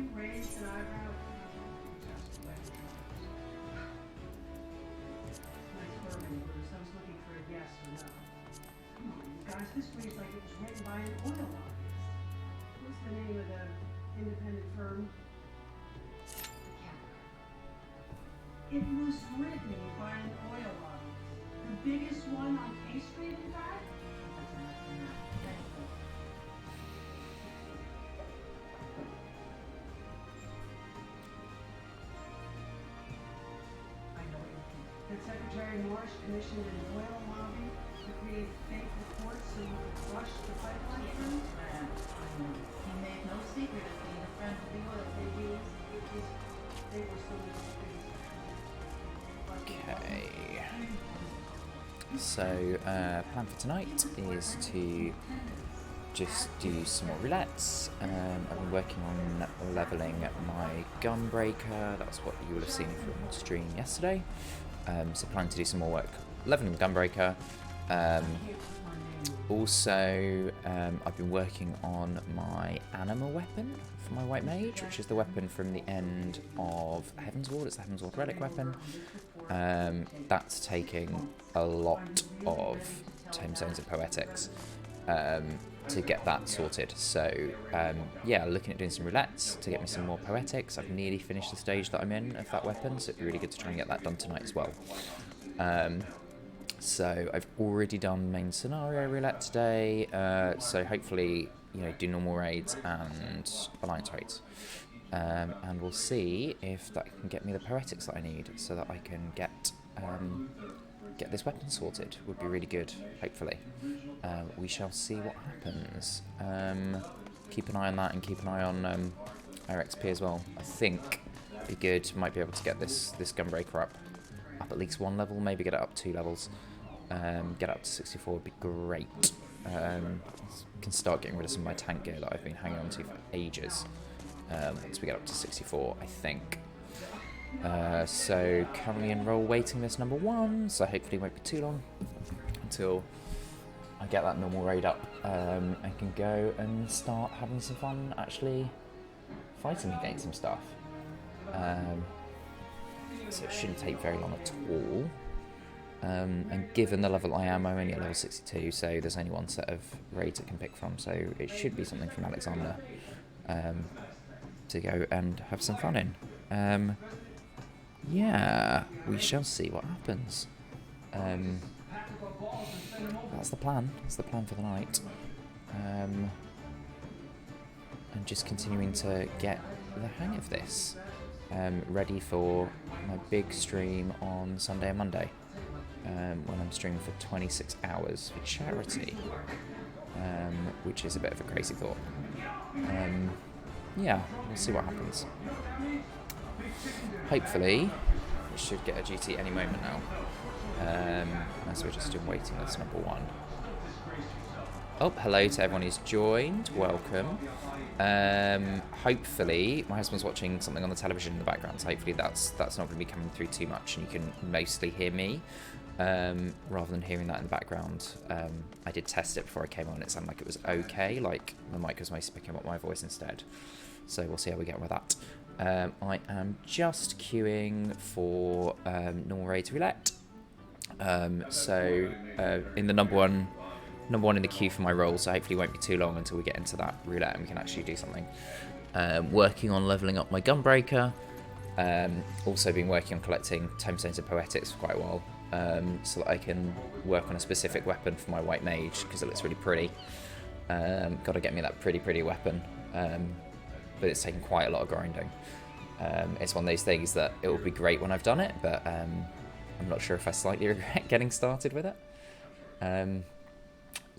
you raised an eyebrow? Nice bourbon, Bruce. I was looking for a yes or no. Come on, you guys. This reads like it was written by an oil lobbyist. What's the name of the independent firm? It was written by an oil lobbyist. The biggest one on K Street, in fact? I know what you think. That Secretary Morris commissioned an oil lobby to create fake reports so you could flush the pipeline through? He made no secret of being a friend of the oil babies. They were so mistakes. Okay. So, plan for tonight is to just do some more roulettes. I've been working on leveling my gunbreaker. That's what you would have seen from stream yesterday. So plan to do some more work leveling the gunbreaker. Also, I've been working on my animal weapon for my white mage, which is the weapon from the end of Heaven's Ward. It's the Heaven's Ward relic weapon. That's taking a lot of tombstones and poetics to get that sorted. So yeah, looking at doing some roulettes to get me some more poetics. I've nearly finished the stage that I'm in of that weapon, so it'd be really good to try and get that done tonight as well. So I've already done main scenario roulette today, so hopefully, you know, do normal raids and alliance raids. And we'll see if that can get me the poetics that I need so that I can get this weapon sorted. Would be really good, hopefully. We shall see what happens. Keep an eye on that and keep an eye on our XP as well. I think it'd be good, might be able to get this gunbreaker up at least one level, maybe get it up 2 levels. Get it up to 64 would be great. Can start getting rid of some of my tank gear that I've been hanging on to for ages. Once we get up to 64, I think. So currently in role waiting list number 1, so hopefully it won't be too long until I get that normal raid up and can go and start having some fun actually fighting against some stuff. So it shouldn't take very long at all. And given the level I am, I'm only at level 62, so there's only one set of raids I can pick from, so it should be something from Alexander to go and have some fun in. Yeah, we shall see what happens. That's the plan. That's the plan for the night. And just continuing to get the hang of this. Ready for my big stream on Sunday and Monday. When I'm streaming for 26 hours for charity, which is a bit of a crazy thought. Yeah, we'll see what happens. Hopefully, we should get a GT any moment now, as we're just in waiting list number 1. Oh, hello to everyone who's joined, welcome. Hopefully, my husband's watching something on the television in the background, so hopefully that's not going to be coming through too much and you can mostly hear me, rather than hearing that in the background. I did test it before I came on, it sounded like it was okay, like the mic was mostly picking up my voice instead, so we'll see how we get on with that. I am just queuing for normal raid roulette, so in the number one in the queue for my role, so hopefully it won't be too long until we get into that roulette and we can actually do something. Working on leveling up my gunbreaker. Also been working on collecting tombstones and poetics for quite a while, so that I can work on a specific weapon for my white mage because it looks really pretty. Got to get me that pretty weapon, but it's taken quite a lot of grinding. It's one of those things that it will be great when I've done it, but I'm not sure if I slightly regret getting started with it.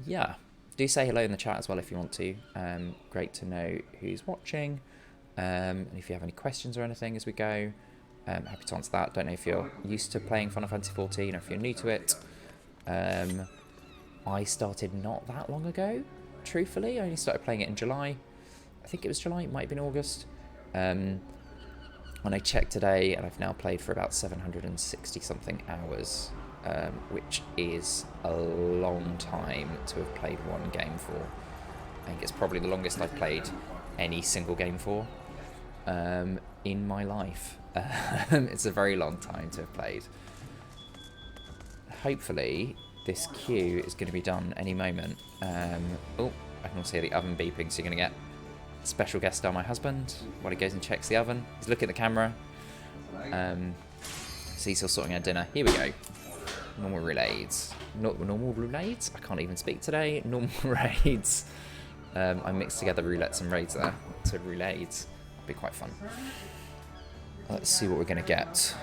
Yeah, do say hello in the chat as well if you want to. Great to know who's watching, and if you have any questions or anything as we go, happy to answer that. Don't know if you're used to playing Final Fantasy XIV or if you're new to it. I started not that long ago, truthfully. I only started playing it in July. I think it was July, it might have been August. When I checked today, and I've now played for about 760 something hours, which is a long time to have played one game for. I think it's probably the longest I've played any single game for. in my life. It's a very long time to have played. Hopefully, this queue is going to be done any moment. Oh, I can also hear the oven beeping, so you're going to get special guest star my husband while he goes and checks the oven. He's looking at the camera. So he's still sorting out dinner. Here we go. Normal roulades. Normal roulades? I can't even speak today. Normal raids. I mixed together roulettes and raids there to roulades. It'll be quite fun. Let's see what we're going to get.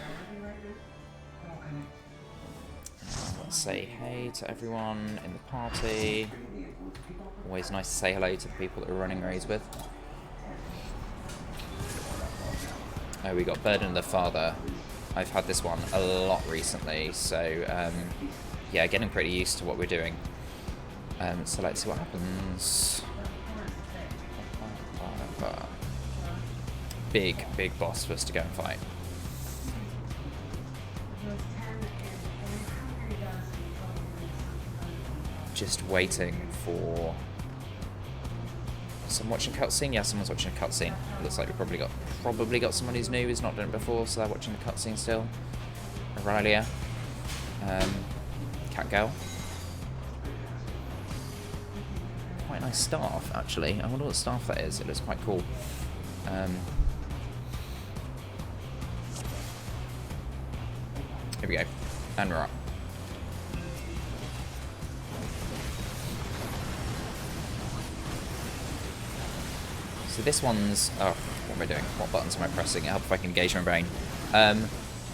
Let's say hey to everyone in the party. Always nice to say hello to the people that we're running raids with. Oh, we got Burden of the Father. I've had this one a lot recently, so yeah, getting pretty used to what we're doing. So let's see what happens. Big boss for us to go and fight. Just waiting for someone watching a cutscene. Yeah, someone's watching a cutscene. Looks like we've probably got someone who's new, who's not done it before, so they're watching the cutscene still. Aurelia, cat girl. Quite nice staff, actually. I wonder what staff that is. It looks quite cool. Here we go, and we're up. So this one's... Oh, what am I doing? What buttons am I pressing? It helps if I can engage my brain.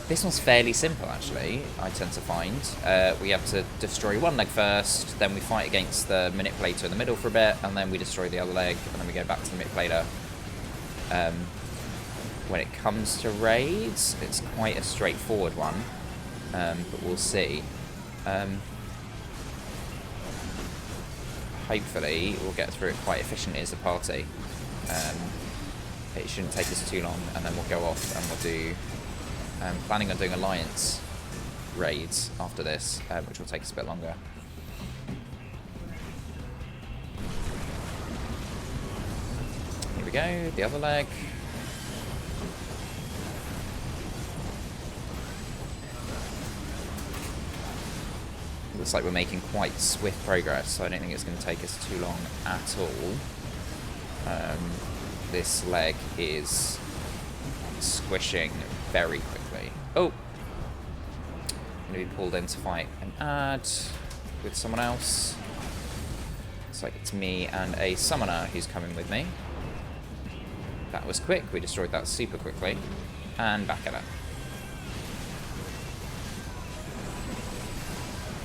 This one's fairly simple, actually, I tend to find. We have to destroy one leg first, then we fight against the manipulator in the middle for a bit, and then we destroy the other leg, and then we go back to the manipulator. When it comes to raids, it's quite a straightforward one, but we'll see. Hopefully, we'll get through it quite efficiently as a party. It shouldn't take us too long, and then we'll go off and we'll do... planning on doing alliance raids after this, which will take us a bit longer. Here we go, the other leg. Looks like we're making quite swift progress, so I don't think it's going to take us too long at all. This leg is squishing very quickly. Oh! I'm going to be pulled in to fight an ad with someone else. Looks like it's me and a summoner who's coming with me. That was quick. We destroyed that super quickly. And back at it.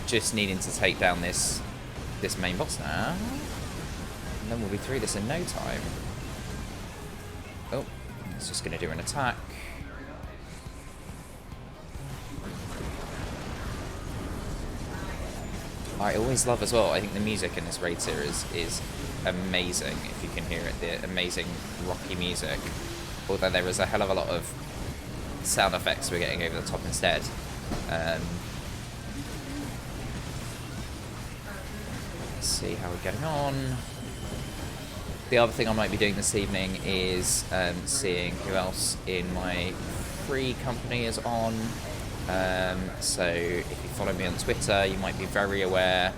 Just needing to take down this main boss now. And then we'll be through this in no time. Oh, it's just going to do an attack. I always love as well, I think the music in this raid series is amazing, if you can hear it, the amazing rocky music. Although there is a hell of a lot of sound effects we're getting over the top instead. Let's see how we're getting on. The other thing I might be doing this evening is seeing who else in my free company is on. So if you follow me on Twitter, you might be very aware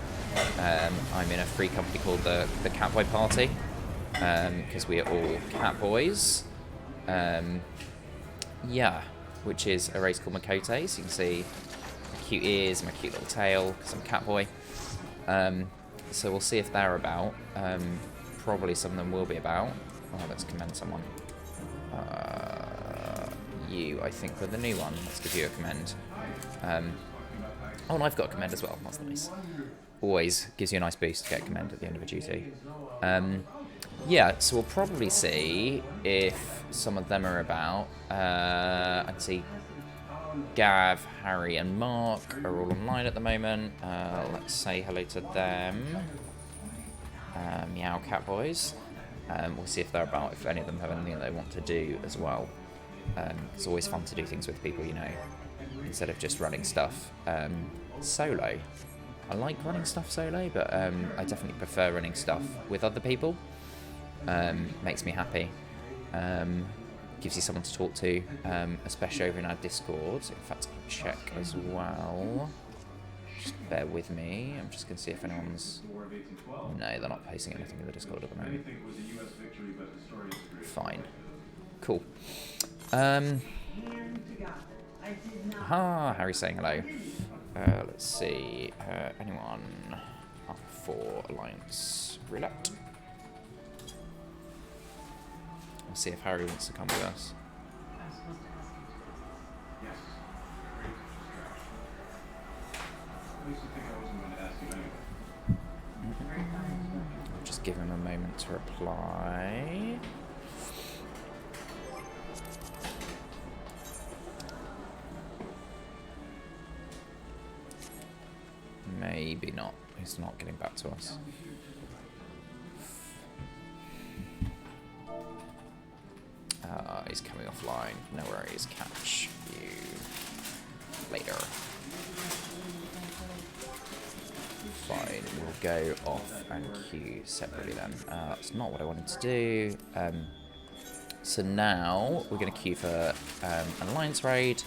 I'm in a free company called the Catboy Party, because we are all catboys. Yeah, which is a race called Makote, so you can see my cute ears, my cute little tail, because I'm a catboy. So we'll see if they're about. Probably some of them will be about. Oh, let's commend someone. You, I think, were the new one. Let's give you a commend. Oh, and I've got a commend as well. That's nice. Always gives you a nice boost to get a commend at the end of a duty. Yeah, so we'll probably see if some of them are about. I can see Gav, Harry, and Mark are all online at the moment. Let's say hello to them. Meow Catboys. We'll see if they're about, if any of them have anything that they want to do as well. It's always fun to do things with people, you know, instead of just running stuff solo. I like running stuff solo, but I definitely prefer running stuff with other people. Makes me happy. gives you someone to talk to, especially over in our Discord. In fact, I'll check as well. Just bear with me. I'm just going to see if anyone's... No, they're not posting anything in the Discord at the moment. Fine. Cool. Harry's saying hello. Let's see. Anyone up for Alliance Roulette? Let's see if Harry wants to come with us. I'll just give him a moment to reply. Maybe not. He's not getting back to us. He's coming offline. No worries. Catch you later. Fine. We'll go off and queue separately then. That's not what I wanted to do. So now we're going to queue for an Alliance raid.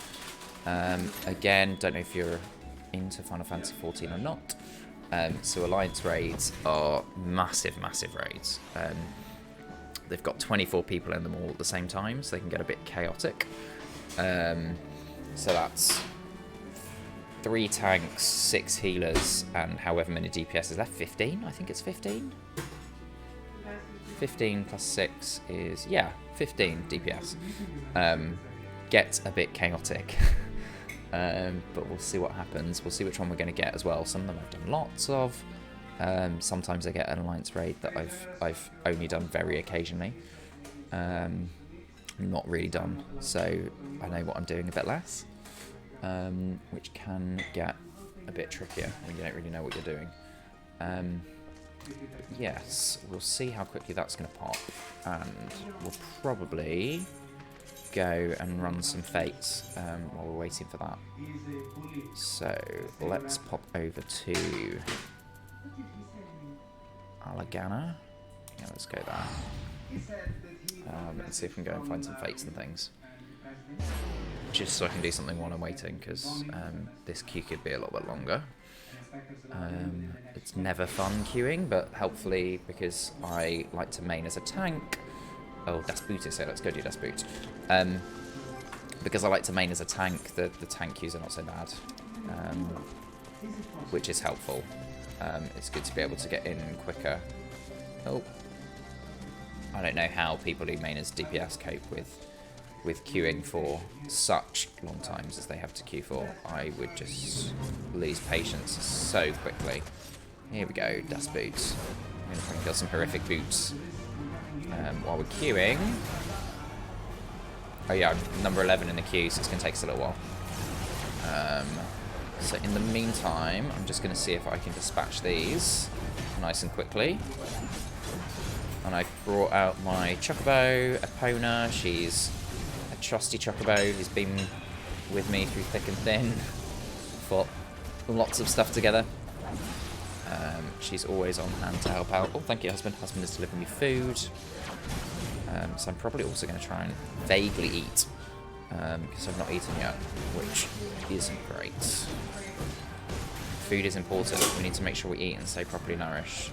Again, don't know if you're into Final Fantasy XIV or not. So Alliance raids are massive, massive raids. They've got 24 people in them all at the same time, so they can get a bit chaotic. So that's 3 tanks, 6 healers, and however many DPS is left. 15? I think it's 15. 15 plus 6 is, yeah, 15 DPS. Gets a bit chaotic. But we'll see what happens. We'll see which one we're going to get as well. Some of them I've done lots of. Sometimes I get an Alliance raid that I've only done very occasionally. Not really done, so I know what I'm doing a bit less, which can get a bit trickier when you don't really know what you're doing. Yes, we'll see how quickly that's going to pop, and we'll probably go and run some fates while we're waiting for that. So let's pop over to Alagana. Yeah, let's go there. Let's see if we can go and find some fates and things. Just so I can do something while I'm waiting, because this queue could be a little bit longer. It's never fun queuing, but helpfully, because I like to main as a tank. Oh, Das Boot is here. Let's go do Das Boot. Because I like to main as a tank, the tank queues are not so bad, which is helpful. It's good to be able to get in quicker. Oh, I don't know how people who main as DPS cope with queuing for such long times as they have to queue for. I would just lose patience so quickly. Here we go, Das Boots. I'm going to kill some horrific boots while we're queuing. Oh yeah, I'm number 11 in the queue, so it's going to take us a little while. So in the meantime, I'm just going to see if I can dispatch these nice and quickly. And I brought out my Chocobo, Epona. She's a trusty Chocobo who's been with me through thick and thin. Fought lots of stuff together. She's always on hand to help out. Oh, thank you, husband. Husband is delivering me food. So I'm probably also going to try and vaguely eat. Because I've not eaten yet, which isn't great. Food is important. We need to make sure we eat and stay properly nourished.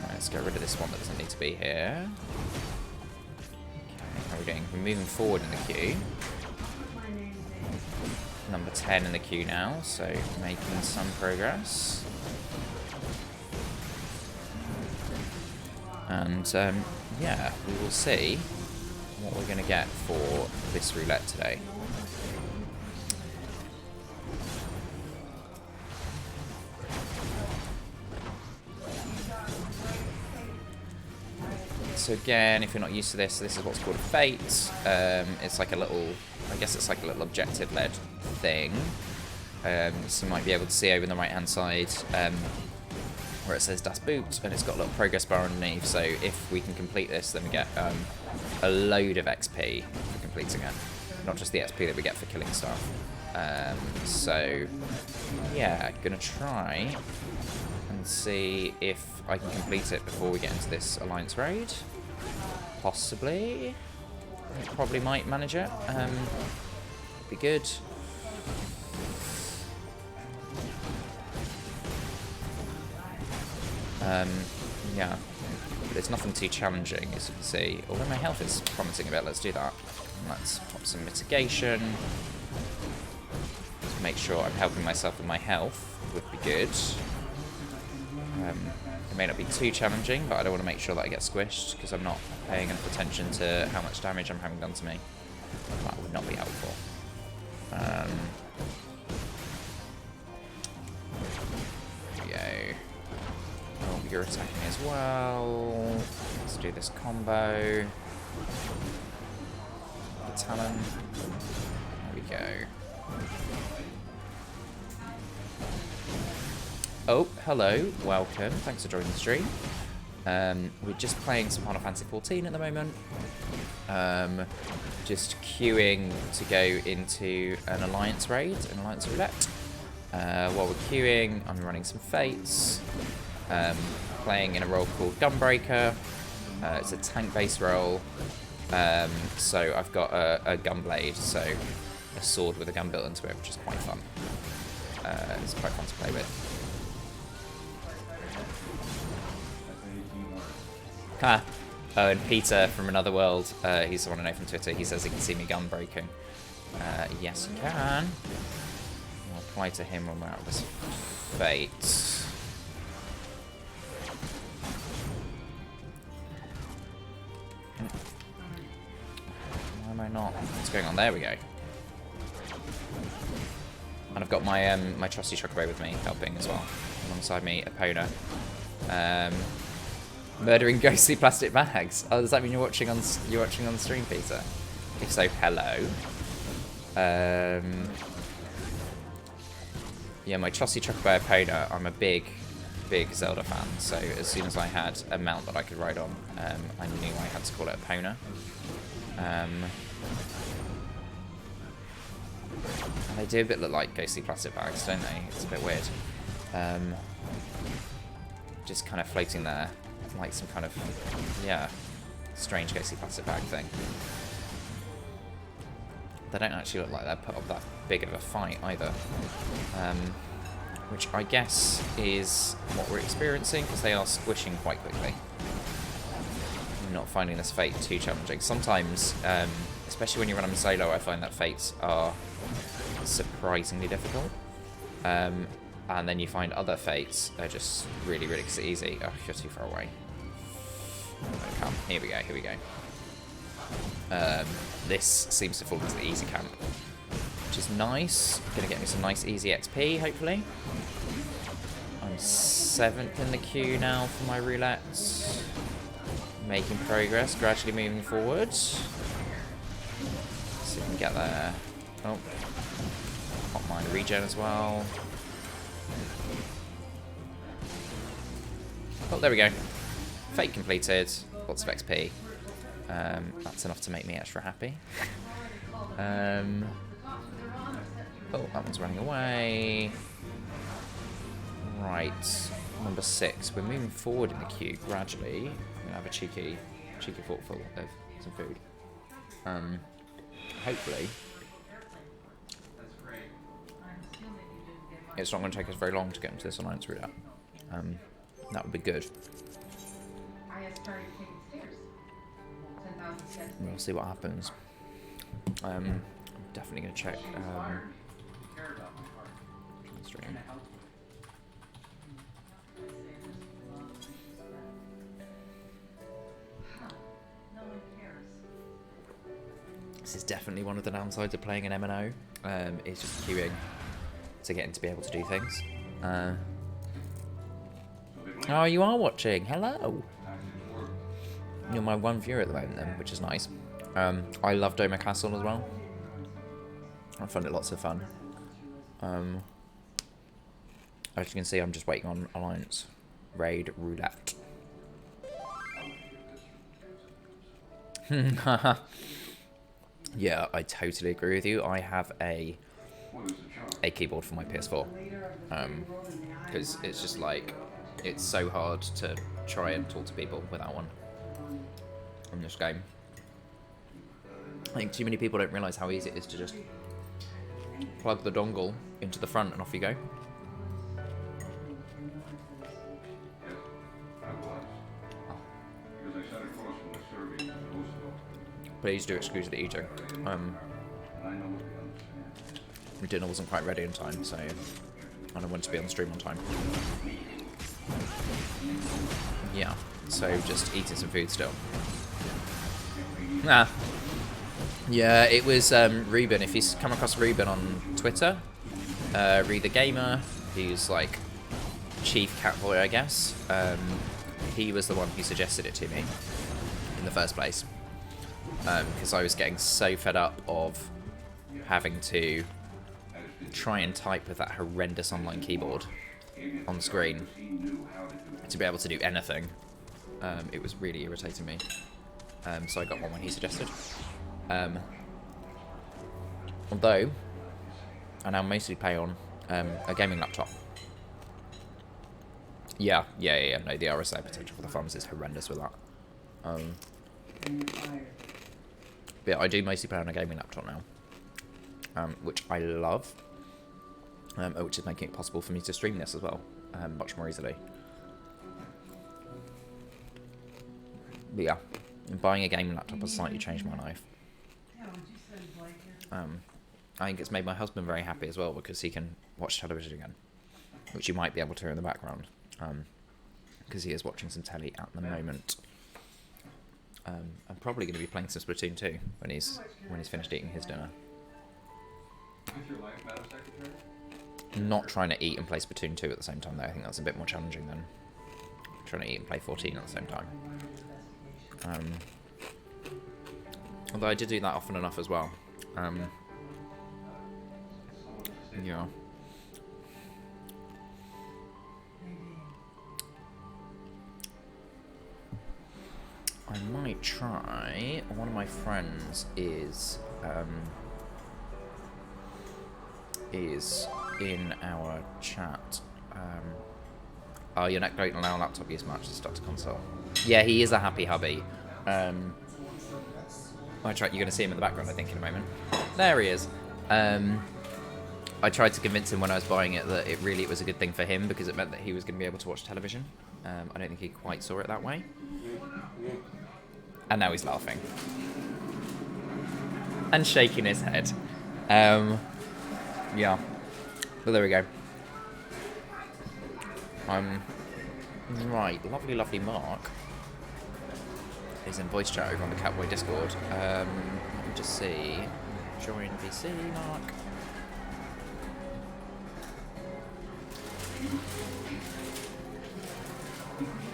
Right, let's get rid of this one that doesn't need to be here. Okay, how are we doing? We're moving forward in the queue. Number 10 in the queue now, so making some progress. And yeah, we will see what we're going to get for this roulette today. So again, if you're not used to this, this is what's called a fate. It's like a little, I guess it's like a little objective-led thing. So you might be able to see over on the right-hand side where it says Das Boot, and it's got a little progress bar underneath. So if we can complete this, then we get a load of XP for completing it. Not just the XP that we get for killing stuff. So yeah, gonna try and and see if I can complete it before we get into this alliance raid. Possibly. I probably might manage it. Be good. Yeah. But it's nothing too challenging, as you can see. Although my health is promising a bit, let's do that. Let's pop some mitigation. To make sure I'm helping myself with my health would be good. It may not be too challenging, but I don't want to make sure that I get squished, because I'm not paying enough attention to how much damage I'm having done to me. That would not be helpful. There we go. Oh, you're attacking as well. Let's do this combo. The talon. There we go. Oh, hello, welcome. Thanks for joining the stream. We're just playing some Final Fantasy XIV at the moment. Just queuing to go into an alliance raid, an alliance roulette. While we're queuing, I'm running some fates. Playing in a role called Gunbreaker. It's a tank-based role. So I've got a gunblade, so a sword with a gun built into it, which is quite fun. It's quite fun to play with. Ha! Oh, and Peter from Another World, he's the one I know from Twitter, he says he can see me gun breaking. Yes, you can. I'll apply to him when we're out of this fate. Why am I not? What's going on? There we go. And I've got my my trusty Chocobo with me, helping as well. Alongside me, Epona. Murdering ghostly plastic bags. Oh, does that mean you're watching on the stream, Peter? If so, hello. Yeah, my trusty Chocobo Epona. I'm a big Zelda fan. So as soon as I had a mount that I could ride on, I knew I had to call it Epona. And they do a bit look like ghostly plastic bags, don't they? It's a bit weird. Just kind of floating there. Like some kind of, yeah, strange ghostly plastic bag thing. They don't actually look like they're put up that big of a fight either. Which I guess is what we're experiencing, because they are squishing quite quickly. I'm not finding this fate too challenging. Sometimes, especially when you run them solo, I find that fates are surprisingly difficult. And then you find other fates are just really, really easy. Oh, you're too far away. Come. Here we go. This seems to fall into the easy camp, which is nice. Gonna get me some nice easy XP, hopefully. I'm 7th in the queue now for my roulettes. Making progress, gradually moving forward. See if we can get there. Oh. Hot mine regen as well. Oh, there we go. Fate completed. Lots of XP. That's enough to make me extra happy. Oh, that one's running away. Right. Number 6. We're moving forward in the queue gradually. I'm going to have a cheeky forkful of some food. Hopefully. It's not going to take us very long to get into this alliance route. That would be good. We'll see what happens. I'm definitely going to check stream. This is definitely one of the downsides of playing an MNO. It's just queuing to get to be able to do things. Oh, you are watching. Hello. You're my one viewer at the moment then, which is nice. I love Doma Castle as well. I find it lots of fun. As you can see, I'm just waiting on Alliance Raid Roulette. Yeah, I totally agree with you. I have a keyboard for my PS4. Because it's just like It's so hard to try and talk to people with that one in this game. I think too many people don't realise how easy it is to just plug the dongle into the front and off you go. Please do excuse the eating. Dinner wasn't quite ready in time, so I don't want to be on stream on time. Yeah, so just eating some food still. Nah. Yeah, it was Ruben. If you've come across Ruben on Twitter, Read the Gamer, he's like chief cat boy, I guess. He was the one who suggested it to me in the first place. Because I was getting so fed up of having to try and type with that horrendous online keyboard on the screen to be able to do anything. It was really irritating me. So I got one when he suggested. Although, I now mostly play on a gaming laptop. Yeah, no, the RSA potential for the thumbs is horrendous with that. But yeah, I do mostly play on a gaming laptop now, which I love, which is making it possible for me to stream this as well, much more easily. But yeah, buying a gaming laptop has slightly changed my life. I think it's made my husband very happy as well, because he can watch television again, which you might be able to hear in the background, because he is watching some telly at the moment. I'm probably going to be playing some Splatoon 2 when he's finished eating his dinner. Not trying to eat and play Splatoon 2 at the same time though. I think that's a bit more challenging than trying to eat and play 14 at the same time. Although I did do that often enough as well. Yeah. I might try. One of my friends is in our chat. Oh, you're not going to allow laptop use much to start to console. Yeah, he is a happy hubby. I try. You're going to see him in the background, I think, in a moment. There he is. I tried to convince him when I was buying it that it was a good thing for him because it meant that he was going to be able to watch television. I don't think he quite saw it that way. And now he's laughing. And shaking his head. Yeah. But there we go. Right, lovely Mark is in voice chat over on the Catboy Discord. Let me just see. Join VC, Mark.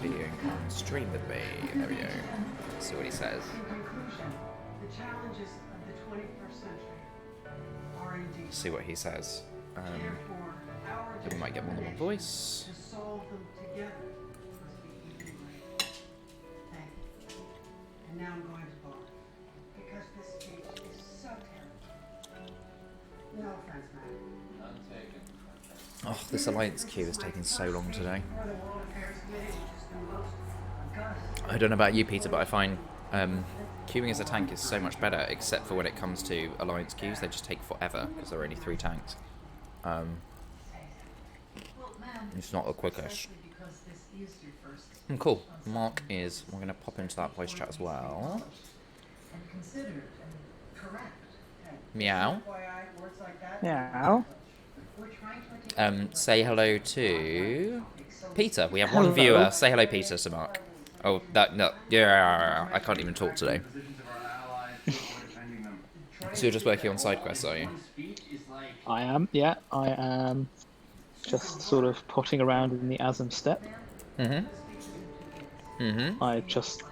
Being on stream with me. There we go. Let's see what he says. In conclusion, the challenges of the 21st century are indeed. See what he says. Therefore, our We might get more than one voice. to solve them together must be equally great. Thank you. And now I'm going to bar because this speech is so terrible. No offense, man. Oh, this alliance queue is taking so long today. For the World Affairs Committee, which is the most august. I don't know about you, Peter, but I find queuing as a tank is so much better, except for when it comes to alliance queues. They just take forever because there are only 3 tanks. It's not the quickest. Cool. Mark is. We're going to pop into that voice chat as well. Meow. Meow. Say hello to Peter. We have one viewer. Say hello, Peter, to Mark. Oh, no. Yeah, I can't even talk today. So you're just working on side quests, are you? I am, yeah. I am just sort of potting around in the Asm step. I've just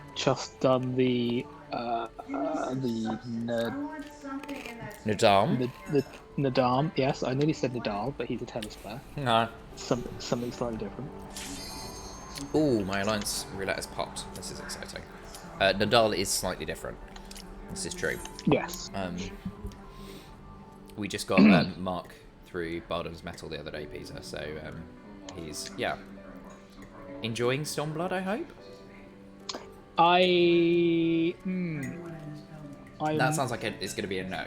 done the Nadam? the Nadam. Yes, I nearly said Nadal, but he's a tennis player. No. Something slightly different. Ooh, my alliance roulette has popped. This is exciting. Nadal is slightly different. This is true. Yes. We just got Mark through Barden's Metal the other day, Peter, so he's, yeah. enjoying Stormblood, I hope? That sounds like it's going to be a no.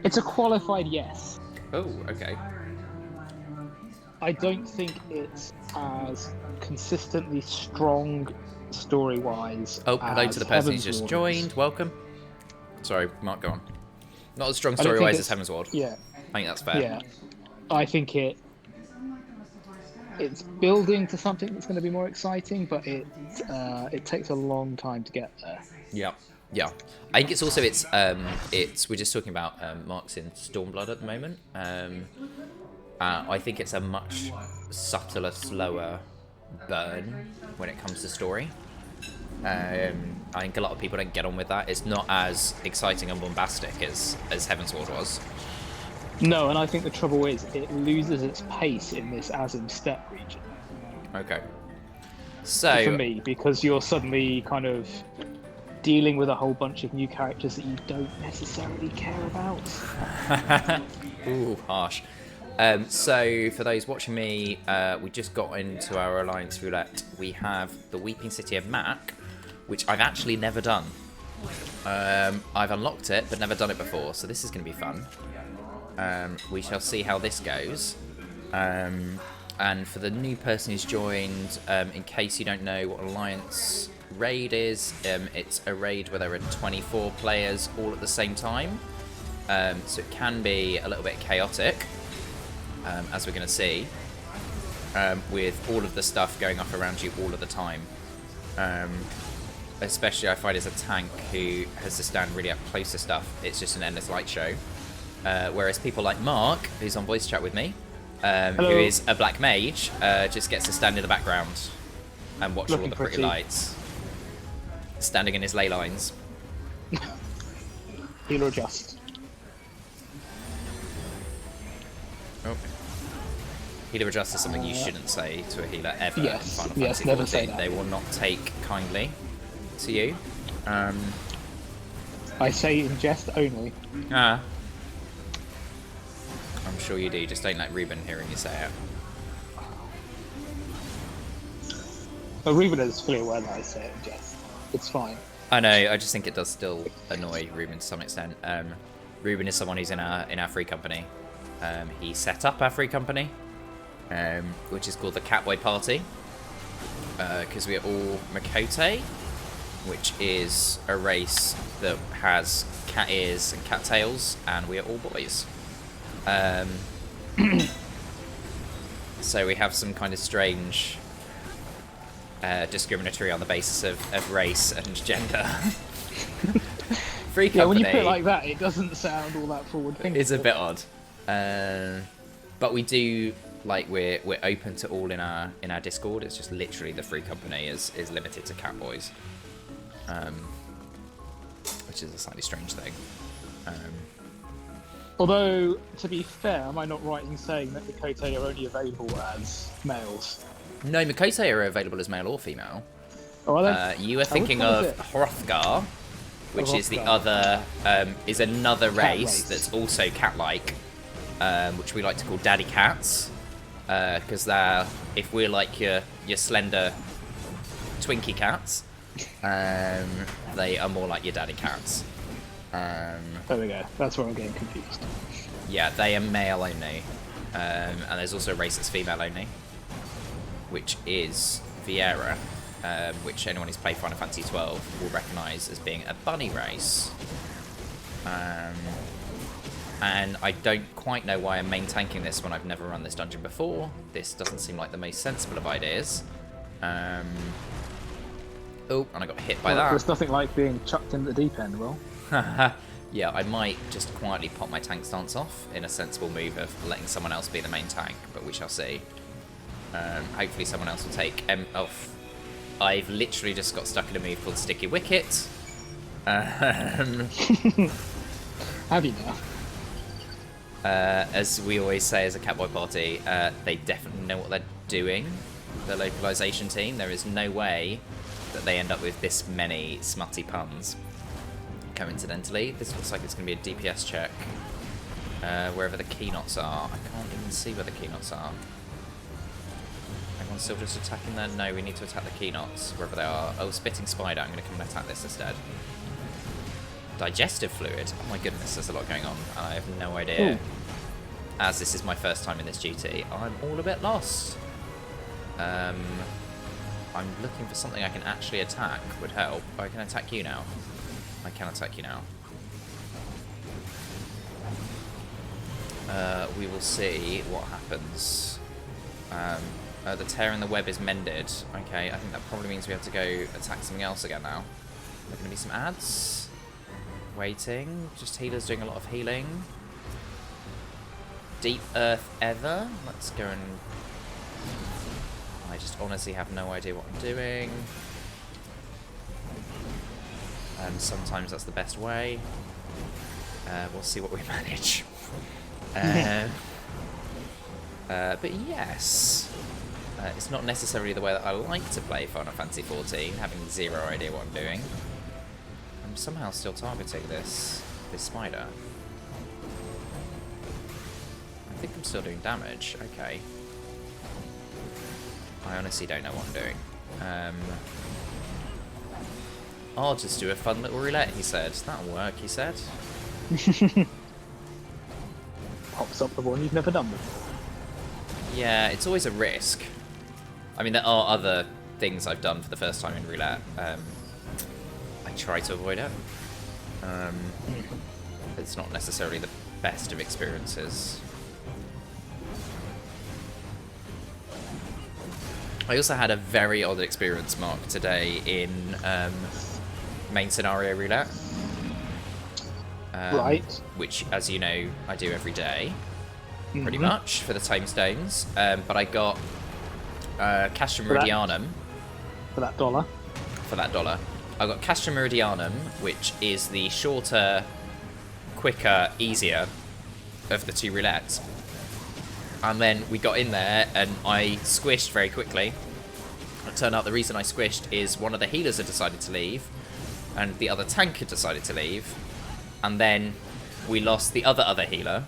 It's a qualified yes. Oh, okay. I don't think it's as consistently strong story-wise. Oh, hello as to the person who's Heaven's just Ward is. joined. Welcome. Sorry, Mark, go on. Not as strong I don't think story-wise it's- as Heaven's Ward. Yeah, I think that's fair. yeah. I think it's building to something that's going to be more exciting, but it takes a long time to get there. Yeah, yeah. I think it's also we're just talking about Mark's in Stormblood at the moment. I think it's a much subtler, slower burn when it comes to story. I think a lot of people don't get on with that. It's not as exciting and bombastic as Heaven's Ward was. No, and I think the trouble is it loses its pace in this Azim Steppe region. Okay. So For me, because you're suddenly kind of dealing with a whole bunch of new characters that you don't necessarily care about. Ooh, harsh. So, for those watching me, we just got into our Alliance Roulette. We have the Weeping City of Mac, which I've actually never done. I've unlocked it, but never done it before, so this is going to be fun. We shall see how this goes. And for the new person who's joined, in case you don't know what Alliance raid is, it's a raid where there are 24 players all at the same time. So it can be a little bit chaotic. As we're going to see, with all of the stuff going off around you all of the time. Especially I find as a tank who has to stand really up close to stuff, it's just an endless light show. Whereas people like Mark, who's on voice chat with me, who is a black mage, just gets to stand in the background and watch all the pretty lights. Standing in his ley lines. Heal or adjust. Oh. Healer adjust is something you shouldn't say to a healer ever Yes, in Final yes, Fantasy never XIV. say that. They will not take kindly to you. I say in jest only. I'm sure you do, just don't let Ruben hearing you say it. But Ruben is fully aware that I say it in jest. It's fine. I know, I just think it does still annoy Ruben to some extent. Ruben is someone who's in our free company. He set up our free company, which is called the Catboy Party, because we are all Makote, which is a race that has cat ears and cat tails, and we are all boys. So we have some kind of strange discriminatory on the basis of race and gender. Free company. Yeah, when you put it like that, it doesn't sound all that forward-thinking. It's a bit odd. But we do, like, we're open to all in our Discord. It's just literally the free company is limited to catboys, which is a slightly strange thing. Although, to be fair, am I not right in saying that the Kote are only available as males? No, Makote are available as male or female. Oh, are they? You are thinking one of is it? Hrothgar, which is the Hrothgar. other is another Cat race race. that's also cat-like, which we like to call daddy cats, because they're, if we're like your slender Twinkie cats, they are more like your daddy cats. There we go. That's where I'm getting confused. Yeah, they are male only, and there's also a race that's female only, which is Viera, which anyone who's played Final Fantasy XII will recognise as being a bunny race. And I don't quite know why I'm main tanking this when I've never run this dungeon before. This doesn't seem like the most sensible of ideas. Oh, and I got hit by that. There's nothing like being chucked in the deep end, Will. Yeah, I might just quietly pop my tank stance off in a sensible move of letting someone else be the main tank, but we shall see. Hopefully someone else will take M off. I've literally just got stuck in a move called Sticky Wicket. Have you now? As we always say as a Catboy party, they definitely know what they're doing, the localization team. There is no way that they end up with this many smutty puns. Coincidentally, this looks like it's going to be a DPS check. Wherever the keynotes are. I can't even see where the keynotes are. Everyone's everyone's still just attacking there? No, we need to attack the Keynots, wherever they are. Oh, Spitting Spider. I'm going to come and attack this instead. Digestive Fluid. Oh my goodness, there's a lot going on. And I have no idea. Ooh. As this is my first time in this GT, I'm all a bit lost. I'm looking for something I can actually attack. Would help. Oh, I can attack you now. I can attack you now. We will see what happens. The tear in the web is mended. Okay, I think that probably means we have to go attack something else again now. Are there going to be some ads? Waiting. Just healers doing a lot of healing. Deep Earth Ever. Let's go and... I just honestly have no idea what I'm doing. Sometimes that's the best way. We'll see what we manage. But yes, it's not necessarily the way that I like to play Final Fantasy XIV, having zero idea what I'm doing. I'm somehow still targeting this spider. I think I'm still doing damage. Okay. I honestly don't know what I'm doing. I'll just do a fun little roulette, he said. That'll work, he said. Pops up the one you've never done before. Yeah, it's always a risk. I mean, there are other things I've done for the first time in roulette. I try to avoid it. It's not necessarily the best of experiences. I also had a very odd experience, Mark, today in main scenario roulette. Right. Which, as you know, I do every day, pretty much, for the time stones. But I got Castra Meridianum. For that dollar. For that dollar. I got Castra Meridianum, which is the shorter, quicker, easier of the two roulettes. And then we got in there, and I squished very quickly. It turned out the reason I squished is one of the healers had decided to leave, and the other tank had decided to leave. And then we lost the other healer,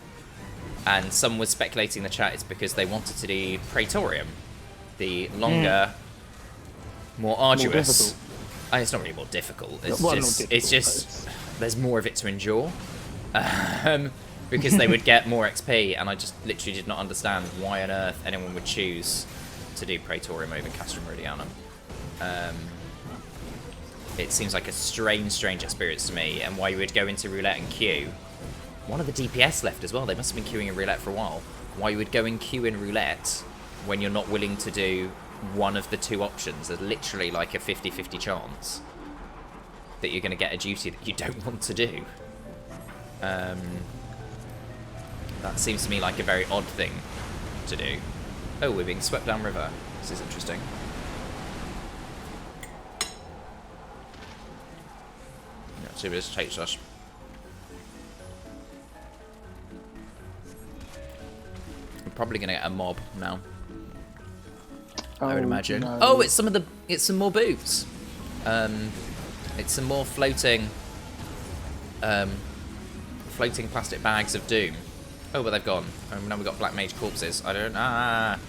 and some was speculating in the chat it's because they wanted to do Praetorium, the longer, more arduous. It's not really more difficult. It's just there's more of it to endure, because they would get more XP, and I just literally did not understand why on earth anyone would choose to do Praetorium over Castra Meridianum. It seems like a strange experience to me, and why you would go into roulette and queue. One of the DPS left as well. They must have been queuing in roulette for a while. Why you would go and queue in roulette when you're not willing to do one of the two options. There's literally like a 50-50 chance that you're going to get a duty that you don't want to do. That seems to me like a very odd thing to do. Oh, we're being swept downriver. This is interesting. See where this takes us. We're probably gonna get a mob now. I would imagine. No. Oh, it's some more boots. It's some more floating plastic bags of doom. Oh, but they've gone. Now we've got Black Mage corpses. I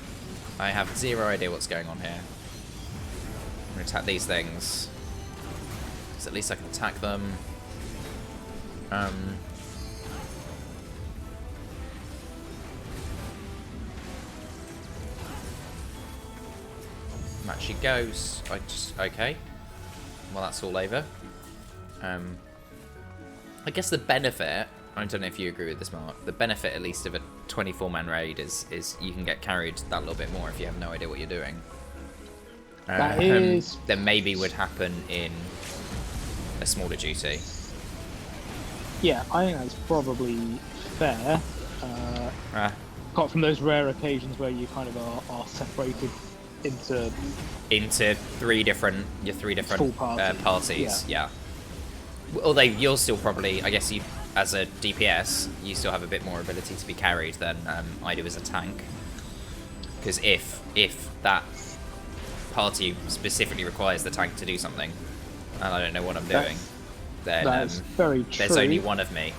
have zero idea what's going on here. I'm gonna attack these things. So at least I can attack them. Matchy goes. Okay. Well, that's all over. I guess the benefit, I don't know if you agree with this, Mark, the benefit at least of a 24-man raid is you can get carried that little bit more if you have no idea what you're doing. That is... Then maybe would happen in a smaller duty. Yeah, I think that's probably fair. Apart from those rare occasions where you kind of are separated into three different full parties. Yeah. Although you'll still probably, I guess, you as a DPS, you still have a bit more ability to be carried than I do as a tank. Because if that party specifically requires the tank to do something, and I don't know what I'm doing, then very true. There's only one of me.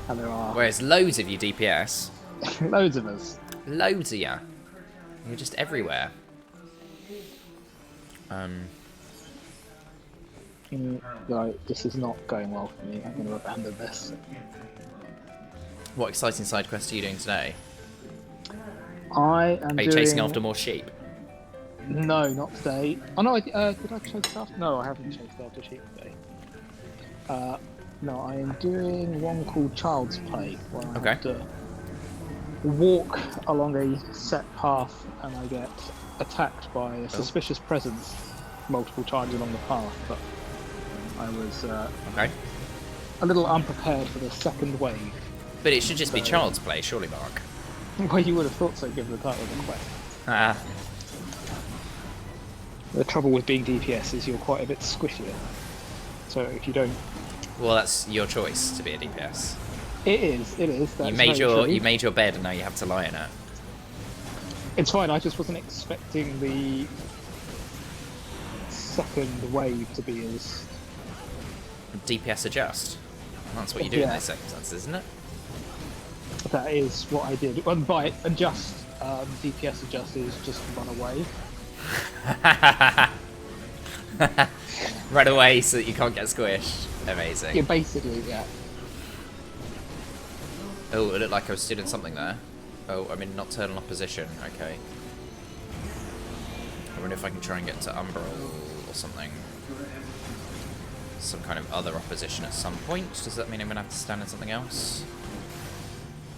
And there are... Whereas loads of you DPS... loads of us. Loads of ya. You're just everywhere. Right, this is not going well for me. I'm going to abandon this. What exciting side quest are you doing today? I am Are you chasing after more sheep? No, not today. Oh no, did I chase after? No, I haven't chased after sheep today. No, I am doing one called Child's Play, where I have to walk along a set path and I get attacked by a suspicious presence multiple times along the path, but I was a little unprepared for the second wave. But it should just be Child's Play, surely, Mark. Well, you would have thought so, given the title of the quest. Ah. The trouble with being DPS is you're quite a bit squishier. So if you don't... Well, that's your choice to be a DPS. It is. You made your bed and now you have to lie in it. It's fine, I just wasn't expecting the second wave to be as... DPS adjust. That's what you do in those circumstances, isn't it? That is what I did. And by adjust, DPS adjust is just run away. Run away so that you can't get squished. Amazing. Yeah, basically, yeah. Oh, it looked like I was still in something there. Oh, I'm in nocturnal opposition. Okay. I wonder if I can try and get to Umbral or something. Some kind of other opposition at some point. Does that mean I'm going to have to stand in something else?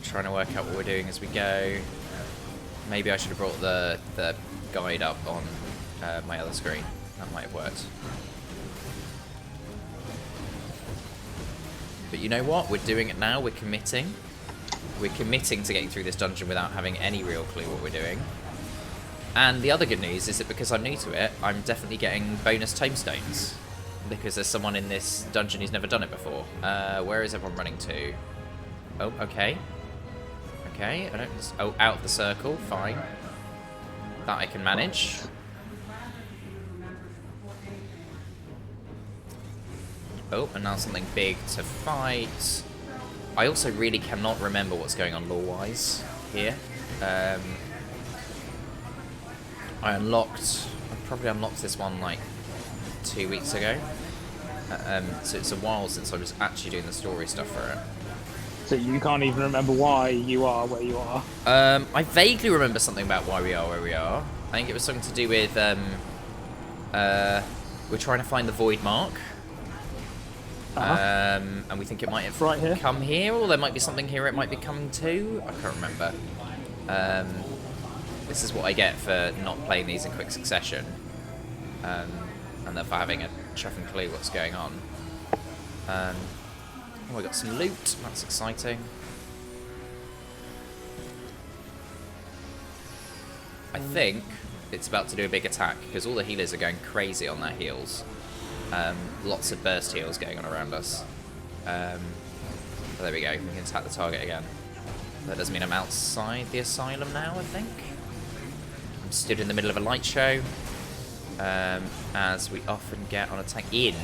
Trying to work out what we're doing as we go. Maybe I should have brought the guide up on my other screen. That might have worked. But you know what? We're doing it now. We're committing. We're committing to getting through this dungeon without having any real clue what we're doing. And the other good news is that because I'm new to it, I'm definitely getting bonus tomestones. Because there's someone in this dungeon who's never done it before. Where is everyone running to? Oh, okay. Okay, I don't... Oh, out of the circle. Fine. That I can manage. Oh, and now something big to fight. I also really cannot remember what's going on lore-wise here. I probably unlocked this one like 2 weeks ago. So it's a while since I was actually doing the story stuff for it. So you can't even remember why you are where you are? I vaguely remember something about why we are where we are. I think it was something to do with we're trying to find the Void Mark. And we think it might have come here, or there might be something here it might be coming to. I can't remember. This is what I get for not playing these in quick succession. And then for having a chuffing clue what's going on. Oh, I got some loot. That's exciting. I think it's about to do a big attack because all the healers are going crazy on their heals. Lots of burst heals going on around us. There we go. We can attack the target again. That does mean I'm outside the asylum now, I think. I'm stood in the middle of a light show. As we often get on a tank. In,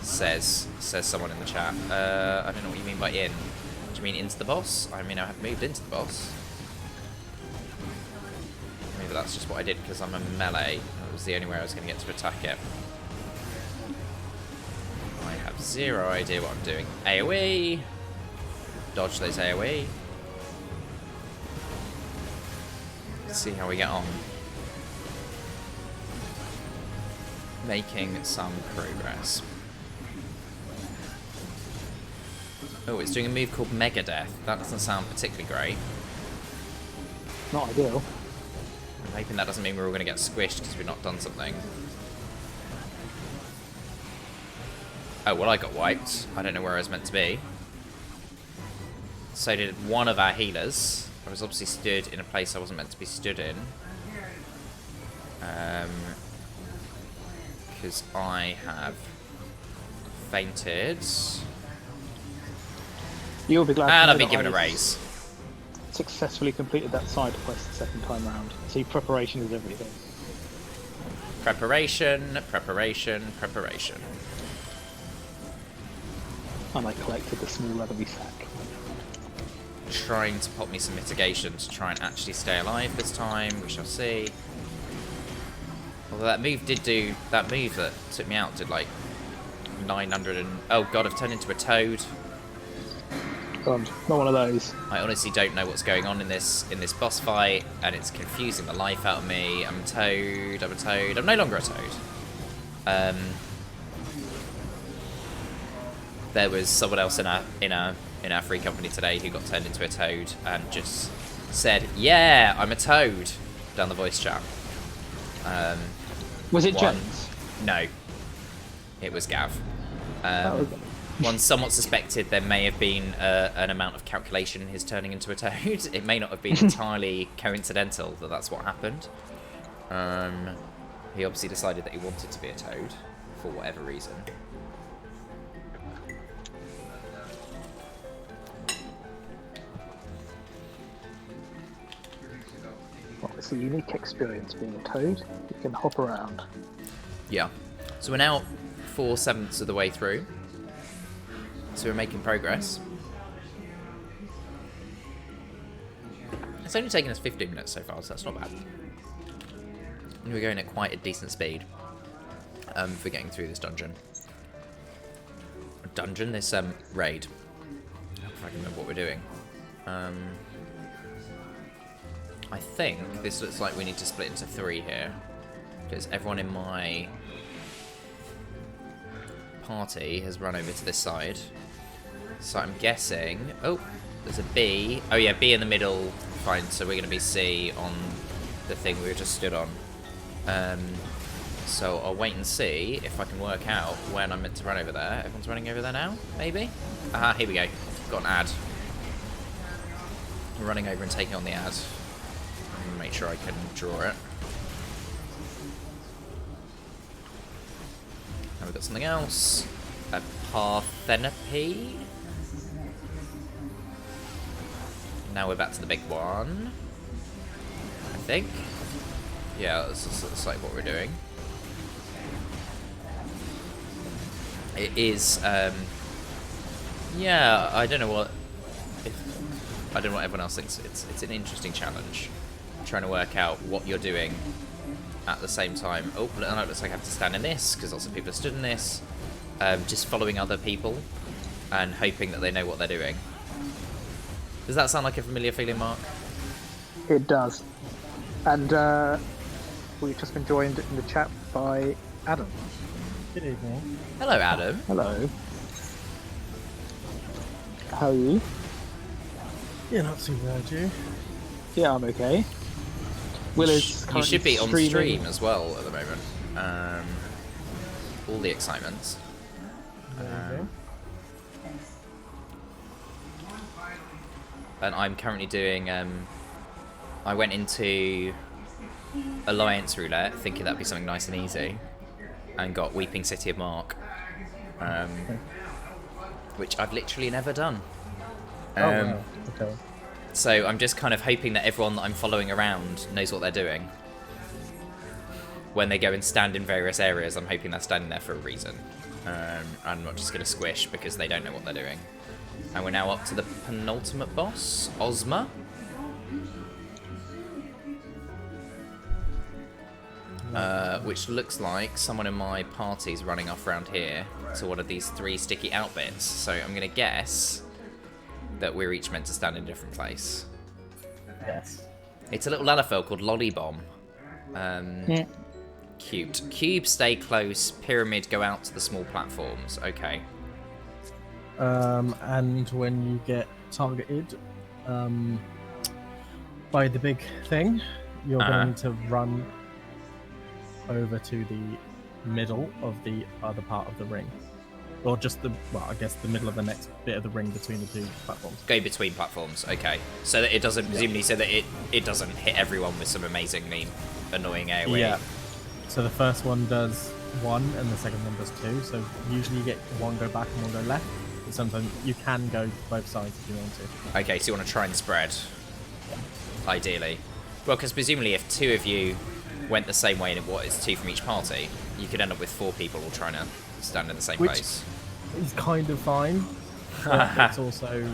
says someone in the chat. I don't know what you mean by in. Do you mean into the boss? I mean, I have moved into the boss. Maybe that's just what I did because I'm a melee. That was the only way I was going to get to attack it. I have zero idea what I'm doing. AoE! Dodge those AoE. Let's see how we get on. Making some progress. Oh, it's doing a move called Mega Death. That doesn't sound particularly great. Not ideal. I'm hoping that doesn't mean we're all going to get squished because we've not done something. Oh, well, I got wiped. I don't know where I was meant to be. So did one of our healers. I was obviously stood in a place I wasn't meant to be stood in. Because I have fainted. You'll be glad and to I've know been given a that I raise. Successfully completed that side quest the second time round. See, preparation is everything. Preparation, preparation, preparation. And I collected the small leathery sack. trying to pop me some mitigation to try and actually stay alive this time. We shall see. Although that move that took me out did like 900 and... Oh god, I've turned into a toad. God, not one of those. I honestly don't know what's going on in this boss fight, and it's confusing the life out of me. I'm a toad, I'm a toad. I'm no longer a toad. There was someone else in our free company today who got turned into a toad and just said, "Yeah, I'm a toad," down the voice chat. Was it James? No, it was Gav. Okay. One somewhat suspected there may have been an amount of calculation in his turning into a toad. It may not have been entirely coincidental that that's what happened. He obviously decided that he wanted to be a toad for whatever reason. Well, it's a unique experience being a toad. You can hop around. Yeah. So we're now 4/7 of the way through. So we're making progress. It's only taken us 15 minutes so far, so that's not bad. And we're going at quite a decent speed for getting through this dungeon. This raid. If I can remember what we're doing. I think this looks like we need to split into 3 here. Because everyone in my party has run over to this side. So I'm guessing... Oh, there's a B. Oh yeah, B in the middle. Fine, so we're going to be C on the thing we were just stood on. So I'll wait and see if I can work out when I'm meant to run over there. Everyone's running over there now, maybe? Aha, here we go. Got an ad. We're running over and taking on the ad. I'm going to make sure I can draw it. And we've got something else. A Parthenopy. Now we're back to the big one. I think. Yeah, that's like what we're doing. It is, yeah, I don't know what everyone else thinks. It's an interesting challenge. Trying to work out what you're doing at the same time. Oh, it looks like I have to stand in this, because lots of people have stood in this. Just following other people and hoping that they know what they're doing. Does that sound like a familiar feeling, Mark? It does. And we've just been joined in the chat by Adam. Good evening. Hello, Adam. Hello. How are you? Yeah, not too bad, you? Yeah, I'm okay. Will is You should be on streaming. stream as well at the moment. All the excitements. There you go. And I'm currently doing, I went into Alliance Roulette thinking that'd be something nice and easy, and got Weeping City of Mark, which I've literally never done. Wow. Okay. So I'm just kind of hoping that everyone that I'm following around knows what they're doing. When they go and stand in various areas, I'm hoping they're standing there for a reason. I'm not just going to squish because they don't know what they're doing. And we're now up to the penultimate boss, Ozma. Which looks like someone in my party's running off around here to one of these 3 sticky out bits. So I'm going to guess that we're each meant to stand in a different place. Yes. It's a little Lalafell called Lollybomb. Yeah. Cute. Cube, stay close. Pyramid, go out to the small platforms. Okay. And when you get targeted by the big thing, you're going to run over to the middle of the other part of the ring. Or just I guess the middle of the next bit of the ring between the 2 platforms. Go between platforms, okay. So that it doesn't, presumably, so that it doesn't hit everyone with some amazingly annoying AoE. Yeah. So the first one does 1 and the second one does 2. So usually you get one go back and one go left. But sometimes you can go both sides if you want to. Okay, so you want to try and spread, ideally. Well, because presumably if 2 of you went the same way and what is 2 from each party, you could end up with 4 people all trying to stand in the same place. It's kind of fine. But it's also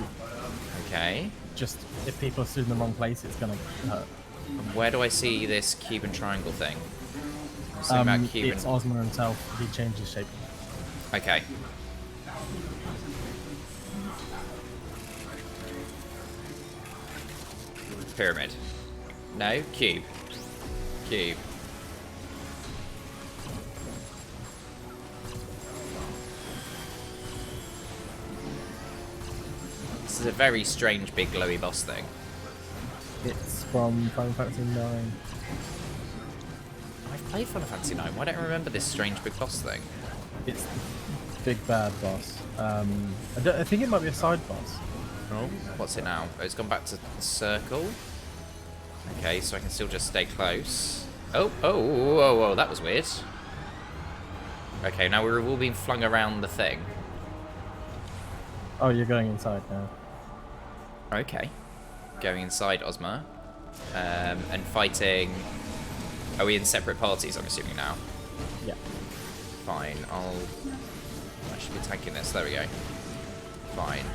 Okay. just if people assume the wrong place, it's gonna hurt. Where do I see this cube and triangle thing? I'm assuming about cube It's and... Ozma himself. He changed his shape. Okay. Pyramid. No, cube. Cube. This is a very strange big glowy boss thing. It's from Final Fantasy IX. I've played Final Fantasy IX. Why don't I remember this strange big boss thing? It's the big bad boss. I think it might be a side boss. Oh, what's it now? Oh, it's gone back to the circle. Okay, so I can still just stay close. Oh, that was weird. Okay, now we're all being flung around the thing. Oh, you're going inside now. Okay. Going inside Ozma. And fighting... Are we in separate parties, I'm assuming now? Yeah. Fine, I should be tanking this. There we go. Fine.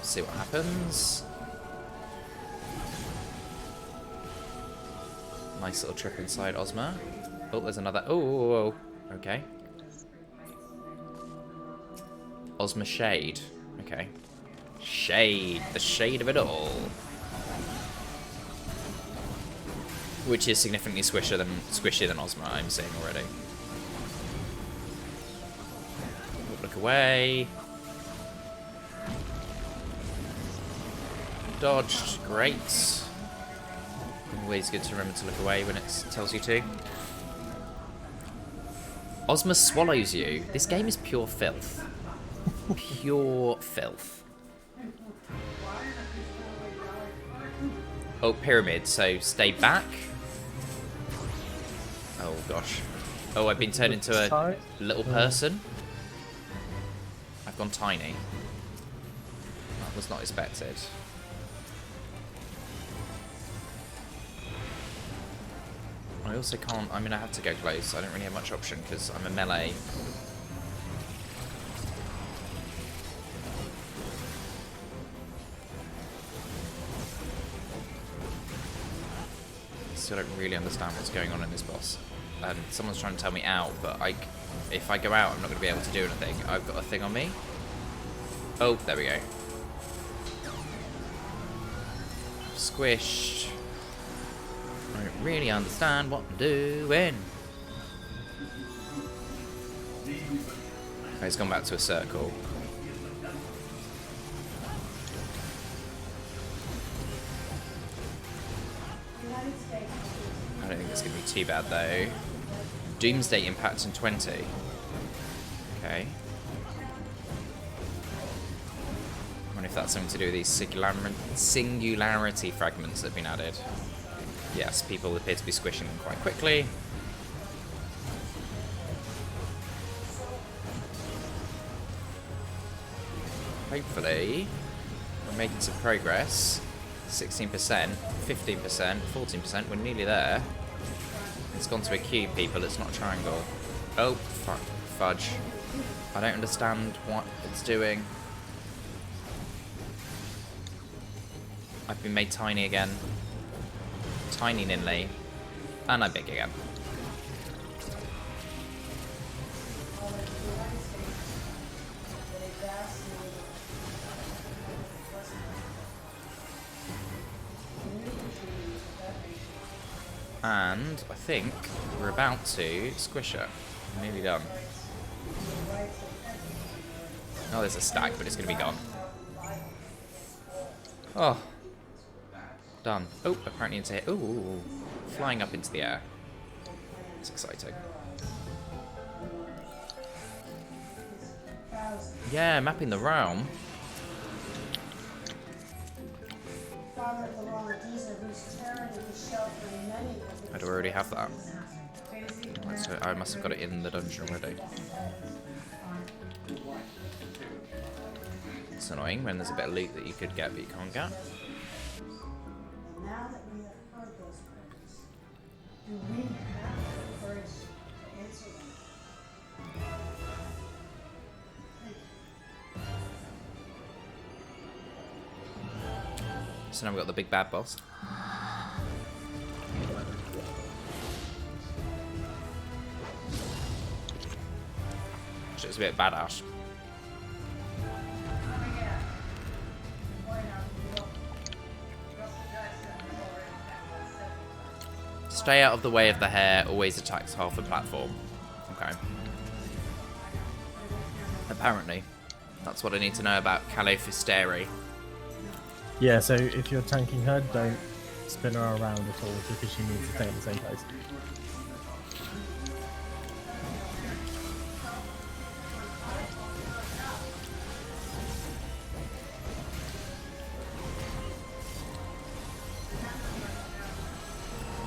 See what happens. Nice little trip inside Ozma. Oh, there's another... Oh, okay. Ozma Shade. Okay. Shade. The shade of it all. Which is significantly squishier than Ozma, I'm seeing already. Look away. Dodged. Great. Always good to remember to look away when it tells you to. Ozma swallows you. This game is pure filth. Pure filth. Oh, pyramid, so stay back. Oh gosh. Oh, I've been turned into a little person. I've gone tiny. That was not expected. I also can't... I mean, I have to go close. I don't really have much option because I'm a melee. Still don't really understand what's going on in this boss. And someone's trying to tell me out, but if I go out, I'm not going to be able to do anything. I've got a thing on me. Oh, there we go. Squished. I don't really understand what I'm doing. Okay, it's gone back to a circle. I don't think it's going to be too bad though. Doomsday impact in 20. Okay. I wonder if that's something to do with these singularity fragments that have been added. Yes, people appear to be squishing them quite quickly. Hopefully, we're making some progress. 16%, 15%, 14%, we're nearly there. It's gone to a cube, people, it's not a triangle. Oh, fudge. I don't understand what it's doing. I've been made tiny again. Tiny ninly. And I'm big again. And I think we're about to squish her. Nearly done. Oh, there's a stack, but it's going to be gone. Oh. Done. Oh, apparently into here. Ooh, flying up into the air. It's exciting. Yeah, mapping the realm. I do already have that. So I must have got it in the dungeon already. It's annoying when there's a bit of loot that you could get but you can't get. Now that we have heard those prayers, do we have the courage to answer them? So now we've got the big bad boss. Which is a bit badass. Stay out of the way of the hair, always attacks half the platform. Okay. Apparently. That's what I need to know about Calofisteri. Yeah, so if you're tanking her, don't spin her around at all because she needs to stay in the same place.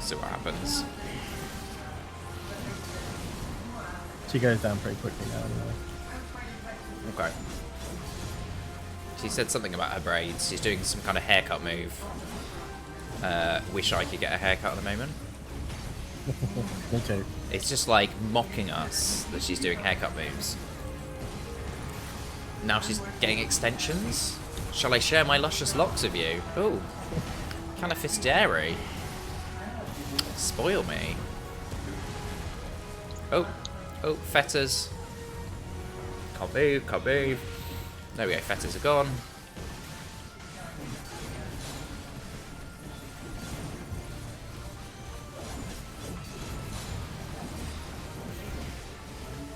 See what happens. She goes down pretty quickly now anyway. Okay. She said something about her braids. She's doing some kind of haircut move. Wish I could get a haircut at the moment. Me too. It's just like mocking us that she's doing haircut moves. Now she's getting extensions. Shall I share my luscious locks with you? Ooh. Calofisteri. Spoil me. Oh. Oh, fetters. Can't move, can't move. There we go, fetters are gone.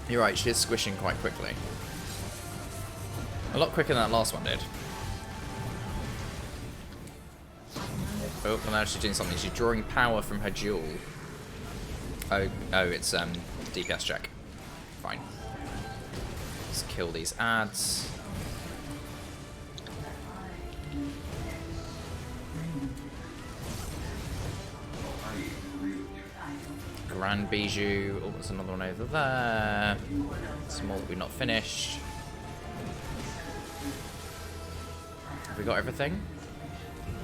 You're right, she is squishing quite quickly. A lot quicker than that last one did. Oh, well now she's doing something. She's drawing power from her jewel. Oh, it's DPS check. Fine. Let's kill these ads. Grand Bijou. Oh, there's another one over there. Some more that we've not finished. Have we got everything?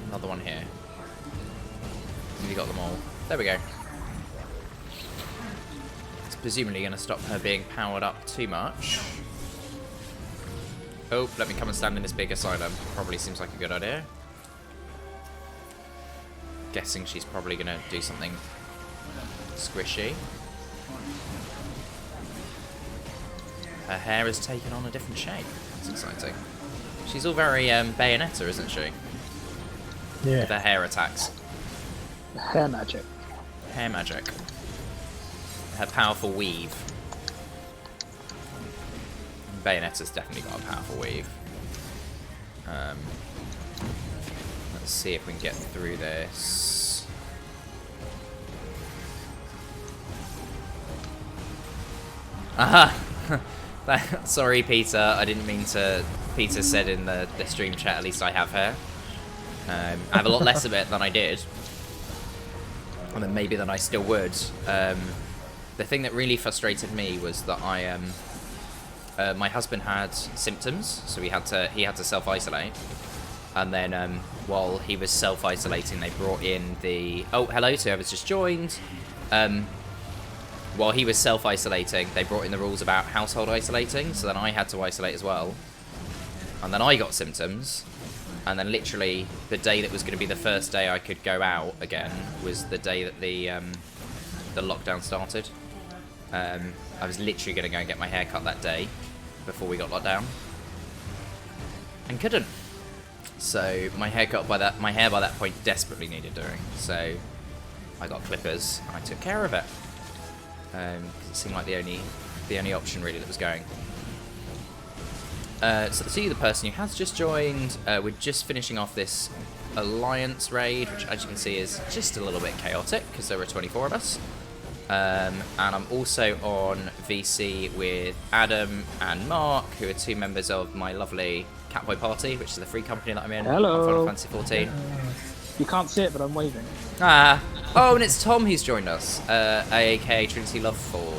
Another one here. We got them all. There we go. It's presumably going to stop her being powered up too much. Oh, let me come and stand in this big asylum. Probably seems like a good idea. Guessing she's probably going to do something squishy. Her hair has taken on a different shape. That's exciting. She's all very Bayonetta, isn't she? Yeah. With her hair attacks. Hair magic. Hair magic. Her powerful weave. Bayonetta's definitely got a powerful weave. Let's see if we can get through this. Aha! Sorry, Peter. I didn't mean to. Peter said in the stream chat, at least I have hair. I have a lot less of it than I did. And then maybe than I still would. The thing that really frustrated me was that my husband had symptoms, so he had to self-isolate. And then while he was self-isolating, they brought in the... Oh, hello to whoever's just joined. While he was self-isolating, they brought in the rules about household isolating, so then I had to isolate as well. And then I got symptoms. And then literally the day that was going to be the first day I could go out again was the day that the lockdown started. I was literally going to go and get my hair cut that day before we got locked down, and couldn't. So my hair by that point desperately needed doing. So I got clippers and I took care of it. It seemed like the only option really that was going. So to see the person who has just joined, we're just finishing off this Alliance raid, which as you can see is just a little bit chaotic because there were 24 of us. And I'm also on VC with Adam and Mark, who are two members of my lovely Catboy Party, which is the free company that I'm in. Hello. On Final Fantasy XIV. You can't see it, but I'm waving. Ah. Oh, and it's Tom who's joined us. AAK Trinity Loveful.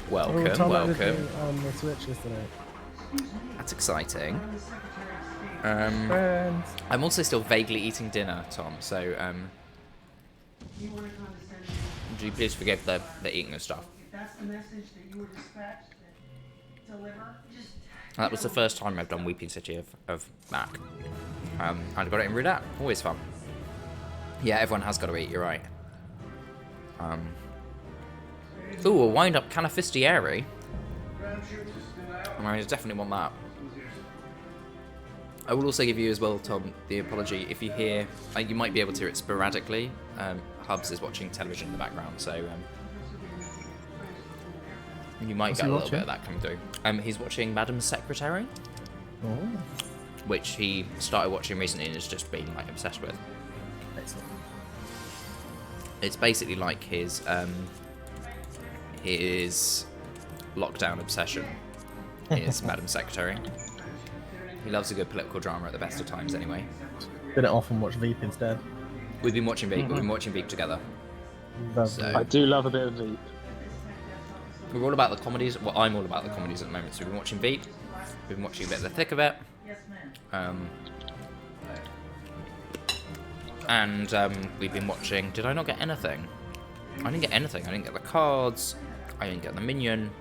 Welcome, Tom welcome. On the Switch yesterday. That's exciting. Friends. I'm also still vaguely eating dinner, Tom, so would you please forgive the eating of stuff? If that's the message that you were dispatched to deliver, just... That was the first time I've done Weeping City of Mac. I've got it in roulette. Always fun. Yeah, everyone has got to eat. You're right. Ooh, a wind-up Canafistieri. I definitely want that. I will also give you as well, Tom, the apology if you hear. You might be able to hear it sporadically. Hubs is watching television in the background, so you might get a little bit of that coming through. He's watching Madam Secretary, which he started watching recently and has just been like obsessed with. Excellent. It's basically like his lockdown obsession is Madam Secretary. He loves a good political drama at the best of times anyway. Did it off and watch Veep instead. We've been watching Veep. We've been watching Veep together. Lovely. I do love a bit of Veep. We're all about the comedies. Well, I'm all about the comedies at the moment. So we've been watching Veep. We've been watching a bit of the thick of it. And we've been watching... Did I not get anything? I didn't get anything. I didn't get the cards. I didn't get the minion.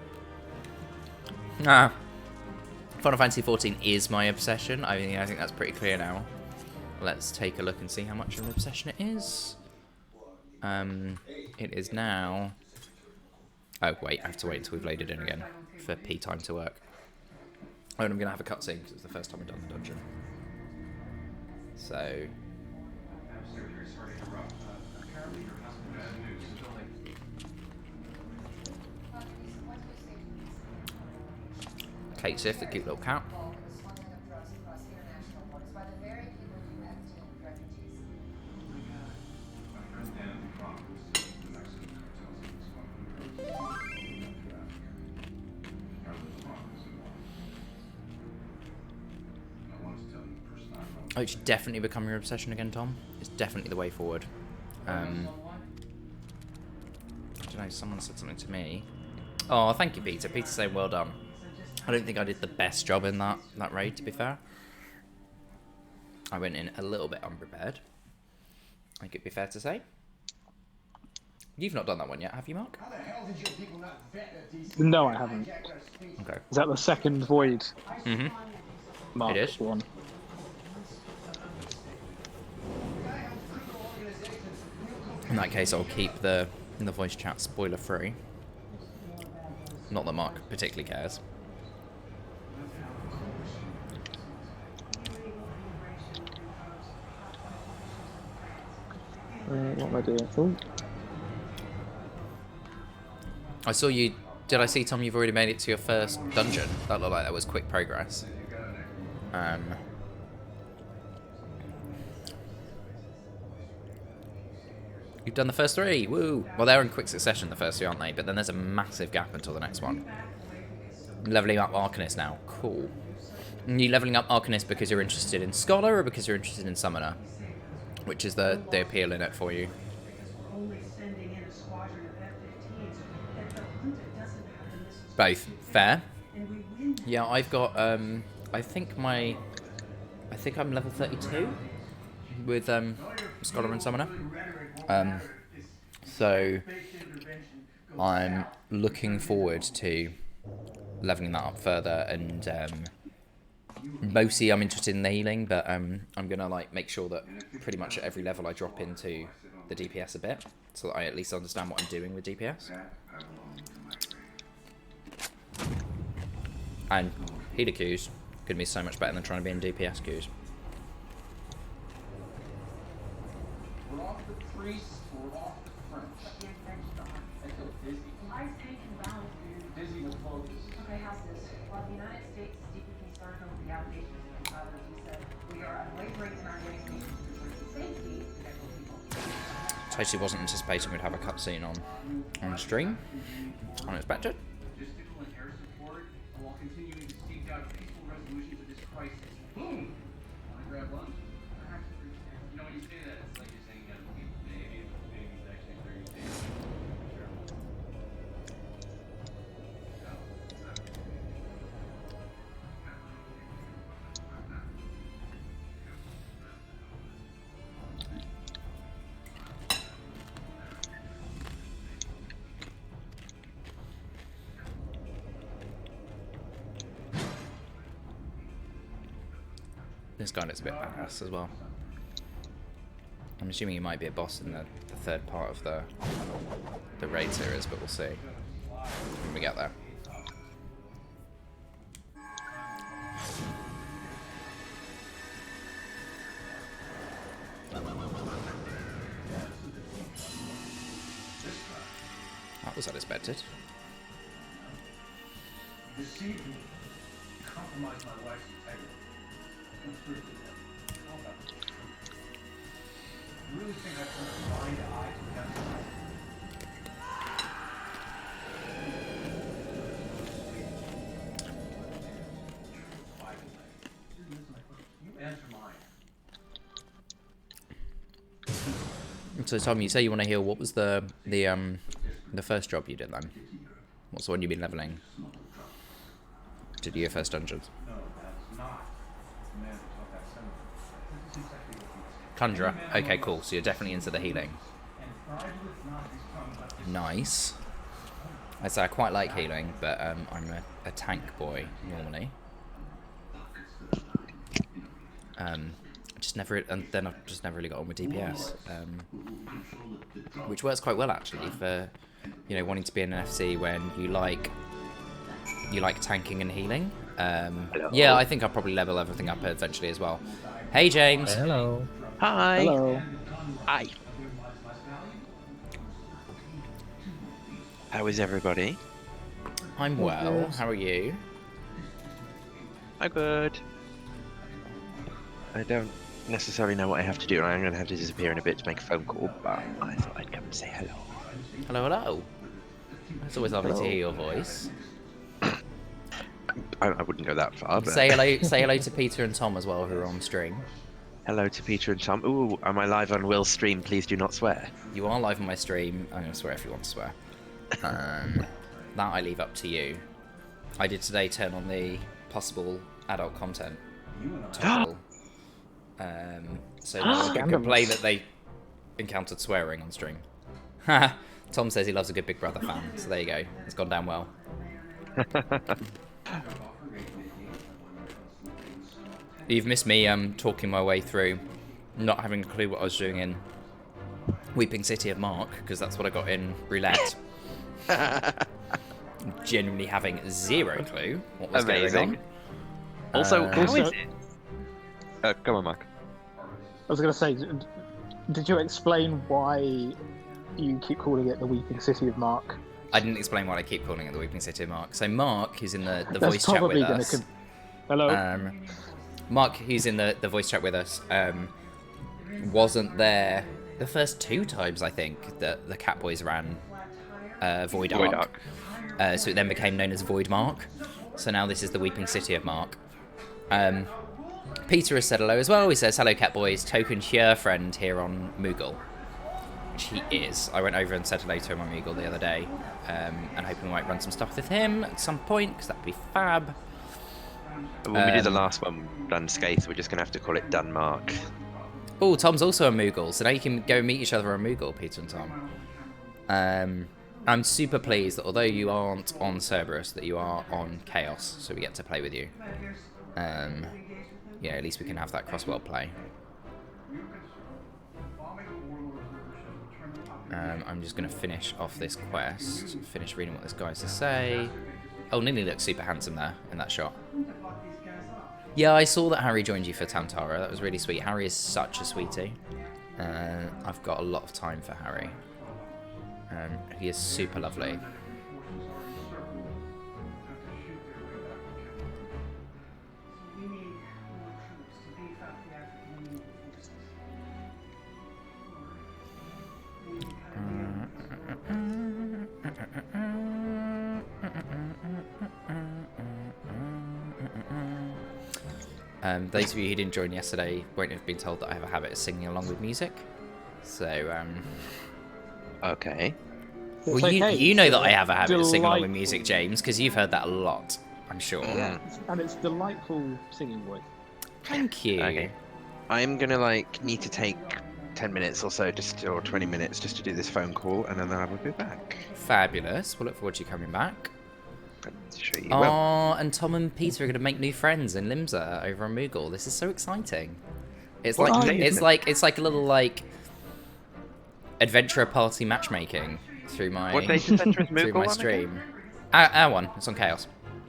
Final Fantasy XIV is my obsession. I mean, I think that's pretty clear now. Let's take a look and see how much of an obsession it is. It is now... Oh, wait. I have to wait until we've loaded in again for P time to work. Oh, and I'm going to have a cutscene because it's the first time I've done the dungeon. So... Kate Sif, the cute little cat. Oh, it should definitely become your obsession again, Tom. It's definitely the way forward. I don't know, someone said something to me. Oh, thank you, Peter. Peter saying well done. I don't think I did the best job in that raid, to be fair. I went in a little bit unprepared. I think it'd be fair to say. You've not done that one yet, have you, Mark? No, I haven't. Okay. Is that the second void? Mm-hmm. Mark It is. one. In that case, I'll keep the voice chat spoiler free. Not that Mark particularly cares. What am I doing? Oh. I saw you... Did I see, Tom, you've already made it to your first dungeon? That looked like that was quick progress. You've done the first 3, woo! Well, they're in quick succession, the first 2, aren't they? But then there's a massive gap until the next one. Leveling up Arcanist now, cool. Are you leveling up Arcanist because you're interested in Scholar or because you're interested in Summoner? Which is the appeal in it for you? Both. Fair. Yeah, I've got, I think I'm level 32 with, Scholar and Summoner. So, I'm looking forward to leveling that up further, and, mostly I'm interested in the healing, but, I'm gonna, like, make sure that pretty much at every level I drop into the DPS a bit, so that I at least understand what I'm doing with DPS. And healer queues could be so much better than trying to be in DPS queues. We're off the priests, we're off the French. I feel dizzy. Life's taking balance, dude. Dizzy with focus. Okay, how's this? While the United States is deeply concerned over the allegations against others, we said we are unwavering in our dedication to preserving safety of medical people. Totally wasn't anticipating we'd have a cutscene on stream. Unexpected. Logistical and air support, while continuing to seek out peaceful resolutions of this crisis. Boom! Wanna grab lunch? You know, when you say that, it's like you're saying you gotta keep the baby, but the baby's actually 30 days. Sure. This guy looks a bit badass as well. I'm assuming he might be a boss in the third part of the raid series, but we'll see when we get there. That was unexpected. Deceived me. Compromised my wife's integrity. You really think I put a blind eye to that? You answer mine. So Tom, you say you want to heal. What was the first job you did then? What's the one you've been leveling? To do your first dungeons? No, that's not the man who taught that seminar. This is exactly what he was. Conjurer. Okay, cool. So you're definitely into the healing. And pride with not his tongue left his Nice. I say I quite like healing, but I'm a tank boy normally. Just never, and then I've just never really got on with DPS, which works quite well actually for, you know, wanting to be in an FC when you like tanking and healing. Yeah, I think I'll probably level everything up eventually as well. Hey James. Hello. Hi. Hello. Hi. How is everybody? I'm well. How are you? I'm good. I don't necessarily know what I have to do, and I'm going to have to disappear in a bit to make a phone call, but I thought I'd come and say hello. Hello, hello. It's always lovely to hear your voice. I wouldn't go that far, but... Say hello to Peter and Tom as well, who are on stream. Hello to Peter and Tom. Ooh, am I live on Will's stream? Please do not swear. You are live on my stream. I'm going to swear if you want to swear. That I leave up to you. I did today turn on the possible adult content toggle. So no one can complain that they encountered swearing on stream. Tom says he loves a good Big Brother fan, so there you go. It's gone down well. You've missed me talking my way through, not having a clue what I was doing in Weeping City of Mark, because that's what I got in Roulette. Genuinely having zero clue what was going on. Also, how also- is it? Come on, Mark. I was going to say, did you explain why you keep calling it the Weeping City of Mark? I didn't explain why I keep calling it the Weeping City of Mark. So Mark, who's in the That's voice chat probably with gonna us. Hello? Mark, who's in the voice chat with us, wasn't there the first 2 times, I think, that the Catboys ran Void Ark. So it then became known as Void Mark. So now this is the Weeping City of Mark. Peter has said hello as well. He says, hello Catboys, token here friend here on Moogle. Which he is. I went over and said hello to him on Moogle the other day. And hoping we might run some stuff with him at some point, because that'd be fab. When we do the last one, Done Skaith, we're just going to have to call it Done Mark. Oh, Tom's also a Moogle, so now you can go meet each other on Moogle, Peter and Tom. I'm super pleased that although you aren't on Cerberus, that you are on Chaos, so we get to play with you. Yeah, at least we can have that cross-world play. I'm just going to finish off this quest, finish reading what this guy has to say. Oh, Nini looks super handsome there in that shot. Yeah, I saw that Harry joined you for Tamtara. That was really sweet. Harry is such a sweetie. I've got a lot of time for Harry. He is super lovely. We need more troops to beef up the African Union forces. We need Those of you who didn't join yesterday won't have been told that I have a habit of singing along with music. So, Okay. well, you know that I have a habit of singing along with music, James, because you've heard that a lot, I'm sure. Yeah, and it's delightful singing voice. Thank you. Okay. I'm going to, need to take 10 minutes or so, or 20 minutes, just to do this phone call, and then I will be back. Fabulous. We'll look forward to you coming back. I'm sure you will. Oh, and Tom and Peter are going to make new friends in Limsa over on Moogle. This is so exciting. It's What like day is it's like a little like adventure party matchmaking through my What date is Adventurous through Moogle my on stream. Our one, it's on Chaos.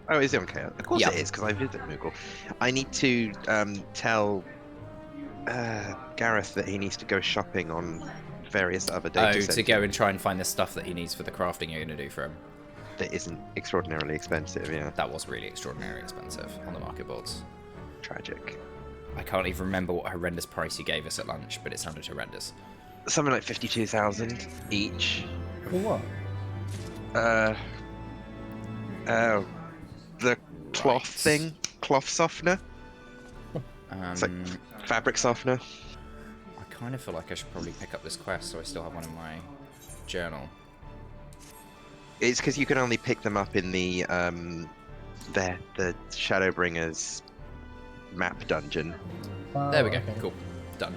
Oh, is it on Chaos? Of course Yeah. it is, because I visit Moogle. I need to tell Gareth that he needs to go shopping on various other data Oh, centers to go and try and find the stuff that he needs for the crafting you're going to do for him. that isn't extraordinarily expensive, yeah. That was really extraordinarily expensive on the market boards. Tragic. I can't even remember what horrendous price you gave us at lunch, but it sounded horrendous. Something like 52,000 each. For what? The cloth thing, cloth softener, it's like fabric softener. I kind of feel like I should probably pick up this quest so I still have one in my journal. It's because you can only pick them up in the Shadowbringers map dungeon. There we go. Okay. Cool. Done.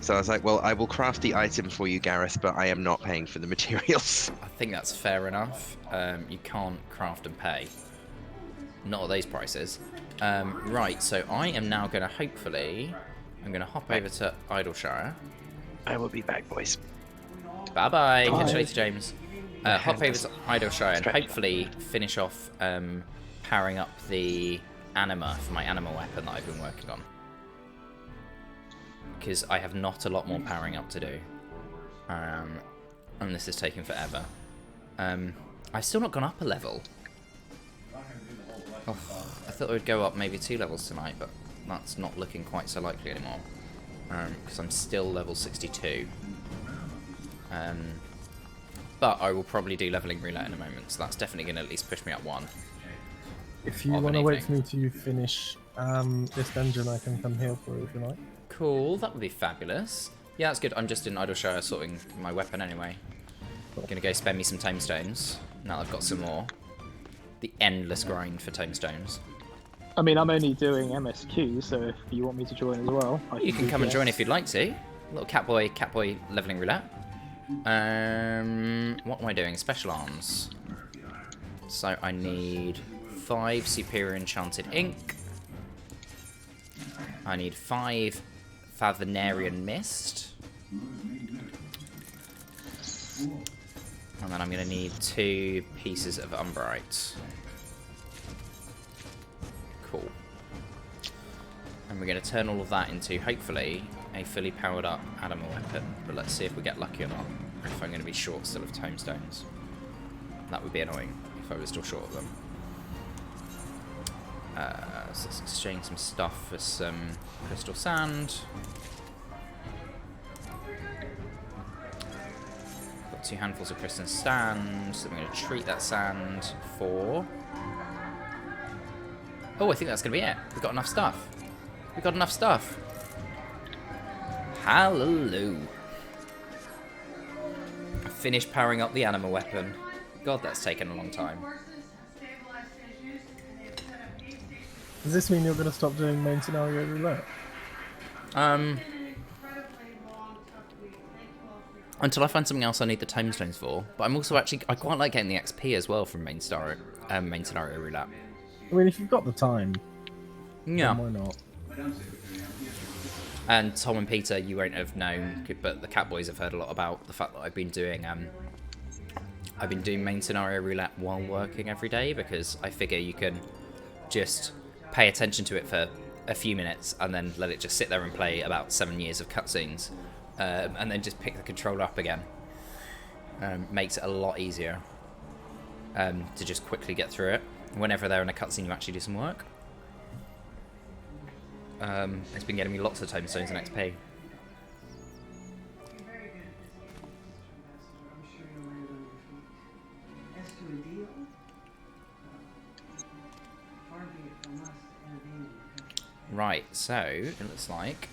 So I was like, well, I will craft the item for you, Gareth, but I am not paying for the materials. I think that's fair enough. You can't craft and pay. Not at these prices. Right, so I am now going to hopefully... I'm going to hop over to Idleshire. I will be back, boys. Bye-bye. Bye. Catch you later, James. Hop over to Idleshire and Stretch. hopefully finish off powering up the anima for my anima weapon that I've been working on. Because I have not a lot more powering up to do. And this is taking forever. I've still not gone up a level. Oh, I thought it would go up maybe 2 levels tonight, but that's not looking quite so likely anymore. Because I'm still level 62. But I will probably do leveling roulette in a moment, so that's definitely going to at least push me up 1. If you Of an want to wait for evening. me to finish this dungeon, I can come heal for you if you like. Cool, that would be fabulous. Yeah, that's good. I'm just in Idleshire sorting my weapon anyway. Gonna go spend me some tomestones, now I've got some more. The endless grind for tomestones. I mean, I'm only doing MSQ, so if you want me to join as well, You can come and join if you'd like to. Little catboy leveling roulette. What am I doing? Special arms. So I need 5 superior enchanted ink. I need 5 Fathernarian mist. And then I'm going to need 2 pieces of umbrite. Cool. And we're going to turn all of that into, hopefully, a fully powered up animal weapon. But let's see if we get lucky or not. Or if I'm going to be short still of tomestones. That would be annoying if I was still short of them. So let's exchange some stuff for some crystal sand. Got 2 handfuls of crystal sand, so I'm going to treat that sand for... Oh, I think that's going to be it. We've got enough stuff. We've got enough stuff. Hallelujah. Finished powering up the animal weapon. God, that's taken a long time. Does this mean you're going to stop doing main scenario roulette? Until I find something else I need the tomestones for. But I'm also actually... I quite like getting the XP as well from main scenario roulette. I mean, if you've got the time, Yeah. then why not? And Tom and Peter, you won't have known, but the Catboys have heard a lot about the fact that I've been doing main scenario roulette while working every day, because I figure you can just pay attention to it for a few minutes and then let it just sit there and play about 7 years of cutscenes, and then just pick the controller up again. Makes it a lot easier to just quickly get through it. Whenever they're in a cutscene, you actually do some work. It's been getting me lots of tomestones and XP. Right, so it looks like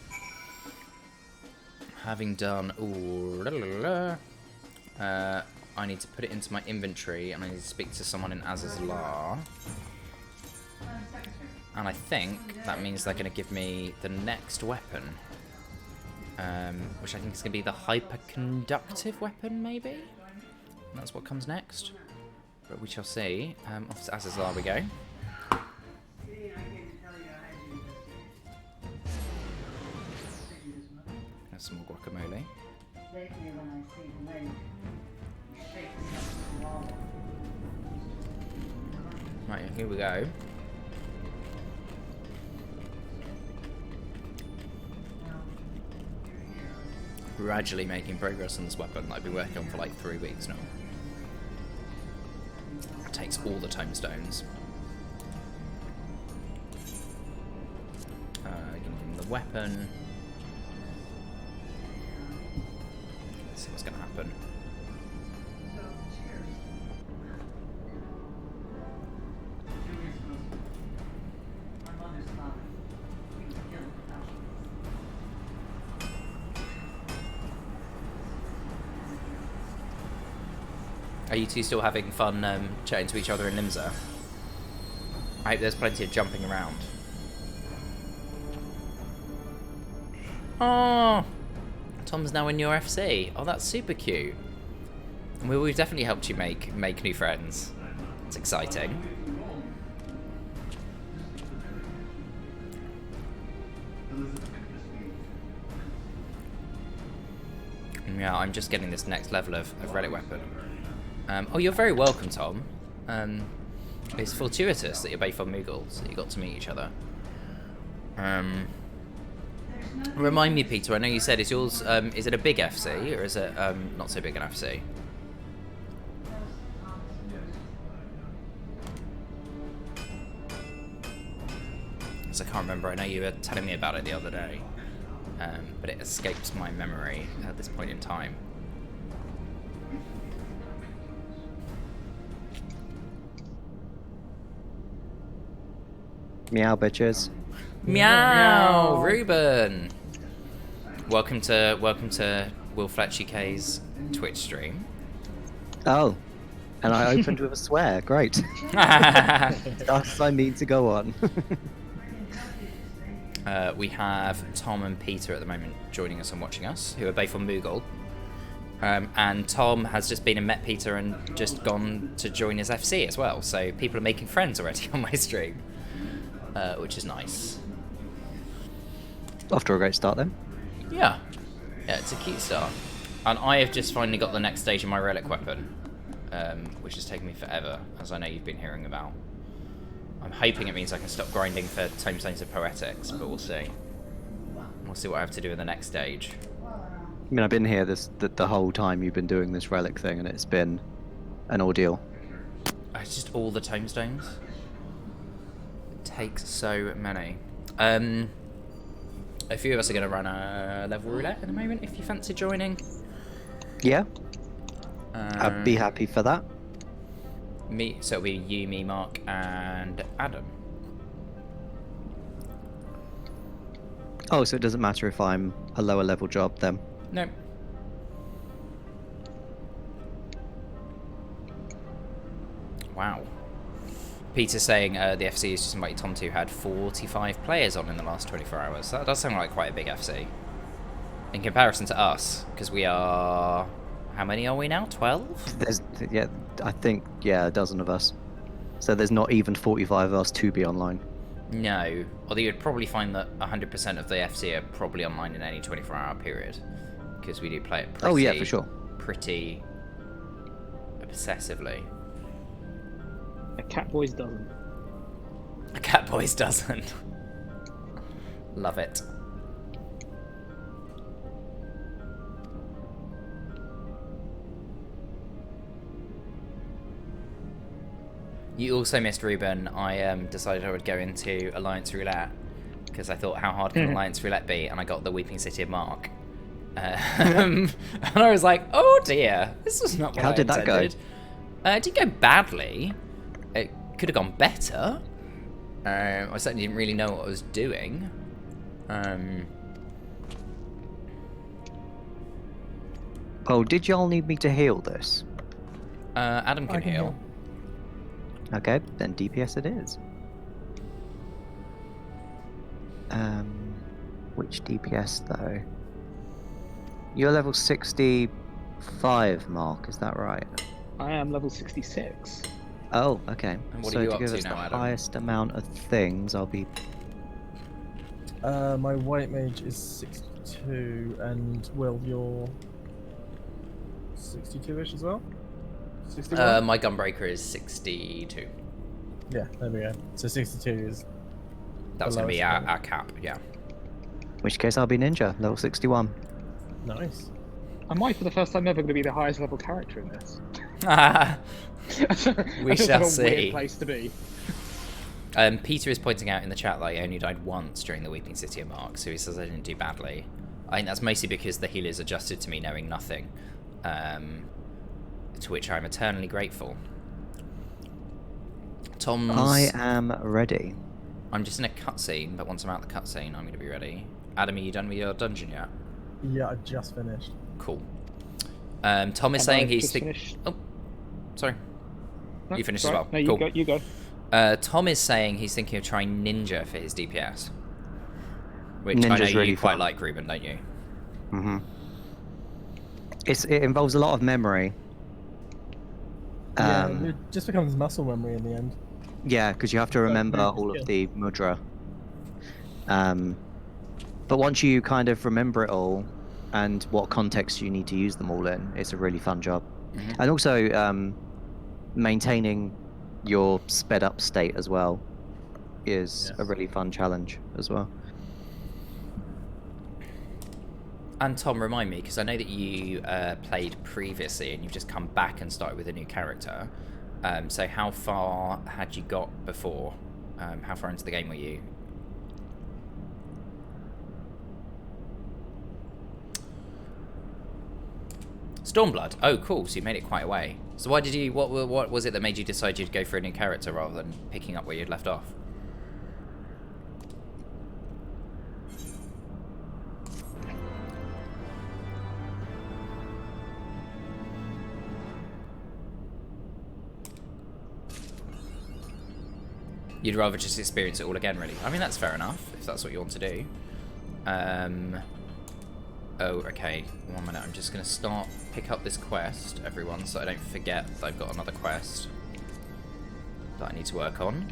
having done I need to put it into my inventory and I need to speak to someone in Azazlar. And I think that means they're going to give me the next weapon, which I think is going to be the hyperconductive weapon, maybe? That's what comes next. But we shall see. Off to Azazar we go. Gideon, I came to tell you I had you investigated. There's some more guacamole. Lately, when I see the lake, you shake me up to the wall. Right, here we go. Gradually making progress on this weapon that I've been working on for like 3 weeks now. It takes all the tomestones. Gonna give him the weapon. Let's see what's gonna happen. So, cheers. 2 years ago, my mother's father, he was killed without Are you two still having fun chatting to each other in Limsa? I hope there's plenty of jumping around. Oh, Tom's now in your FC. Oh, that's super cute. We've definitely helped you make new friends. It's exciting. Yeah, I'm just getting this next level of relic weapon. Oh, you're very welcome, Tom. It's fortuitous that you're both on Moogles, that you got to meet each other. Remind me, Peter, I know you said, is yours, is it a big FC, or is it not so big an FC? So I can't remember, I know you were telling me about it the other day, but it escapes my memory at this point in time. Meow, bitches. Meow, Ruben. Welcome to Will Fletch UK's Twitch stream. Oh, and I opened with a swear. Great. That's I need to go on. We have Tom and Peter at the moment joining us and watching us, who are both on Moogle. And Tom has just been and met Peter and just gone to join his FC as well. So people are making friends already on my stream, which is nice. Off to a great start then. Yeah, it's a cute start. And I have just finally got the next stage of my relic weapon, which has taken me forever, as I know you've been hearing about. I'm hoping it means I can stop grinding for tomestones of poetics, but we'll see. We'll see what I have to do in the next stage. I mean, I've been here the whole time you've been doing this relic thing, and it's been an ordeal. It's just all the tomestones. It takes so many. A few of us are going to run a level roulette at the moment, if you fancy joining. Yeah. I'd be happy for that. So it'll be you, me, Mark, and Adam. Oh, so it doesn't matter if I'm a lower level job then? No. Wow. Peter's saying the FC he's just invited Tom to had 45 players on in the last 24 hours. That does sound like quite a big FC. In comparison to us, because we are... How many are we now? 12? Yeah, I think, a dozen of us. So there's not even 45 of us to be online. No. Although you'd probably find that 100% of the FC are probably online in any 24-hour period. Because we do play it pretty... Oh yeah, for sure. Pretty... obsessively. A Catboys doesn't. A Catboys doesn't. Love it. You also missed, Ruben. I decided I would go into Alliance Roulette because I thought, how hard can Alliance Roulette be? And I got the Weeping City of Mark. And I was like, oh dear, this was not what I intended. How did that go? It didn't go badly. It could have gone better. I certainly didn't really know what I was doing. Oh, did y'all need me to heal this? Adam can heal. Okay, then DPS it is. Which DPS though? You're level 65, Mark, is that right? I am level 66. Oh, okay. And what so are you to up give to us now, the Adam? highest amount of things, I'll be. My white mage is 62, and Will, you're 62-ish as well? 61? My gunbreaker is 62. Yeah, there we go. So 62 is That was the going to be lowest our cap, yeah. In which case, I'll be ninja, level 61. nice. Am I, for the first time ever, going to be the highest level character in this? We That's shall a see. weird place to be. Peter is pointing out in the chat that I only died once during the Weeping City of Mark, so he says I didn't do badly. I think that's mostly because the healers adjusted to me knowing nothing, to which I'm eternally grateful. Tom's... I am ready. I'm just in a cutscene, but once I'm out the cutscene, I'm going to be ready. Adam, are you done with your dungeon yet? Yeah, I just finished. Cool. Tom is saying he's... Oh, sorry. No, You finished sorry. as well. No, you Cool. go. You go. Tom is saying he's thinking of trying Ninja for his DPS. Which I know Ninja's you really quite fun. like, Ruben, don't you? Mm-hmm. It involves a lot of memory. Yeah, it just becomes muscle memory in the end. Yeah, because you have to remember really all good. of the mudra. But once you kind of remember it all and what context you need to use them all in, it's a really fun job. Mhm. And also maintaining your sped up state as well is a Yes. really fun challenge as well. And Tom, remind me, because I know that you played previously and you've just come back and started with a new character. So how far had you got before? How far into the game were you? Stormblood. Oh, cool. So you made it quite a way. So why did you? What was it that made you decide you'd go for a new character rather than picking up where you'd left off? You'd rather just experience it all again, really. I mean, that's fair enough, if that's what you want to do. Oh, okay. 1 minute. I'm just going to pick up this quest, everyone, so I don't forget that I've got another quest that I need to work on.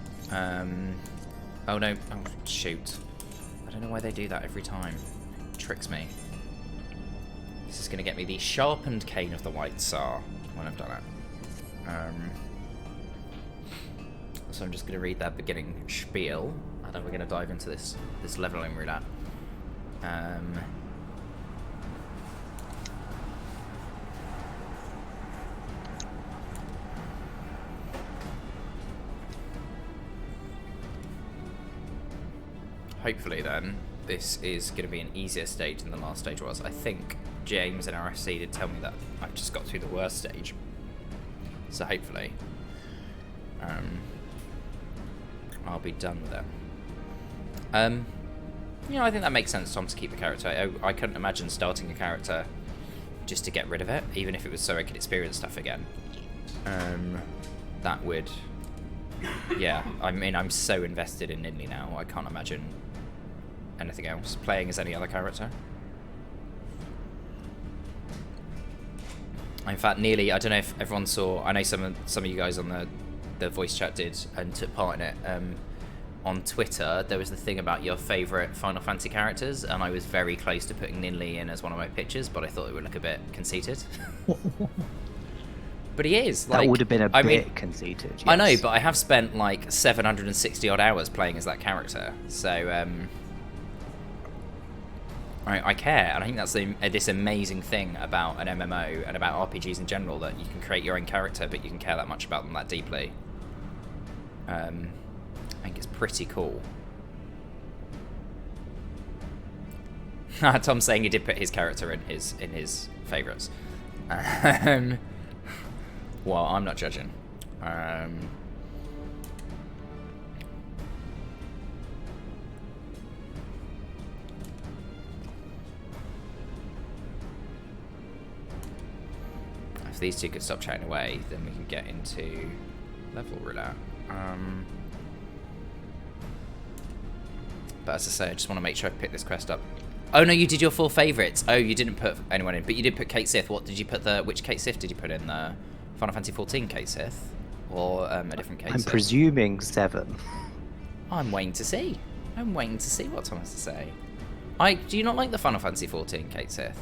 Oh, no. Oh, shoot. I don't know why they do that every time. It tricks me. This is going to get me the sharpened cane of the White Tsar when I've done it. So I'm just going to read that beginning spiel, and then we're going to dive into this leveling roulette. Hopefully then, this is going to be an easier stage than the last stage was. I think James and RSC did tell me that I've just got through the worst stage. So hopefully, I'll be done with it. You know, I think that makes sense, Tom, to keep the character. I couldn't imagine starting a character just to get rid of it, even if it was so I could experience stuff again. That would... Yeah, I mean, I'm so invested in Ninley now, I can't imagine anything else. Playing as any other character. In fact, nearly, I don't know if everyone saw, I know some of you guys on the voice chat did and took part in it. On Twitter, there was the thing about your favourite Final Fantasy characters, and I was very close to putting Ninley in as one of my pictures, but I thought it would look a bit conceited. But he is. Like, that would have been a I bit mean, conceited. Yes. I know, but I have spent like 760 odd hours playing as that character, so I care, and I think that's this amazing thing about an MMO and about RPGs in general, that you can create your own character, but you can care that much about them that deeply. I think it's pretty cool. Tom's saying he did put his character in his favourites. Well, I'm not judging. If these two could stop chatting away, then we can get into level roulette. But as I say, I just want to make sure I pick this quest up. Oh no, you did your 4 favourites. Oh, you didn't put anyone in, but you did put Kate Sith. What did you put? Which Kate Sith did you put in? The Final Fantasy XIV Kate Sith, or a different case. I'm presuming 7. I'm waiting to see. I'm waiting to see what Tom has to say. Do you not like the Final Fantasy XIV, Kate Sith?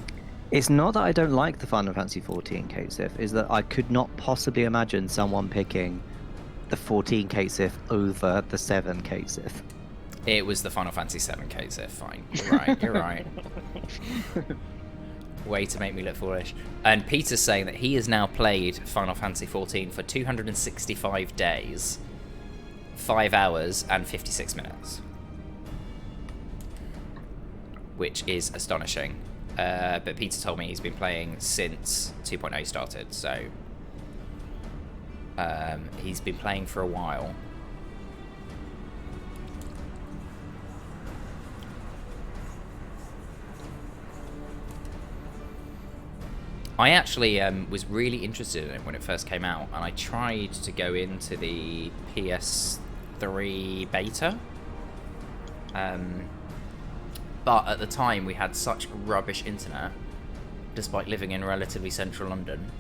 It's not that I don't like the Final Fantasy XIV Kate Sith, is that I could not possibly imagine someone picking the 14 Kate Sith over the 7 Kate Sith. It was the Final Fantasy VII Kate Sith, fine. You're right, you're right. Way to make me look foolish. And Peter's saying that he has now played Final Fantasy XIV for 265 days, 5 hours and 56 minutes. Which is astonishing. But Peter told me he's been playing since 2.0 started, so he's been playing for a while. I actually was really interested in it when it first came out, and I tried to go into the PS3 beta. But at the time we had such rubbish internet, despite living in relatively central London,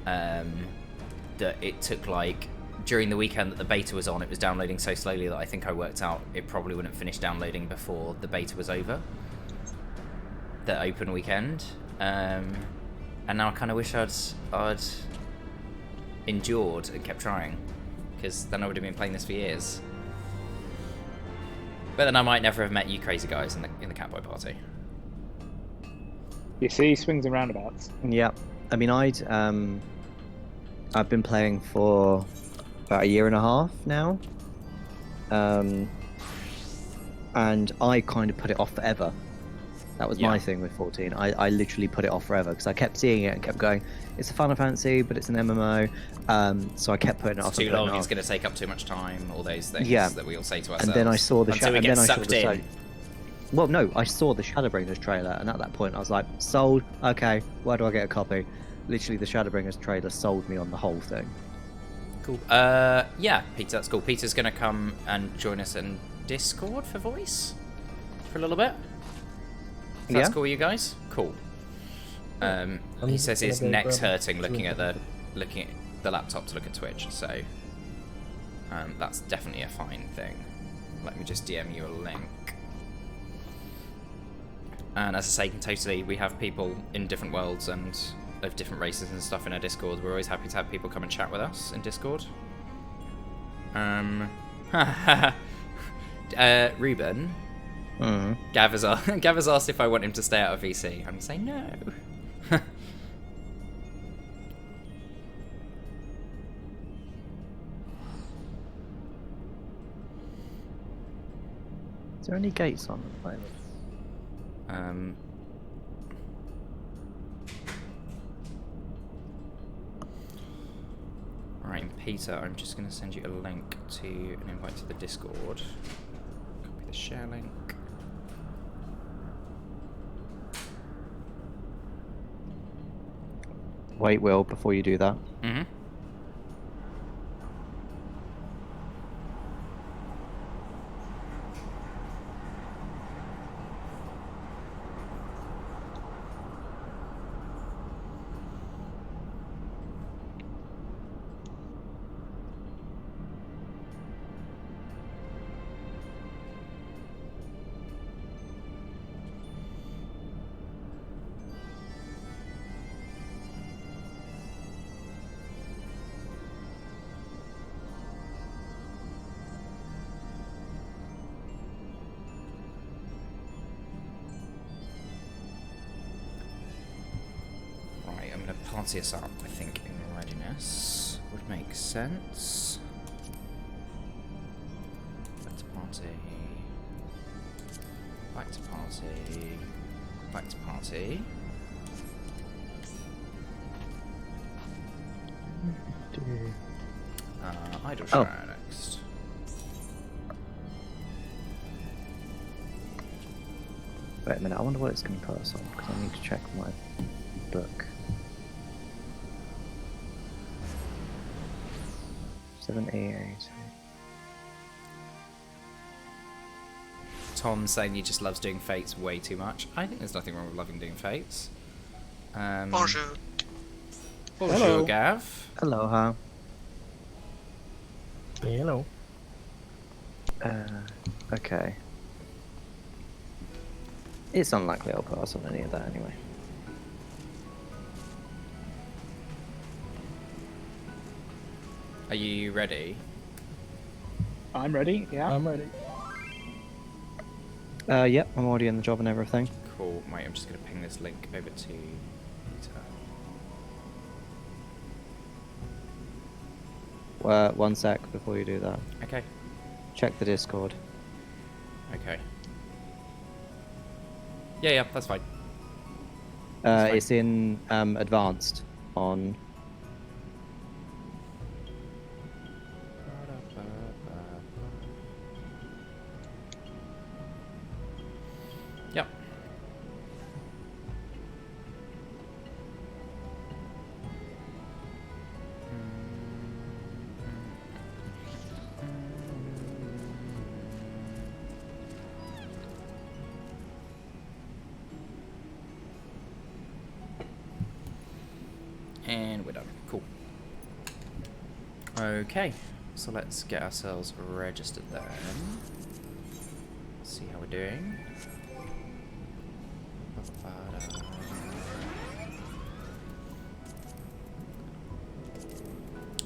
that it took like, during the weekend that the beta was on, it was downloading so slowly that I think I worked out it probably wouldn't finish downloading before the beta was over. The open weekend. And now I kind of wish I'd endured and kept trying, because then I would have been playing this for years. But then I might never have met you crazy guys in the Catboy party. You see, swings and roundabouts. Yeah, I mean, I've been playing for about 1.5 years now, and I kind of put it off forever. That was my thing with 14. I literally put it off forever because I kept seeing it and kept going, it's a Final Fantasy, but it's an MMO. So I kept putting it off. It's too long, it's going to take up too much time, all those things that we all say to ourselves. And then I saw the until we get sucked in. Well, no, I saw the Shadowbringers trailer, and at that point I was like, sold, okay, where do I get a copy? Literally, the Shadowbringers trailer sold me on the whole thing. Cool. Yeah, Peter, that's cool. Peter's going to come and join us in Discord for voice for a little bit. If that's cool with you guys? Cool. He says his neck's hurting looking at the laptop to look at Twitch, so that's definitely a fine thing. Let me just DM you a link. And as I say, we have people in different worlds and of different races and stuff in our Discord. We're always happy to have people come and chat with us in Discord. Ruben. Gav has asked if I want him to stay out of VC. I'm going to say no. Is there any gates on at the moment? Right, Peter, I'm just going to send you a link to an invite to the Discord. Copy the share link. Wait, Will, before you do that. Mm-hmm. Party us up, I think, in readiness would make sense. Back to party. Back to party. Back to party. Idle share next. Wait a minute, I wonder what it's going to put us on, because I need to check my book. 788. Tom saying he just loves doing Fates way too much. I think there's nothing wrong with loving doing Fates. Bonjour. Bonjour, Gav. Aloha. Hello. Okay. It's unlikely I'll pass on any of that anyway. Are you ready? I'm ready. Yeah. I'm ready. Yep, I'm already in the job and everything. Cool. Wait, I'm just going to ping this link over to Peter. One sec before you do that. Okay. Check the Discord. Okay. Yeah, that's fine. That's fine. It's in advanced on. Yep. And we're done. Cool. Okay, so let's get ourselves registered then. See how we're doing.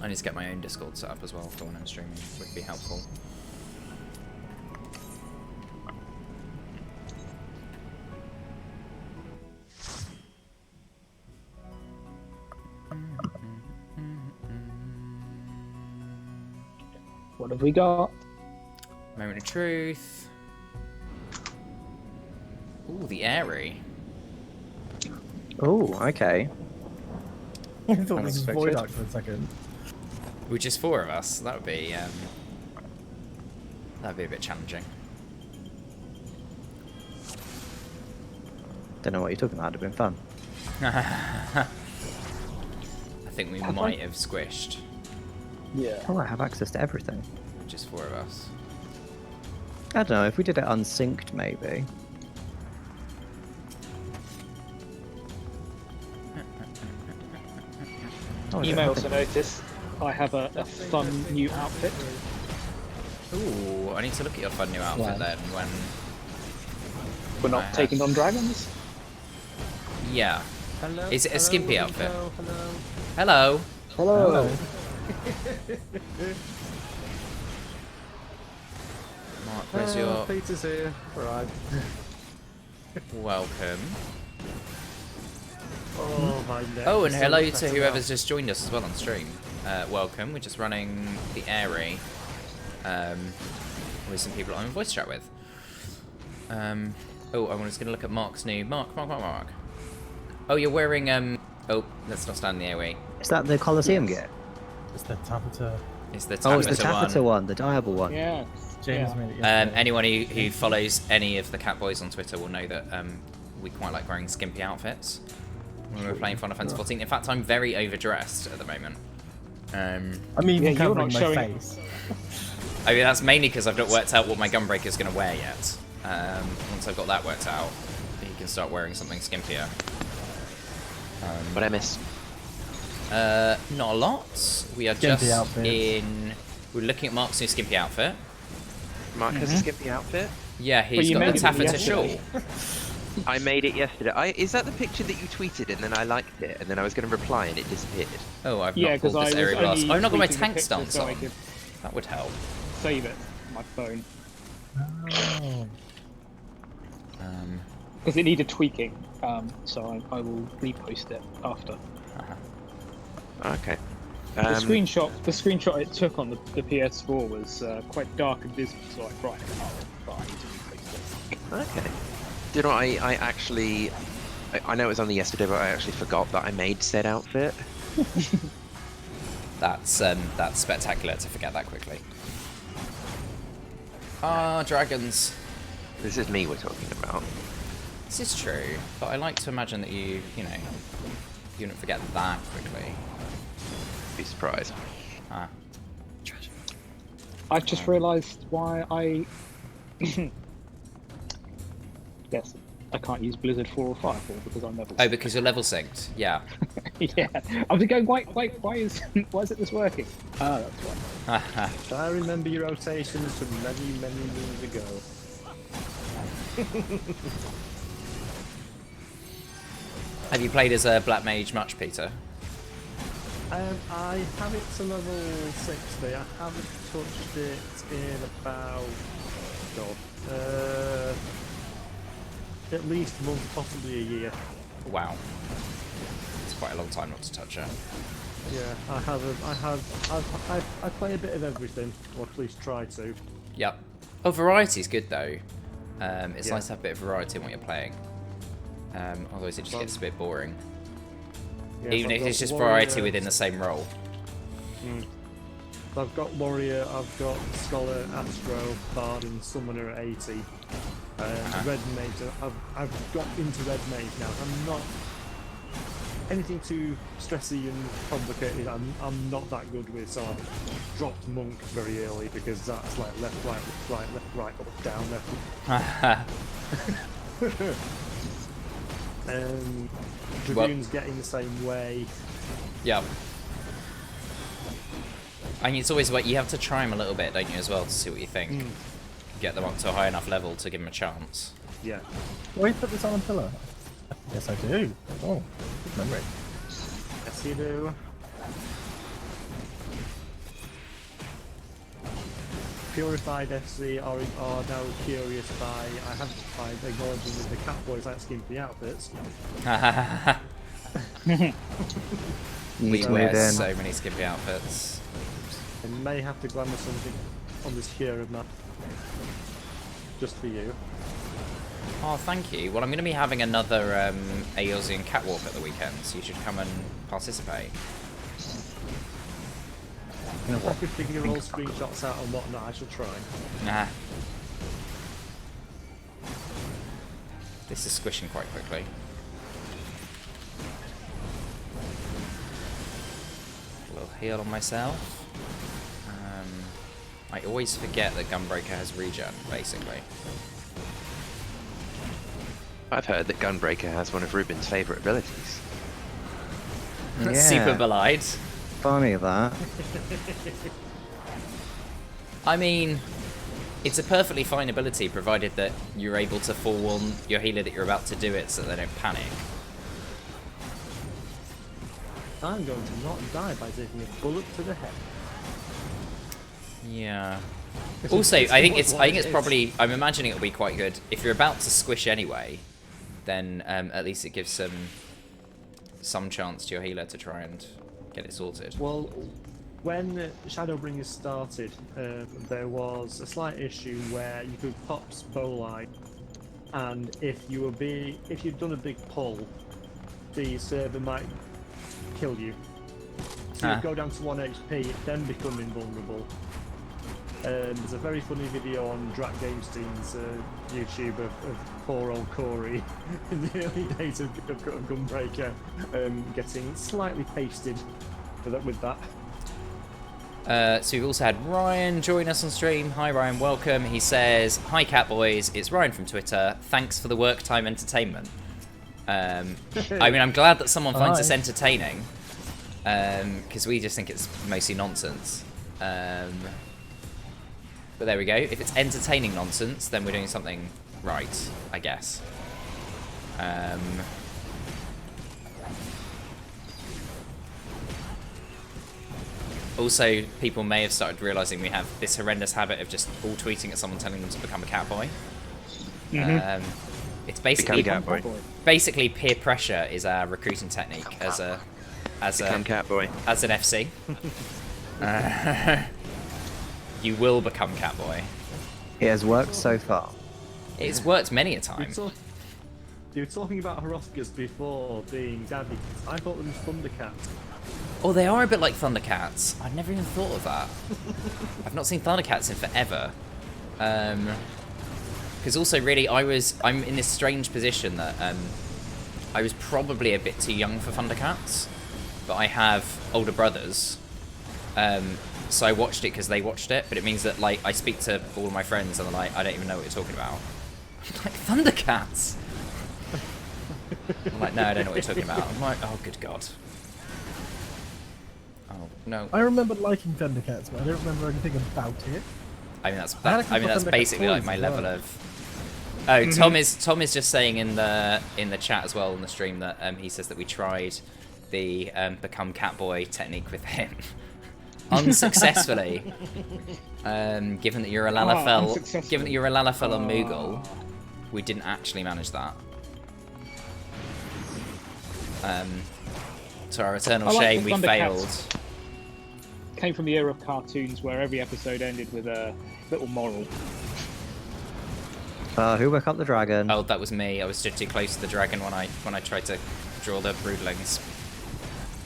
I need to get my own Discord set up as well for when I'm streaming, would be helpful. What have we got? Moment of truth. Ooh, the airy. Oh, okay. I thought this was Unexpected. Void for a second. Which is 4 of us. That would be a bit challenging. Don't know what you're talking about. It'd been fun. I think we might have squished. Yeah. Oh, I have access to everything. Just 4 of us. I don't know. If we did it unsynced, maybe. Oh, You may also notice I have a fun new outfit. Ooh, I need to look at your fun new outfit Yeah. then when... We're I not have- taking on dragons. Yeah. Hello. Is it a skimpy outfit? Hello. Hello. Hello. Mark, where's your... Peter's here. Right. Welcome. Oh, my neck. Oh, and is hello so to pressing whoever's up. just joined us as well on stream. Welcome. We're just running the airy with some people I'm in voice chat with. Oh, I was going to look at Mark's new... Mark. Oh, you're wearing... Oh, let's not stand in the airway. Is that the Colosseum gear? It's the Taffeta. It's the Oh, it's the Taffeta Taffeta one, the Diable one. Yeah. James Yeah. made it yesterday. Anyone who follows any of the Catboys on Twitter will know that we quite like wearing skimpy outfits when we're playing Final Fantasy XIV. In fact, I'm very overdressed at the moment. I mean, Yeah, even you're covering not my showing- face. I mean, that's mainly because I've not worked out what my Gunbreaker's going to wear yet. Once I've got that worked out, he can start wearing something skimpier. What I miss? Not a lot. We are Skimpy just outfits. in... We're looking at Mark's new skimpy outfit. Mark has a skimpy outfit. Yeah, he's you got the made it taffeta yesterday. shawl. I made it yesterday. Is that the picture that you tweeted and then I liked it and then I was going to reply and it disappeared? Oh, I've Yeah, not pulled because I this was area blast. only I've not got my tweeting the tank picture stance so I on. could That would help. save it on my phone. Oh. Because it needed tweaking, so I will repost it after. Okay. The screenshot it took on the PS4 was quite dark and dismal, so I brightened it up, but I need to repost it. Okay. Do you know, I actually... I know it was only yesterday, but I actually forgot that I made said outfit. That's spectacular to forget that quickly. Ah, dragons. This is me we're talking about. This is true, but I like to imagine that you wouldn't forget that quickly. Be surprised. Ah. I've just realised why I... Yes, I can't use Blizzard 4 or 5 because I'm level Oh, because you're level synced. Yeah. Yeah, I was going, why is it this working? Ah, that's why. I remember your rotations from many, many moons ago. Have you played as a Black Mage much, Peter? I have it to level 60. I haven't touched it in about... God. At least a month, possibly a year. Wow. It's quite a long time not to touch it. Yeah, I play a bit of everything, or at least try to. Yep. Oh, variety's good though. It's Yeah. nice to have a bit of variety in what you're playing. Otherwise it just gets a bit boring. Yeah, Even so if I've it's got just variety warrior- within the same role. So I've got warrior, I've got scholar, astro, bard, and summoner at 80. Red mage, I've got into red mage now. I'm not anything too stressy and complicated. I'm not that good with, so I've dropped monk very early because that's like left, right, left, right, up, down, left. Dragoon's getting the same way. Yep. And it's always what you have to try them a little bit, don't you, as well, to see what you think. Get them up to a high enough level to give them a chance. Yeah. Oh, you put this on a pillar? Yes, I do. Oh, good memory. Yes, you do. Purified FC are now curious by acknowledging that the Catboys like skimpy outfits. We So wear then- so many skimpy outfits. I may have to glamour something on this hero map. Just for you. Oh, thank you. Well, I'm going to be having another Aeolsian catwalk at the weekend, so you should come and participate. If I could figure all screenshots out and whatnot, I shall try. Nah. This is squishing quite quickly. A little heal on myself. I always forget that Gunbreaker has regen, basically. I've heard that Gunbreaker has one of Ruben's favourite abilities. Yeah. Super Belied. Funny that. I mean, it's a perfectly fine ability, provided that you're able to forewarn your healer that you're about to do it so they don't panic. I'm going to not die by taking a bullet to the head. Yeah. Also, I think it's probably, I'm imagining it'll be quite good if you're about to squish anyway. Then at least it gives some chance to your healer to try and get it sorted. Well, when Shadowbringers started, there was a slight issue where you could pop Spolite, and if you'd done a big pull, the server might kill you. So you'd go down to 1 HP, then become invulnerable. There's a very funny video on Drat Gamestein's YouTube of poor old Corey in the early days of Gunbreaker getting slightly pasted with that. So we've also had Ryan join us on stream. Hi Ryan, welcome. He says, "Hi Catboys, it's Ryan from Twitter. Thanks for the work time entertainment." I mean, I'm glad that someone finds us entertaining, because we just think it's mostly nonsense. But there we go. If it's entertaining nonsense, then we're doing something right, I guess. Also, people may have started realising we have this horrendous habit of just all tweeting at someone telling them to become a catboy. It's basically basically peer pressure is our recruiting technique as an FC. You will become catboy. It has worked so far. It's worked many a time. You were talking about Hrothgas before being daddy. I thought them Thundercats. Oh, they are a bit like Thundercats. I've never even thought of that. I've not seen Thundercats in forever. Because also, really, I'm in this strange position that I was probably a bit too young for Thundercats, but I have older brothers. So I watched it because they watched it, but it means that like I speak to all of my friends and they're like, I don't even know what you're talking about. I'm like, Thundercats! I'm like, no, I don't know what you're talking about. I'm like, oh, good God. Oh, No. I remember liking Thundercats, but I don't remember anything about it. I mean that's I had a couple that's Thundercat basically like toys my as level well. of. Oh, Tom is just saying in the chat as well in the stream that he says that we tried the become Catboy technique with him unsuccessfully. Given that you're a Lalafell, given that you're a Lalafell on Moogle, we didn't actually manage that. To our eternal shame, we failed. Came from the era of cartoons where every episode ended with a little moral. Who woke up the dragon? Oh, that was me. I was stood too close to the dragon when I tried to draw the broodlings.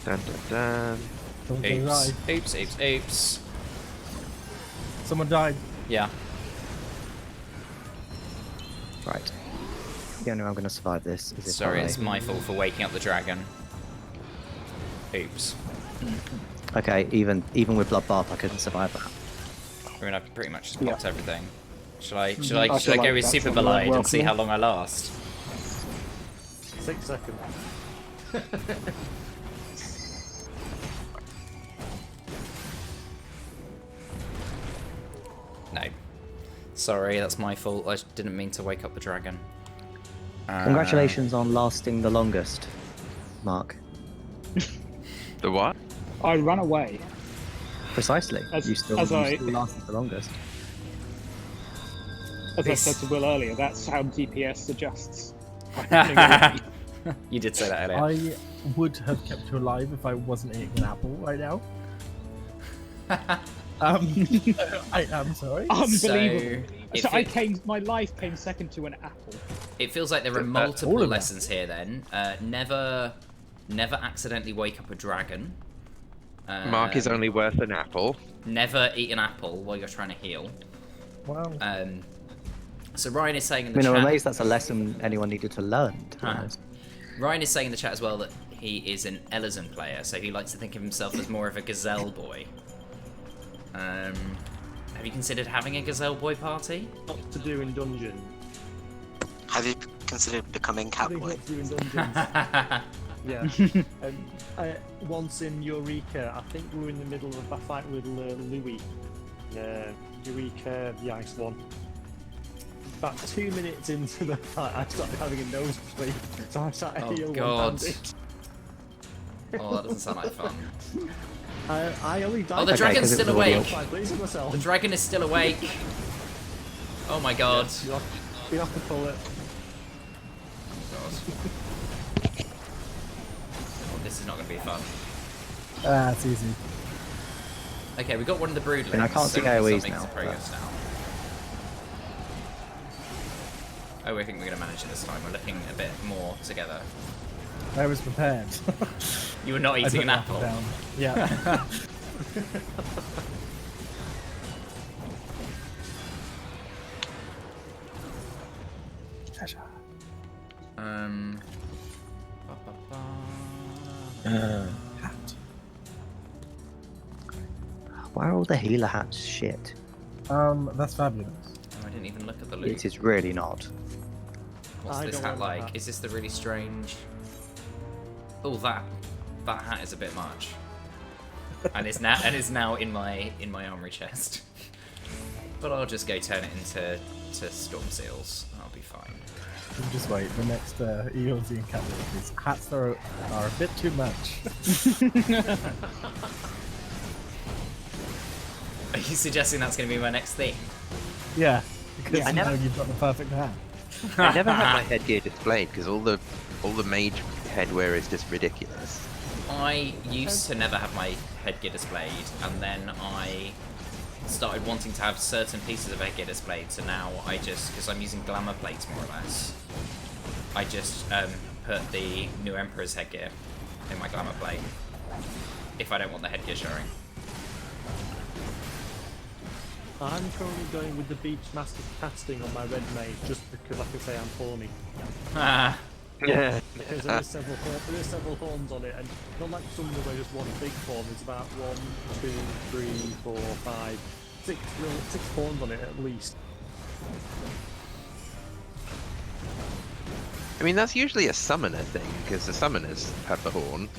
Dun, dun, dun. Oops. Someone died. Yeah. Right. The only way I'm going to survive this is if Sorry, I... it's my fault for waking up the dragon. Oops. Okay, even with Bloodbath, I couldn't survive that. I mean, I've pretty much just popped everything. Should I I go feel with like Super that's Belied and see welcome. how long I last? 6 seconds. No. Sorry, that's my fault. I didn't mean to wake up the dragon. Congratulations on lasting the longest, Mark. The what? I ran away. Precisely. You still lasted the longest. As I said to Will earlier, that's how DPS adjusts. You did say that earlier. I would have kept you alive if I wasn't eating an apple right now. I am sorry. Unbelievable. So, my life came second to an apple. It feels like there are multiple lessons here then. Never accidentally wake up a dragon. Mark is only worth an apple. Never eat an apple while you're trying to heal. Wow. So Ryan is saying in the I'm chat... amazed that's a lesson anyone needed to learn, to be honest. Ryan is saying in the chat as well that he is an Ellison player, so he likes to think of himself as more of a Gazelle boy. Have you considered having a Gazelle boy party? What to do in dungeon? Have you considered becoming Catboy? What to do in dungeons? Yeah. Once in Eureka, I think we were in the middle of a fight with Louis. Eureka, the ice one. About 2 minutes into the fight, I started having a nosebleed, so I started healing one-handed. Oh, that doesn't sound like fun. I only died. Oh, the dragon's still awake. Myself. The dragon is still awake. Oh my god. Yeah, you have to pull it. God. Oh, this is not going to be fun. It's easy. Okay, we got one of the broodlings. And I can't see AoEs now. Progress now. Oh, I think we're going to manage it this time. We're looking a bit more together. I was prepared. You were not eating an apple. Down. Yeah. Hat. Why are all the healer hats shit? That's fabulous. Oh, I didn't even look at the loot. It is really not. What's this hat like? Is this the really strange... Oh, that hat is a bit much. And it's now in my armory chest. But I'll just go turn it into storm seals. I'll be fine. You just wait. The next ELZ and Catboy, these hats are a bit too much. Are you suggesting that's going to be my next theme? Yeah, because I never... you've got the perfect hat. I never had my headgear displayed because all the mage headwear is just ridiculous. I used to never have my headgear displayed, and then I started wanting to have certain pieces of headgear displayed, so now I just, because I'm using glamour plates more or less, I just put the new Emperor's headgear in my glamour plate, if I don't want the headgear showing. I'm currently going with the Beachmaster casting on my red mage just because I can say I'm horny. Ah. Yeah. Because there is several horns on it, and not like some of where just one big horn. There's about 1, 2, 3, 4, 5, 6 horns on it at least. I mean, that's usually a summoner thing because the summoners have the horn.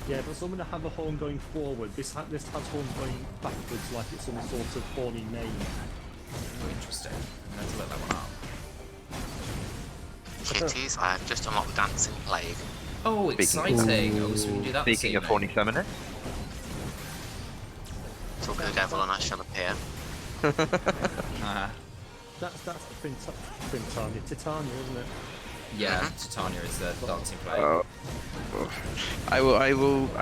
Yeah, but some of them have a horn going forward. This has horns going backwards, like it's some sort of horny mane. Oh, interesting. I'm going to look that one up. Kitties, I have just unlocked Dancing Plague. Oh, exciting! Oh, so we can do that this Speaking of evening. horny summoner. Talk to the devil and I shall appear. That's Titania, isn't it? Yeah, Titania is the dancing plague. Oh. I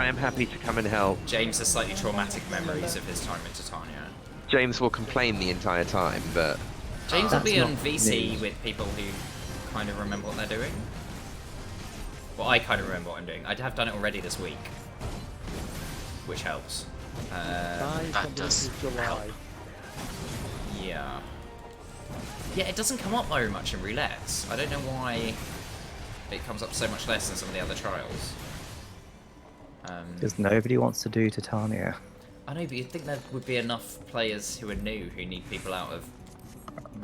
am happy to come and help. James has slightly traumatic memories of his time in Titania. James will complain the entire time, but James will be That's on not VC news. with people who kind of remember what they're doing. Well, I kind of remember what I'm doing. I have done it already this week, which helps. That does July. Yeah. Yeah, it doesn't come up very much in roulette. I don't know why it comes up so much less than some of the other trials. Because nobody wants to do Titania. I know, but you'd think there would be enough players who are new who need people out of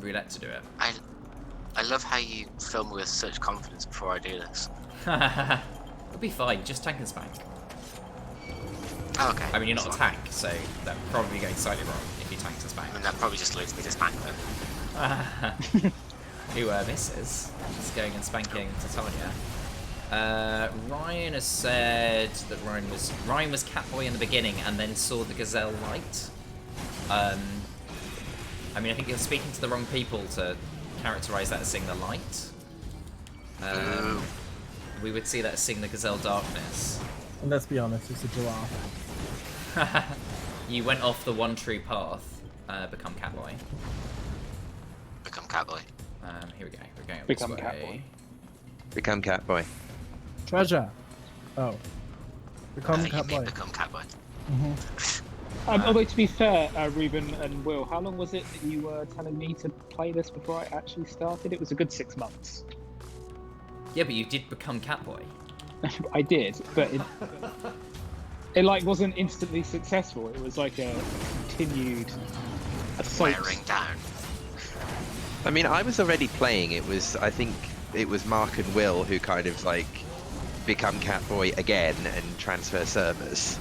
roulette to do it. I love how you film with such confidence before I do this. It'll be fine, just tank and spank. Oh, okay. I mean, you're not a tank, so that would probably be going slightly wrong if you tanked and spank. I mean, that probably just leads me to spank then. Who misses. Just going and spanking Titania. Ryan has said that Ryan was Catboy in the beginning and then saw the Gazelle light. I mean, I think you're speaking to the wrong people to characterize that as seeing the light. We would see that as seeing the Gazelle darkness. And let's be honest, it's a giraffe. You went off the one true path. Become Catboy. Become Catboy. Here we go. We're going up Become this way. become Catboy. Treasure. Oh. Become You mean Catboy. become Catboy. Although to be fair, Ruben and Will, how long was it that you were telling me to play this before I actually started? It was a good 6 months. Yeah, but you did become Catboy. I did, but it like wasn't instantly successful. It was like a continued assault. Wearing down. I mean, I was already playing. I think it was Mark and Will who kind of like become Catboy again and transfer servers.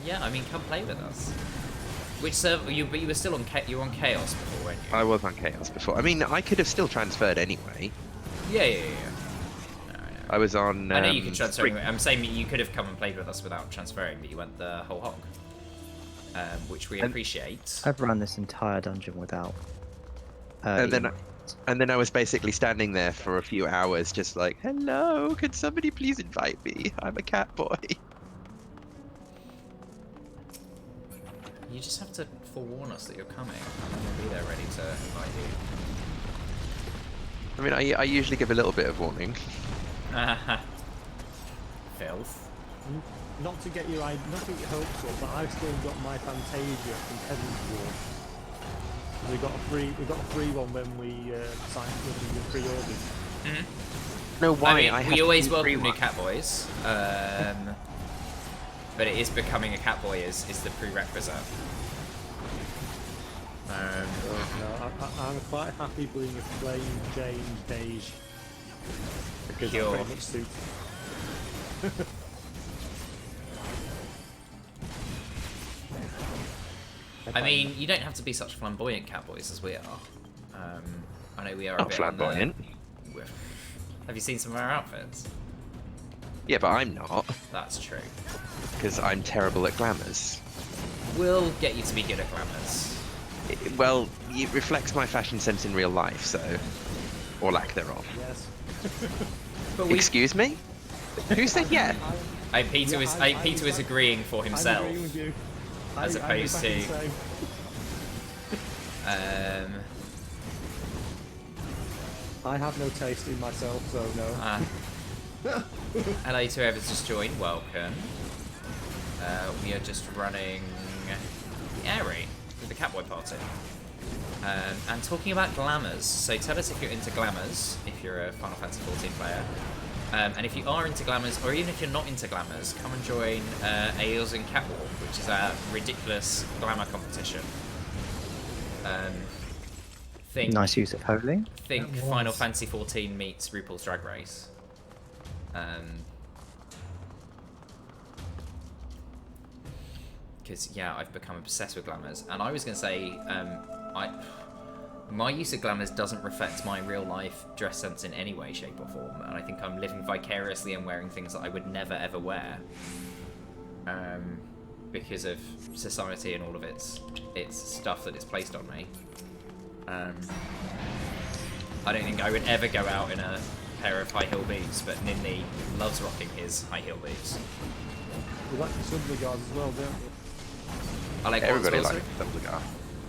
Yeah, I mean, come play with us. Which server? You were still on. You were on Chaos before, weren't you? I was on Chaos before. I mean, I could have still transferred anyway. Yeah. I was on. I know you can transfer. Spring- Anyway. I'm saying you could have come and played with us without transferring, but you went the whole hog, which we appreciate. I've run this entire dungeon without. and then I was basically standing there for a few hours, just like, "Hello, can somebody please invite me? I'm a Catboy." You just have to forewarn us that you're coming, and then we'll be there ready to invite you. I mean, I usually give a little bit of warning. Filth. Not to get your hopes up, but I've still got my Fantasia from Heaven's War. We got a free one when we signed when we pre-ordered. No, why? I mean, we always welcome new Catboys, but it is becoming a Catboy is the prerequisite. No, I'm quite happy being a plain Jane beige because Pure. that pretty much suits. I mean, you don't have to be such flamboyant Catboys as we are. I know we are a Not bit on the- flamboyant. Have you seen some of our outfits? Yeah, but I'm not, That's true. because I'm terrible at glamours. We'll get you to be good at glamours. Well, it reflects my fashion sense in real life, so... Or lack thereof. Yes. But Excuse me? Who said yeah? Peter was agreeing for himself. I'm agreeing with you. As opposed I'm to- exactly the same. I have no taste in myself, so no. Hello to whoever's just joined, welcome. We are just running the air raid with the Catboy party. And talking about glamours, so tell us if you're into glamours, if you're a Final Fantasy XIV player. And if you are into glamours, or even if you're not into glamours, come and join Ails and Catwalk, which is a ridiculous glamour competition. Nice use of holy. Think Final Fantasy XIV meets RuPaul's Drag Race. because yeah, I've become obsessed with glamours. And I was going to say, my use of glamours doesn't reflect my real life dress sense in any way, shape or form. And I think I'm living vicariously and wearing things that I would never ever wear. Because of society and all of its stuff that it's placed on me. I don't think I would ever go out in a pair of high heel boots, but Ninny loves rocking his high heel boots. We like the Subligars as well, don't we? I like Everybody what, likes Dumbledore.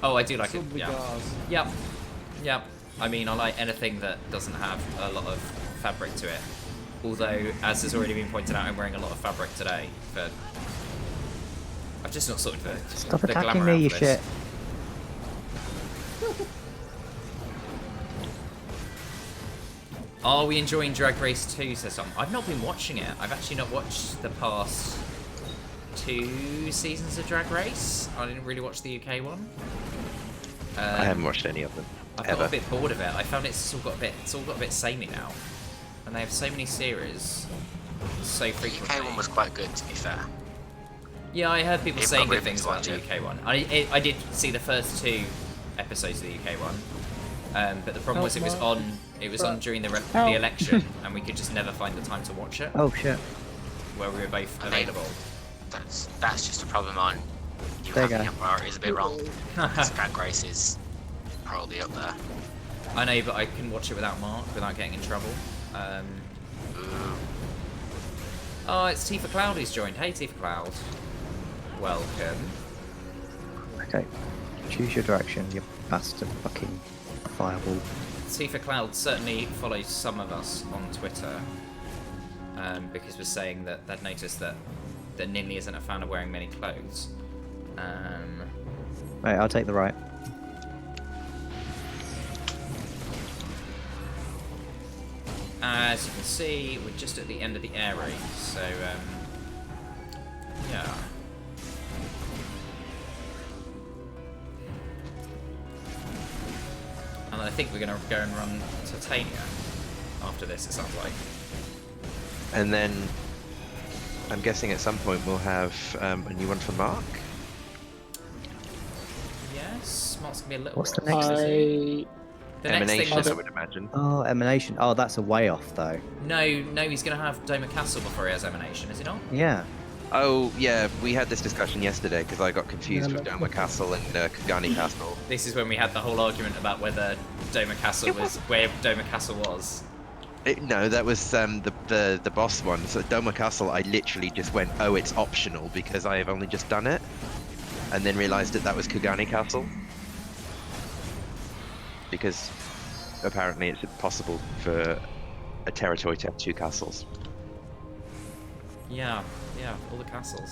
Oh, I do like it. Yeah. Subligars. Yep. I mean, I like anything that doesn't have a lot of fabric to it. Although, as has already been pointed out, I'm wearing a lot of fabric today. But I've just not sorted Stop the attacking glamour me, out you for shit. this. Are we enjoying Drag Race 2, says someone? I've not been watching it. I've actually not watched the past 2 seasons of Drag Race. I didn't really watch the UK one. I haven't watched any of them. I've got a bit bored of it. I found it's all got a bit samey now. And they have so many series so frequently. The UK one was quite good, to be fair. Yeah, I heard people You've saying got good things about the reasons to UK one. I did see the first 2 episodes of the UK one. But the problem was it was on during the election, and we could just never find the time to watch it. Oh shit. Where we were both available. That's just a problem on you There you having go. your priorities a bit wrong. Because Drag Race is probably up there. I know, but I can watch it without Mark, without getting in trouble. Oh, it's Tifa Cloud who's joined. Hey, Tifa Cloud. Welcome. Okay. Choose your direction, you bastard fucking fireball. Tifa Cloud certainly follows some of us on Twitter. Because we're saying that they'd noticed that Ninny isn't a fan of wearing many clothes. Right, I'll take the right. As you can see, we're just at the end of the air raid, so yeah. And I think we're going to go and run Titania after this, it sounds like. And then I'm guessing at some point we'll have a new one for Mark. Yes, Mark's going to be a little What's the while. next The next thing Emanation, was... I would imagine. Oh, Emanation. Oh, that's a way off though. No, he's going to have Doma Castle before he has Emanation, is he not? Yeah. Oh, yeah, we had this discussion yesterday because I got confused with Doma Castle and Kagani Castle. This is when we had the whole argument about whether Doma Castle was... where Doma Castle was. No, that was the boss one. So Doma Castle, I literally just went, oh, it's optional because I have only just done it. And then realised that was Kugani Castle. Because apparently it's possible for a territory to have 2 castles. Yeah, all the castles.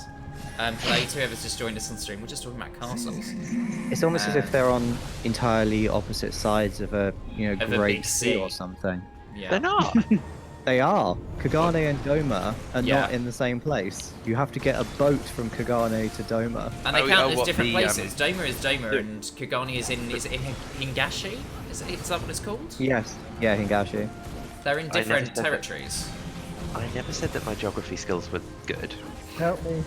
For those whoever's just joined us on stream, we're just talking about castles. It's almost as if they're on entirely opposite sides of a, Of a great big sea sea. or something. Yeah. They're not! They are. Kagane and Doma are Yeah. not in the same place. You have to get a boat from Kagane to Doma. And they count as what different the, places. Doma is Doma and Kugani is it in Hingashi? Is that what it's called? Yes. Yeah, Hingashi. They're in I never different said that. territories. I never said that my geography skills were good. Help me.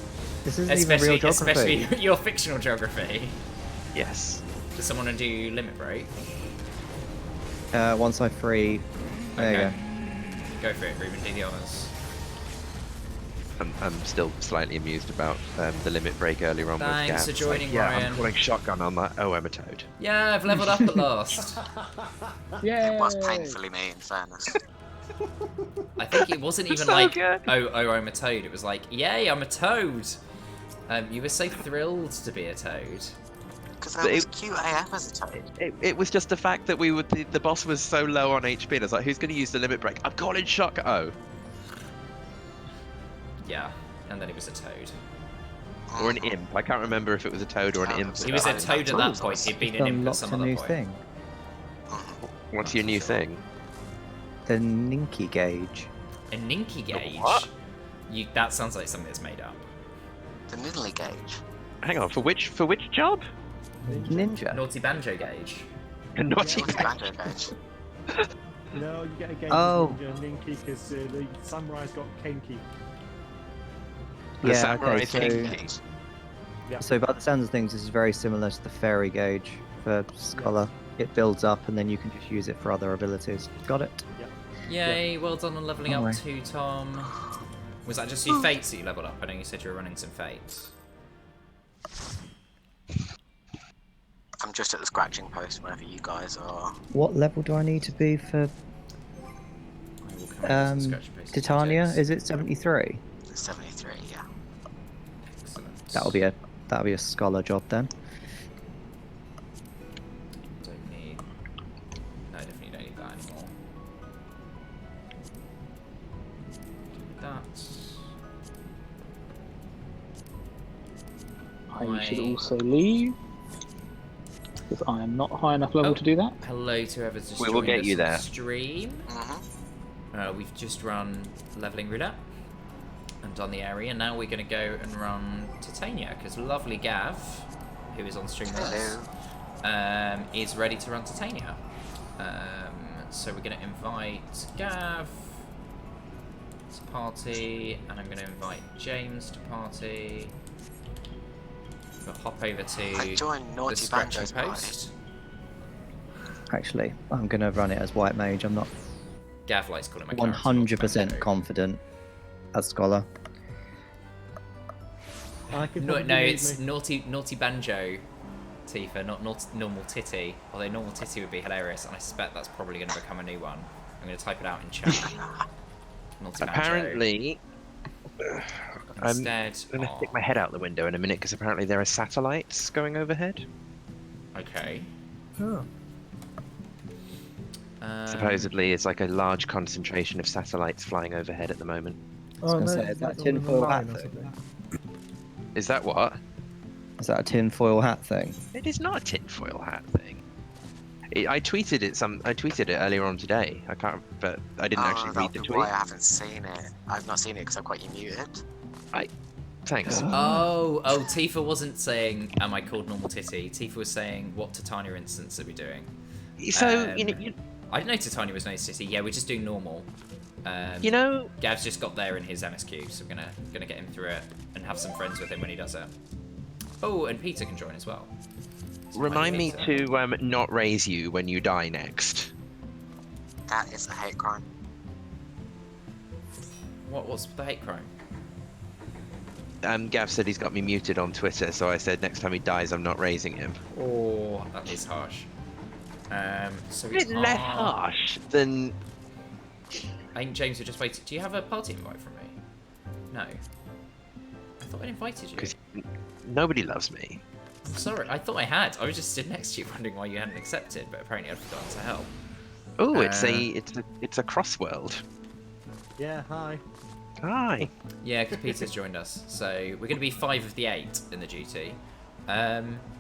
This isn't even real geography. Especially your fictional geography. Yes. Does someone want to do Limit Break? Once I free. There you go. Go for it, Ruben, do the honours. I'm still slightly amused about the limit break earlier on Thanks with Gabs. for joining, yeah, Ryan. I'm calling shotgun on that. Oh, I'm a toad. Yeah, I've leveled up at last. It was painfully me, in fairness. I think it wasn't even So like, good. oh, I'm a toad. It was like, yay, I'm a toad. You were so thrilled to be a toad. Because I was cute AF as a toad. It was just the fact that the boss was so low on HP. And I was like, who's going to use the limit break? I'm calling shotgun. Oh. Yeah, and then he was a toad. Or an imp. I can't remember if it was a toad or an imp. He was a toad at that point. He'd been an imp at Unlocked some a other new point. thing. What's your new thing? The Ninky gauge. A Ninky gauge? what? That sounds like something that's made up. The Niddly gauge. Hang on, for which job? Ninja. Naughty Banjo gauge. A naughty Naughty gauge. Banjo gauge. No, you get a game Oh. of Ninky because the samurai's got Kenki. The Yeah, samurai okay, so king. So by the sounds of things, this is very similar to the fairy gauge for Scholar. It builds up and then you can just use it for other abilities. Got it? Yay, well done on leveling up too, Tom. Was that just your fates that you leveled up? I know you said you were running some fates. I'm just at the scratching post whenever you guys are. What level do I need to be for Titania? Is it 73? 73, yeah. Excellent. That'll be a Scholar job then. Definitely don't need that anymore. I should also leave, because I am not high enough level to do that. Hello to whoever's just We will joined get us you on there. Stream. We've just run leveling roulette and done the area. Now we're going to go and run Titania, because lovely Gav, who is on stream with us, is ready to run Titania. So we're going to invite Gav to party, and I'm going to invite James to party. We'll hop over to the scratching post. Actually, I'm going to run it as White Mage. I'm not Gav likes calling my 100% confident as Scholar. No, it's naughty Banjo, Tifa, not normal Titty. Although normal Titty would be hilarious, and I suspect that's probably going to become a new one. I'm going to type it out in chat. Naughty Apparently, I'm going to stick my head out the window in a minute because apparently there are satellites going overhead. Okay. Oh. Supposedly, it's like a large concentration of satellites flying overhead at the moment. I was going to say, is that a tinfoil hat thing? Is that what? Is that a tinfoil hat thing? It is not a tinfoil hat thing. I tweeted it earlier on today. I can't, but I didn't actually read the tweet. Why I haven't seen it. I've not seen it because I've got you muted. Thanks. Oh, Tifa wasn't saying, "Am I called normal Titty?" Tifa was saying, "What Titania instance are we doing?" So I didn't know Titania was no Titty. Yeah, we're just doing normal. Gav's just got there in his MSQ, so we're gonna get him through it and have some friends with him when he does it. Oh, and Peter can join as well. Remind me to not raise you when you die next. That is a hate crime. What's the hate crime? Gav said he's got me muted on Twitter, so I said next time he dies, I'm not raising him. Oh, that is harsh. So it's less harsh than. I think James would just wait. Do you have a party invite from me? No. I thought I invited you. Because nobody loves me. I'm sorry, I thought I had. I was just stood next to you wondering why you hadn't accepted, but apparently I'd forgotten to help. Oh, it's a cross world. Yeah, hi. Hi. Yeah, because Peter's joined us. So we're going to be 5 of the 8 in the duty.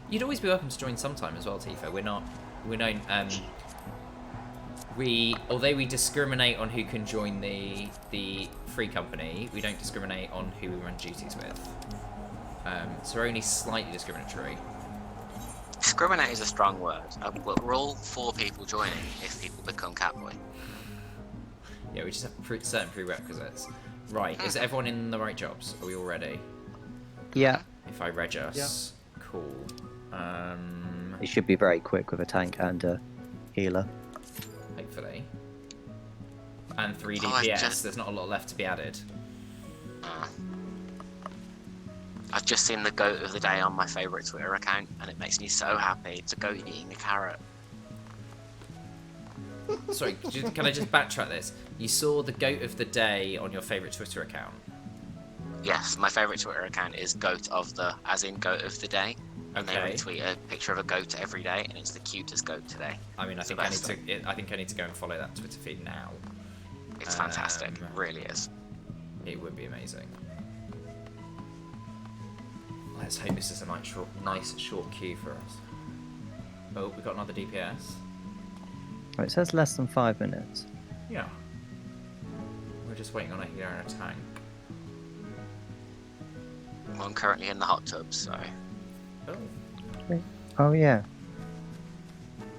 You'd always be welcome to join sometime as well, Tifa. Although we discriminate on who can join the free company, we don't discriminate on who we run duties with. So we're only slightly discriminatory. Discriminate is a strong word. We're all 4 people joining if people become Catboy. Yeah, we just have certain prerequisites. Right, is everyone in the right jobs? Are we all ready? Yeah. If I reg us, cool. It should be very quick with a tank and a healer. Hopefully. And 3 DPS, there's not a lot left to be added. I've just seen the goat of the day on my favourite Twitter account, and it makes me so happy. It's a goat eating a carrot. Sorry, can I just backtrack this? You saw the goat of the day on your favourite Twitter account? Yes, my favourite Twitter account is goat of the, as in goat of the day. And they retweet a picture of a goat every day, and it's the cutest goat today. I mean, I think I need to go and follow that Twitter feed now. It's fantastic, it really is. It would be amazing. Let's hope this is a nice short queue for us. Oh, we got another DPS. Oh, it says less than 5 minutes. Yeah. We're just waiting on a healer and a tank. Well, I'm currently in the hot tub, so. Oh yeah.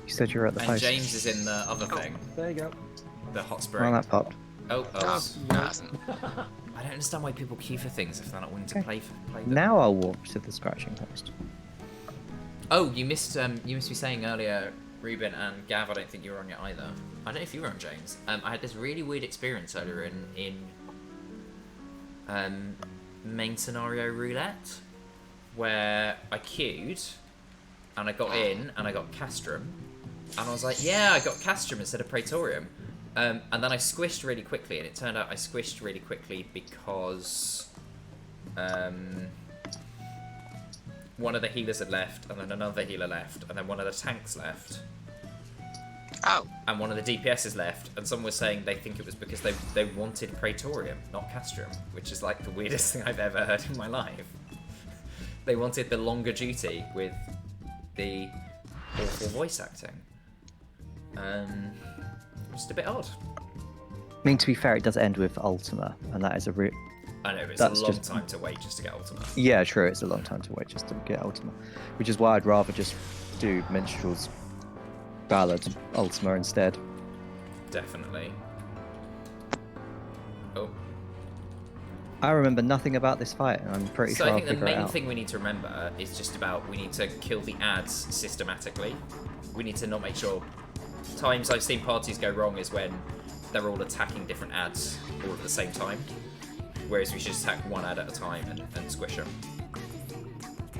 You said you were at the and post. James is in the other thing. There you go. The hot spring. Oh, that popped. Oh. No, it hasn't. I don't understand why people queue for things if they're not willing to play them. Now I'll walk to the scratching post. Oh, you missed me saying earlier, Ruben and Gav. I don't think you were on yet either. I don't know if you were on, James. I had this really weird experience earlier in main scenario roulette, where I queued and I got in and I got Castrum, and I was like, yeah, I got Castrum instead of Praetorium. And then I squished really quickly, and it turned out I squished really quickly because one of the healers had left, and then another healer left, and then one of the tanks left. Oh. And one of the DPSs left, and someone was saying they think it was because they wanted Praetorium, not Castrum, which is like the weirdest thing I've ever heard in my life. They wanted the longer duty with the awful voice acting. Just a bit odd. I mean, to be fair, it does end with Ultima, and that is a real. I know, but it's a long time to wait just to get Ultima. Yeah, true, it's a long time to wait just to get Ultima. Which is why I'd rather just do Minstrel's Ballad Ultima instead. Definitely. Oh. I remember nothing about this fight, and I'm pretty sure I I'll think the figure it main out. thing we need to remember is just about we need to kill the ads systematically. We need to not make sure. Times I've seen parties go wrong is when they're all attacking different ads all at the same time. Whereas we should just attack one ad at a time and squish them.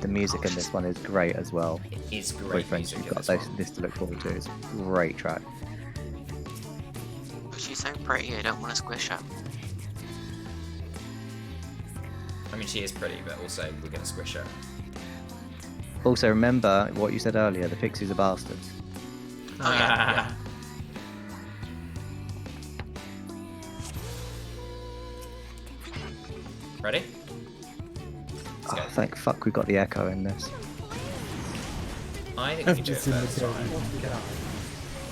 The music in this one is great as well. It is great music You've in got this one. this to look forward to. It's a great track. But she's so pretty, I don't want to squish her. I mean, she is pretty, but also we're going to squish her. Also, remember what you said earlier, the pixies are bastards. Oh, yeah. Ready? Let's Oh, go. thank fuck we got the echo in this. I think we can do it Just in the first time. game.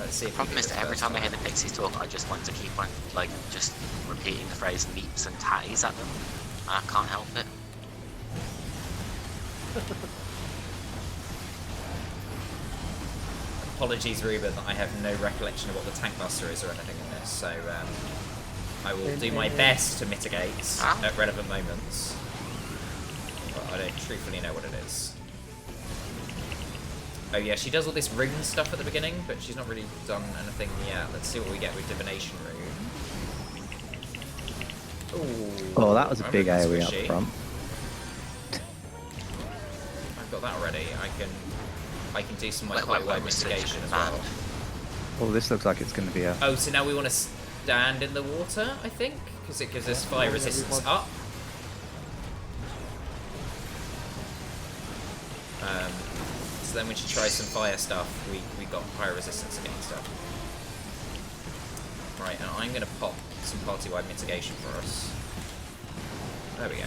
Let's see if we Problem can is do that it every first time I hear the Pixies talk, I just want to keep on, like, just repeating the phrase leaps and tatties at them. And I can't help it. Apologies, Ruben, that I have no recollection of what the tank buster is or anything in this, so I will do my best to mitigate at relevant moments. But I don't truthfully know what it is. Oh yeah, she does all this rune stuff at the beginning, but she's not really done anything yet. Let's see what we get with Divination Rune. Ooh, Oh, that was a I'm big looking AoE up squishy. front. I've got that already. I can do some like Wait, quite wait, wide wait, mitigation as man. well. Oh, this looks like it's going to be a... Oh, so now we want to stand in the water, I think, because it gives us fire resistance up. So then we should try some fire stuff. We got fire resistance against stuff. Right, and I'm going to pop some party-wide mitigation for us. There we go.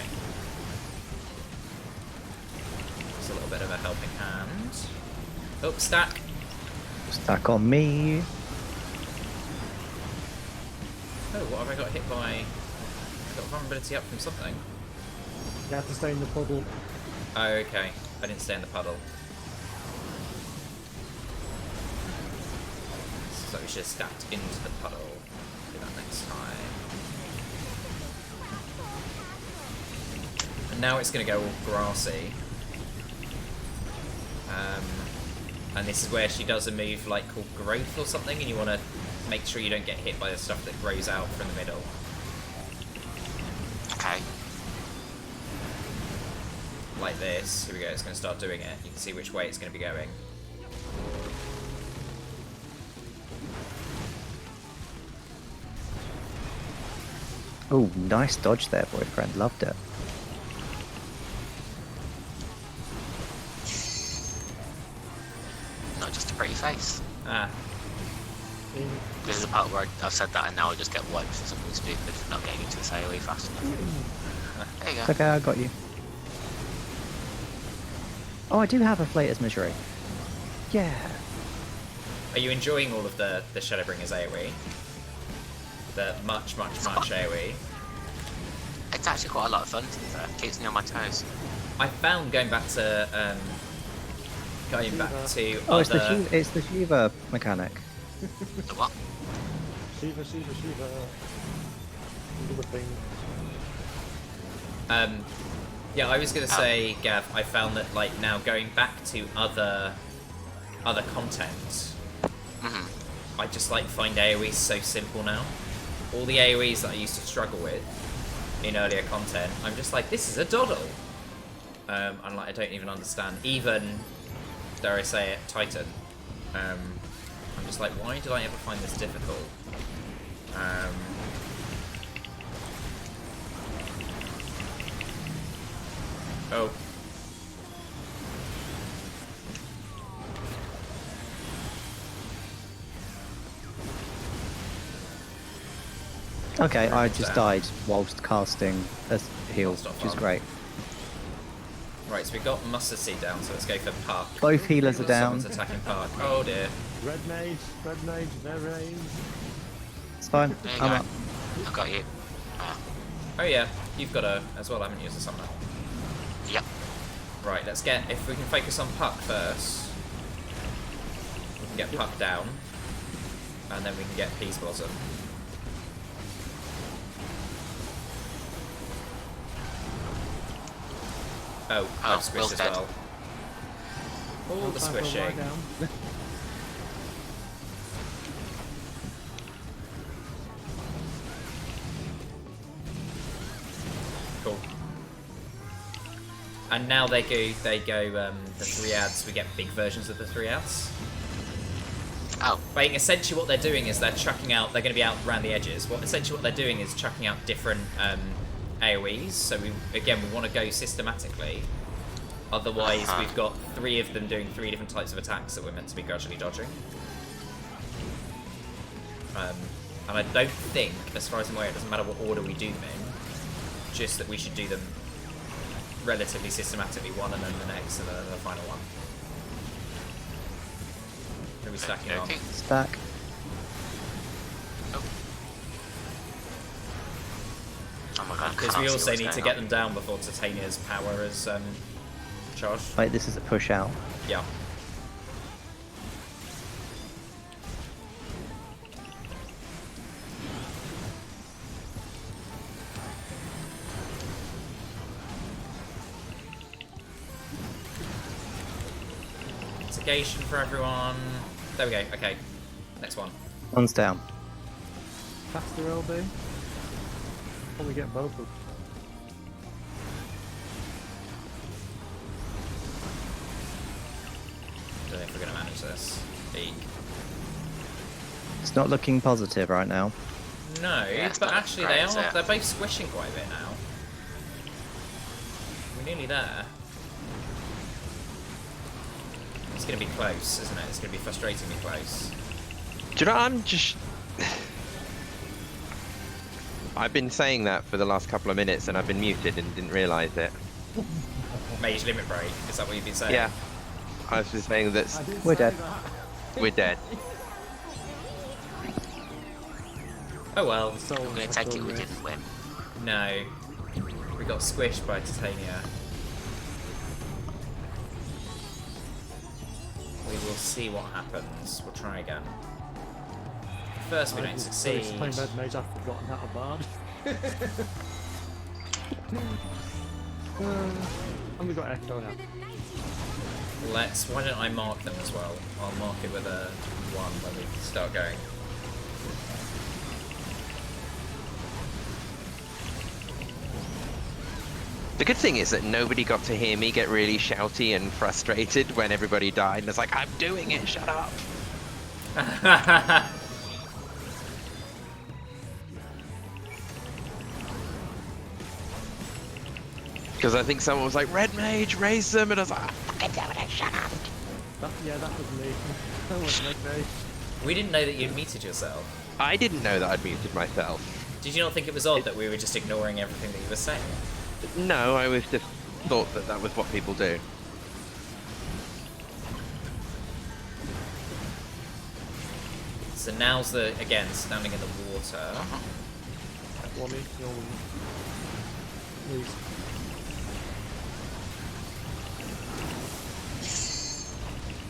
It's a little bit of a helping hand. Oh, stack. Stack on me. Oh, what have I got hit by? I got vulnerability up from something. You have to stay in the puddle. Oh, okay. I didn't stay in the puddle. So we should have stacked into the puddle. Do that next time. And now it's going to go all grassy. And this is where she does a move like called growth or something, and you want to make sure you don't get hit by the stuff that grows out from the middle. Okay. Like this. Here we go, it's going to start doing it. You can see which way it's going to be going. Oh, nice dodge there, boyfriend. Loved it. Not just a pretty face. Ah, This is the part where I've said that and now I just get wiped for something stupid for not getting into this AoE fast enough. There you It's go. okay, I got you. Oh, I do have a Flater's Misery. Yeah. are you enjoying all of the Shadowbringers AoE? The much AoE? It's actually quite a lot of fun to be fair. Keeps me on my toes. I found going back to Oh, other... it's the Shiva mechanic. The what? Shiva. Do the thing. Yeah, I was gonna say, Gav, I found that like now going back to other content, I just like find AoEs so simple now. All the AoEs that I used to struggle with in earlier content, I'm just like, this is a doddle. And like I don't even understand. Even, dare I say it, Titan. I'm just like, why did I ever find this difficult? Oh. Okay, I just died whilst casting a heal, which is great. Right, so we got Mustard Seed down, so let's go for Park. Both healers are down. Someone's attacking Park. Oh dear. Red mage, their range. It's fine. There you I'm go. up. I've got you. Oh yeah, you've got a as well, haven't you, as a summoner? Yep. Right, let's get, if we can focus on Puck first, we can get Puck down, and then we can get Peas Blossom. Oh, I've squished Will's as dead. well. All the squishing. Cool. And now they go the 3 ads, we get big versions of the 3 ads. Oh. But essentially what they're doing is they're chucking out, they're going to be out around the edges. Essentially what they're doing is chucking out different AoEs, so we want to go systematically. Otherwise we've got 3 of them doing 3 different types of attacks that we're meant to be gradually dodging. And I don't think, as far as I'm aware, it doesn't matter what order we do them in, just that we should do them relatively systematically, one and then the next and then the final one. Are we stacking on? Stack. Oh my god, Because we also need to get them down before Titania's power is charged. Wait, this is a push out. Yeah. Mitigation for everyone. There we go. Okay. Next one. One's down. Faster LB. Probably get both of them. Don't know if we're going to manage this. Eek. It's not looking positive right now. No, Yeah, it's but not actually great, they is are. it? They're both squishing quite a bit now. We're nearly there. It's going to be close, isn't it? It's going to be frustratingly close. Do you know, I've been saying that for the last couple of minutes and I've been muted and didn't realise it. Mage limit break, is that what you've been saying? Yeah. I was just saying that We're dead. we're dead. Oh well. So I'm gonna take it we didn't win. No. We got squished by Titania. We will see what happens. We'll try again. First we don't succeed. Playing Red Mage, I've forgotten how to bard. And we got Echo now. Why don't I mark them as well? I'll mark it with a 1 when we start going. The good thing is that nobody got to hear me get really shouty and frustrated when everybody died. And it's like, I'm doing it, shut up. Because I think someone was like, Red Mage, raise them. And I was like, fucking damn it, shut up. That was me. That was Red Mage. We didn't know that you'd muted yourself. I didn't know that I'd muted myself. Did you not think it was odd that we were just ignoring everything that you were saying? No, I was just thought that that was what people do. So now's the, again, standing in the water. One each, no one. Please.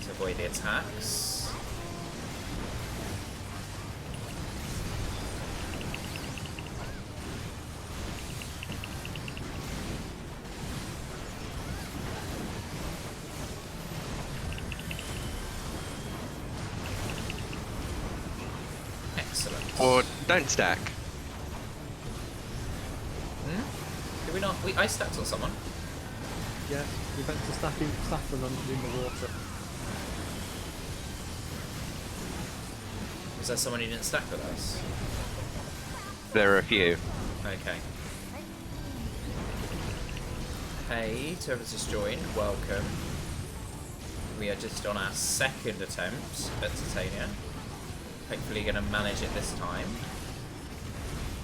To avoid the attacks. Or don't stack. Did we not? I stacked on someone. Yeah, you meant to stack them in the water. Was there someone who didn't stack with us? There are a few. Okay. Hey, to whoever's just joined, welcome. We are just on our second attempt at Titania. Hopefully going to manage it this time.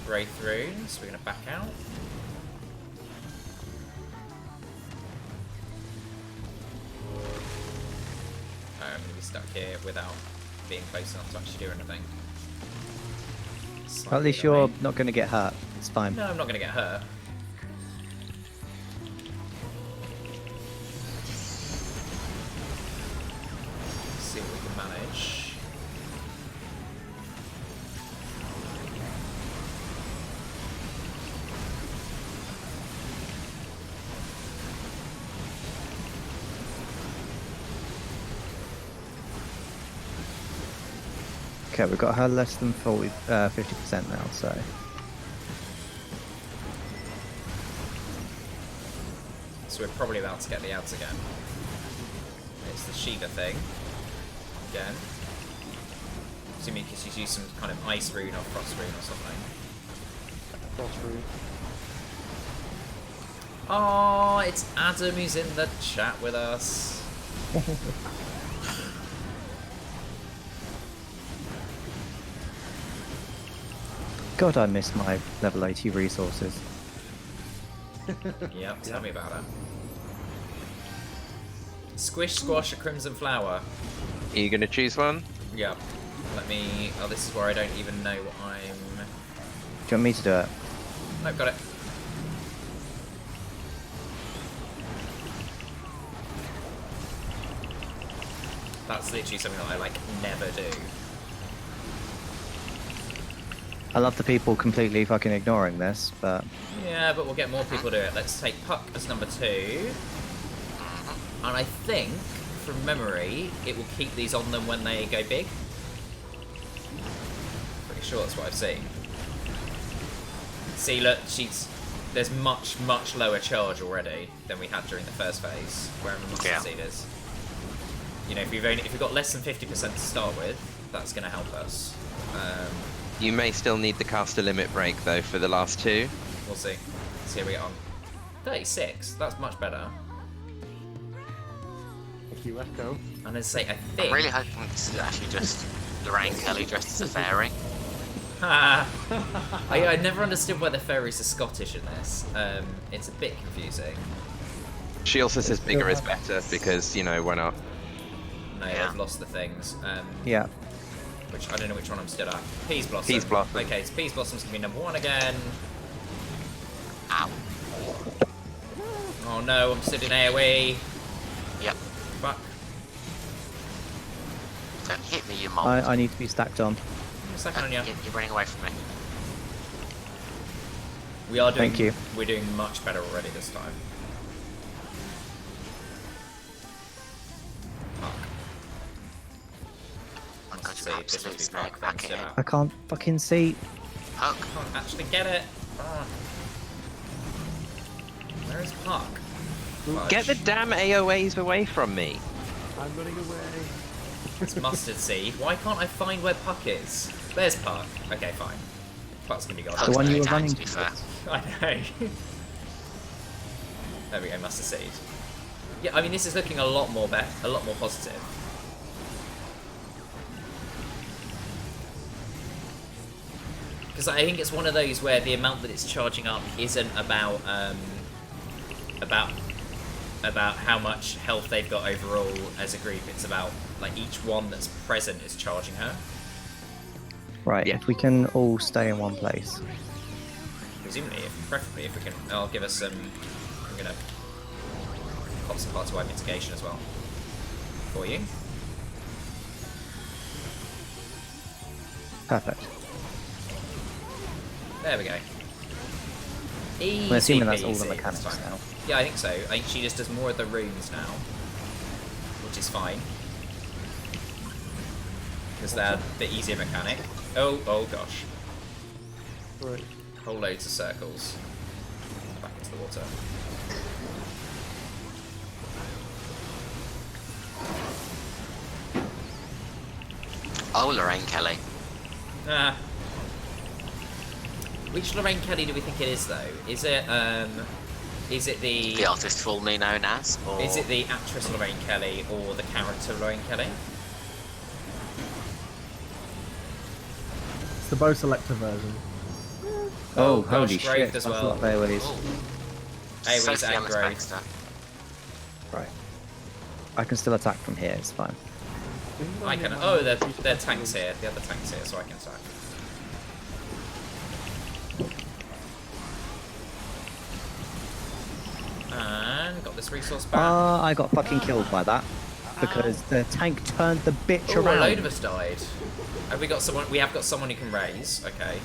Wraith runes, we're going to back out. I'm going to be stuck here without being close enough to actually do anything. At least you're not going to get hurt. It's fine. No, I'm not going to get hurt. Let's see what we can manage. Okay, we've got her less than 50% now, so. So we're probably about to get the outs again. It's the Shiva thing. Again. Assuming because she's used some kind of ice rune or frost rune or something. Frost rune. Oh, it's Adam who's in the chat with us. God, I miss my level 80 resources. Yep, tell me about it. Squish, squash, a crimson flower. Are you going to choose one? Yep. Let me... Oh, this is where I don't even know what I'm... Do you want me to do it? Nope, got it. That's literally something that I, like, never do. I love the people completely fucking ignoring this, but... Yeah, but we'll get more people to do it. Let's take Puck as number 2. And I think, from memory, it will keep these on them when they go big. Pretty sure that's what I've seen. See, look, there's much, much lower charge already than we had during the first phase, where the mustard seed is. You know, if we've got less than 50% to start with, that's going to help us. You may still need the caster limit break though for the last 2. We'll see. Let's see how we get on. 36. That's much better. Thank you, Echo. And as I say, I think. I'm really hoping this is actually just Lorraine Kelly dressed as a fairy. I never understood why the fairies are Scottish in this. It's a bit confusing. She also says bigger is better because, you know, why not? No, I've lost the things. Yeah. Which I don't know which one I'm still at. Peas Blossom. Peas Blossom. Okay, so Peas Blossom's gonna be number 1 again. Ow. Oh no, I'm stood in AoE. Yep. Fuck. Don't hit me, you mob. I need to be stacked on. I'm second on you. You're running away from me. We are doing. Thank you. We're doing much better already this time. Fuck. I'm going to See, absolute this would be snake fuck, back then, in. so- I can't fucking see. Puck. I can't actually get it. Fuck. Where is Puck? Get the damn AOAs away from me. I'm running away. It's mustard seed. Why can't I find where Puck is? There's Puck. Okay, fine. Puck's gonna be gone. The one you were Puck's running to be fair. I know. There we go, mustard seed. Yeah, I mean this is looking a lot more positive. Because I think it's one of those where the amount that it's charging up isn't about how much health they've got overall as a group. It's about like each one that's present is charging her. Right, Yeah. if we can all stay in one place. Presumably, preferably if we can. I'll give us some. I'm gonna pop some parts wide mitigation as well for you. Perfect. There we go. Easy I'm assuming that's all peasy the this mechanics time. now. Yeah, I think so. I think she just does more of the runes now, which is fine because they're the easier mechanic. Oh gosh. Right. Whole loads of circles. Back into the water. Oh, Lorraine Kelly. Ah. Which Lorraine Kelly do we think it is, though? Is it the... The artist formerly known as, or... Is it the actress Lorraine Kelly or the character Lorraine Kelly? It's the Bo Selector version. Oh, gosh, holy Grove shit! as That's a well. lot of AoEs. AoEs Sophie and Ellis Grove. Baxter. Right. I can still attack from here. It's fine. I can... Oh, they're tanks here. The other tank's here, so I can attack. And got this resource back. I got fucking killed by that because the tank turned the bitch Oh, a around. load of us died. Have we got someone? We have got someone who can raise. Okay.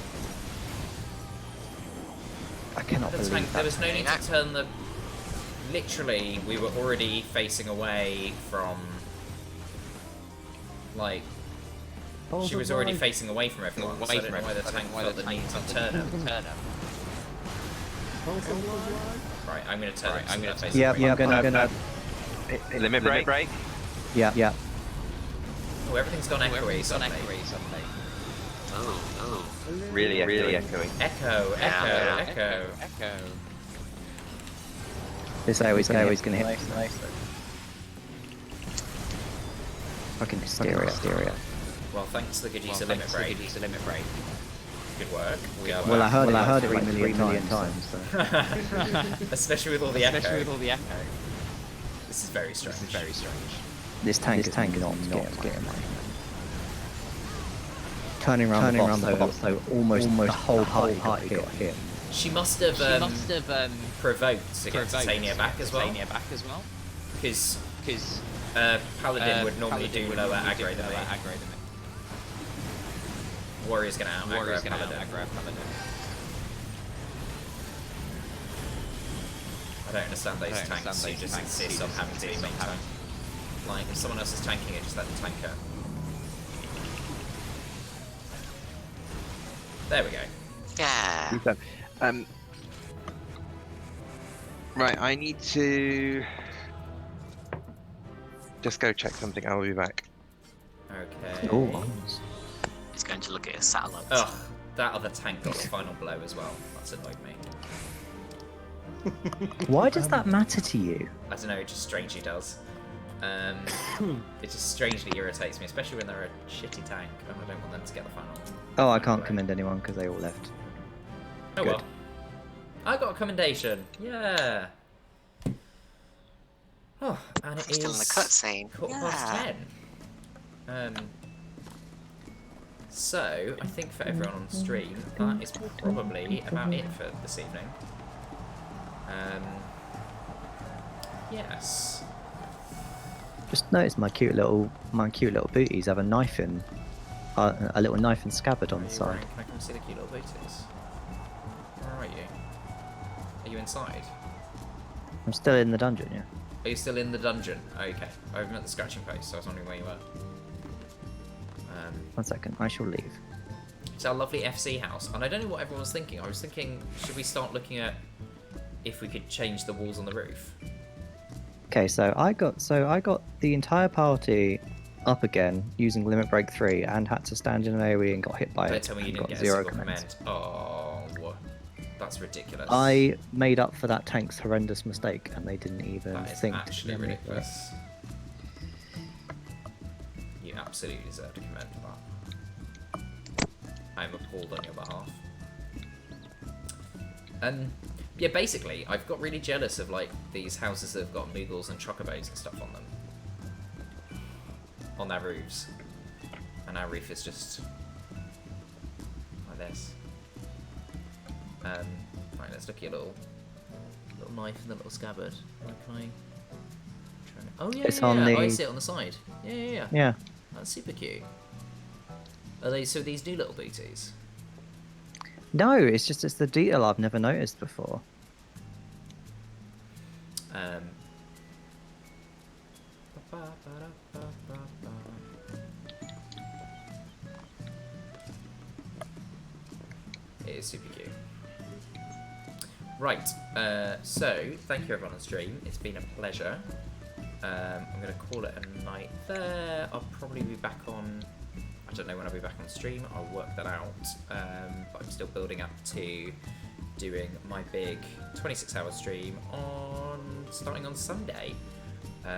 I cannot The believe tank. that. There was no need to turn the. Literally, we were already facing away from. Like. She was already facing away from everyone. So I don't know why the tank felt the need to turn her. Right, I'm gonna turn. I'm gonna face. Yeah, I'm gonna. Limit break. Yeah. Oh, everything's gone echoey. Oh. Really echoing. Echo. This AoE's gonna hit. Fucking hysteria. Well, thanks to the Gajisa limit break. Good work. Well, I heard it like 3 million times. So. Especially with all the echo. This is very strange. This tank is not getting mine. Turning around the boss, so almost the whole party got hit. She must have provoked to get Titania back as well. Because Paladin would normally do lower aggro than me. Warrior's gonna out aggro Paladin. I don't understand those tanks who just insist on having to be main tank. Like, if someone else is tanking it, just let the tank go. There we go. Yeah. Right, I need to just go check something. I'll be back. Okay. Oh, He's going to look at his satellites. Ugh, that other tank got the final blow as well. That's annoyed me. why does that matter to you? I don't know, it just strangely does. It just strangely irritates me, especially when they're a shitty tank and I don't want them to get the final. Oh, I can't commend anyone because they all left. Oh Good. well. I got a commendation. Yeah. Oh, and it is Still in the cutscene. 10:15. So I think for everyone on stream, that is probably about it for this evening. Yes. Just notice my cute little booties have a knife in, a little knife and scabbard on the side. Can I come see the cute little booties? Where are you? Are you inside? I'm still in the dungeon, yeah. Are you still in the dungeon? Okay. I've been at the scratching post, so I was wondering where you were. 1 second, I shall leave. It's our lovely FC house, and I don't know what everyone was thinking. I was thinking, should we start looking at if we could change the walls on the roof? Okay, so I got the entire party up again using Limit Break 3 and had to stand in an AoE and got hit by Don't it. tell me you and didn't got get a 0 single comments. command. Oh, that's ridiculous. I made up for that tank's horrendous mistake and they didn't even That is think actually to commend me for it. ridiculous. You absolutely deserve to commend for that. I'm appalled on your behalf. Yeah, basically, I've got really jealous of like these houses that have got Moogles and Chocobos and stuff on them. On their roofs. And our roof is just like this. Right, let's look at your little knife and the little scabbard. Like, can I try and... Oh yeah, It's yeah, on yeah. the- Oh, I see it on the side. Yeah. Yeah. That's super cute. Are they so these new little booties? No, it's the detail I've never noticed before. It is super cute. Right, so thank you everyone on stream. It's been a pleasure. I'm going to call it a night there. I'll probably be back on... I don't know when I'll be back on stream. I'll work that out. But I'm still building up to doing my big 26-hour stream starting on Sunday.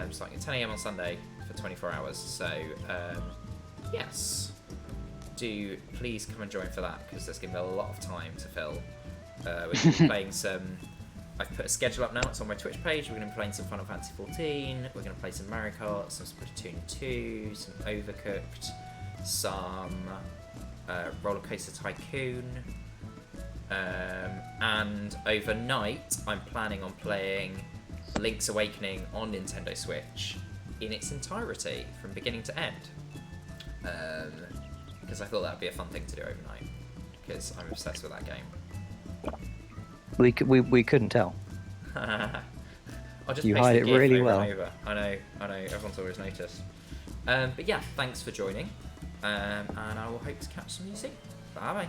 Starting at 10 AM on Sunday for 24 hours. So, yes. Do please come and join for that, because there's going to be a lot of time to fill. We're going to be playing some... I've put a schedule up now, it's on my Twitch page. We're going to be playing some Final Fantasy XIV, we're going to play some Mario Kart, some Splatoon 2, some Overcooked, some Roller Coaster Tycoon, and overnight I'm planning on playing Link's Awakening on Nintendo Switch in its entirety, from beginning to end. Because I thought that would be a fun thing to do overnight, because I'm obsessed with that game. We couldn't tell. I'll just You paste hide the it GIF really over well. and over. I know, everyone's always noticed. But yeah, thanks for joining, and I will hope to catch some of you soon. Bye bye.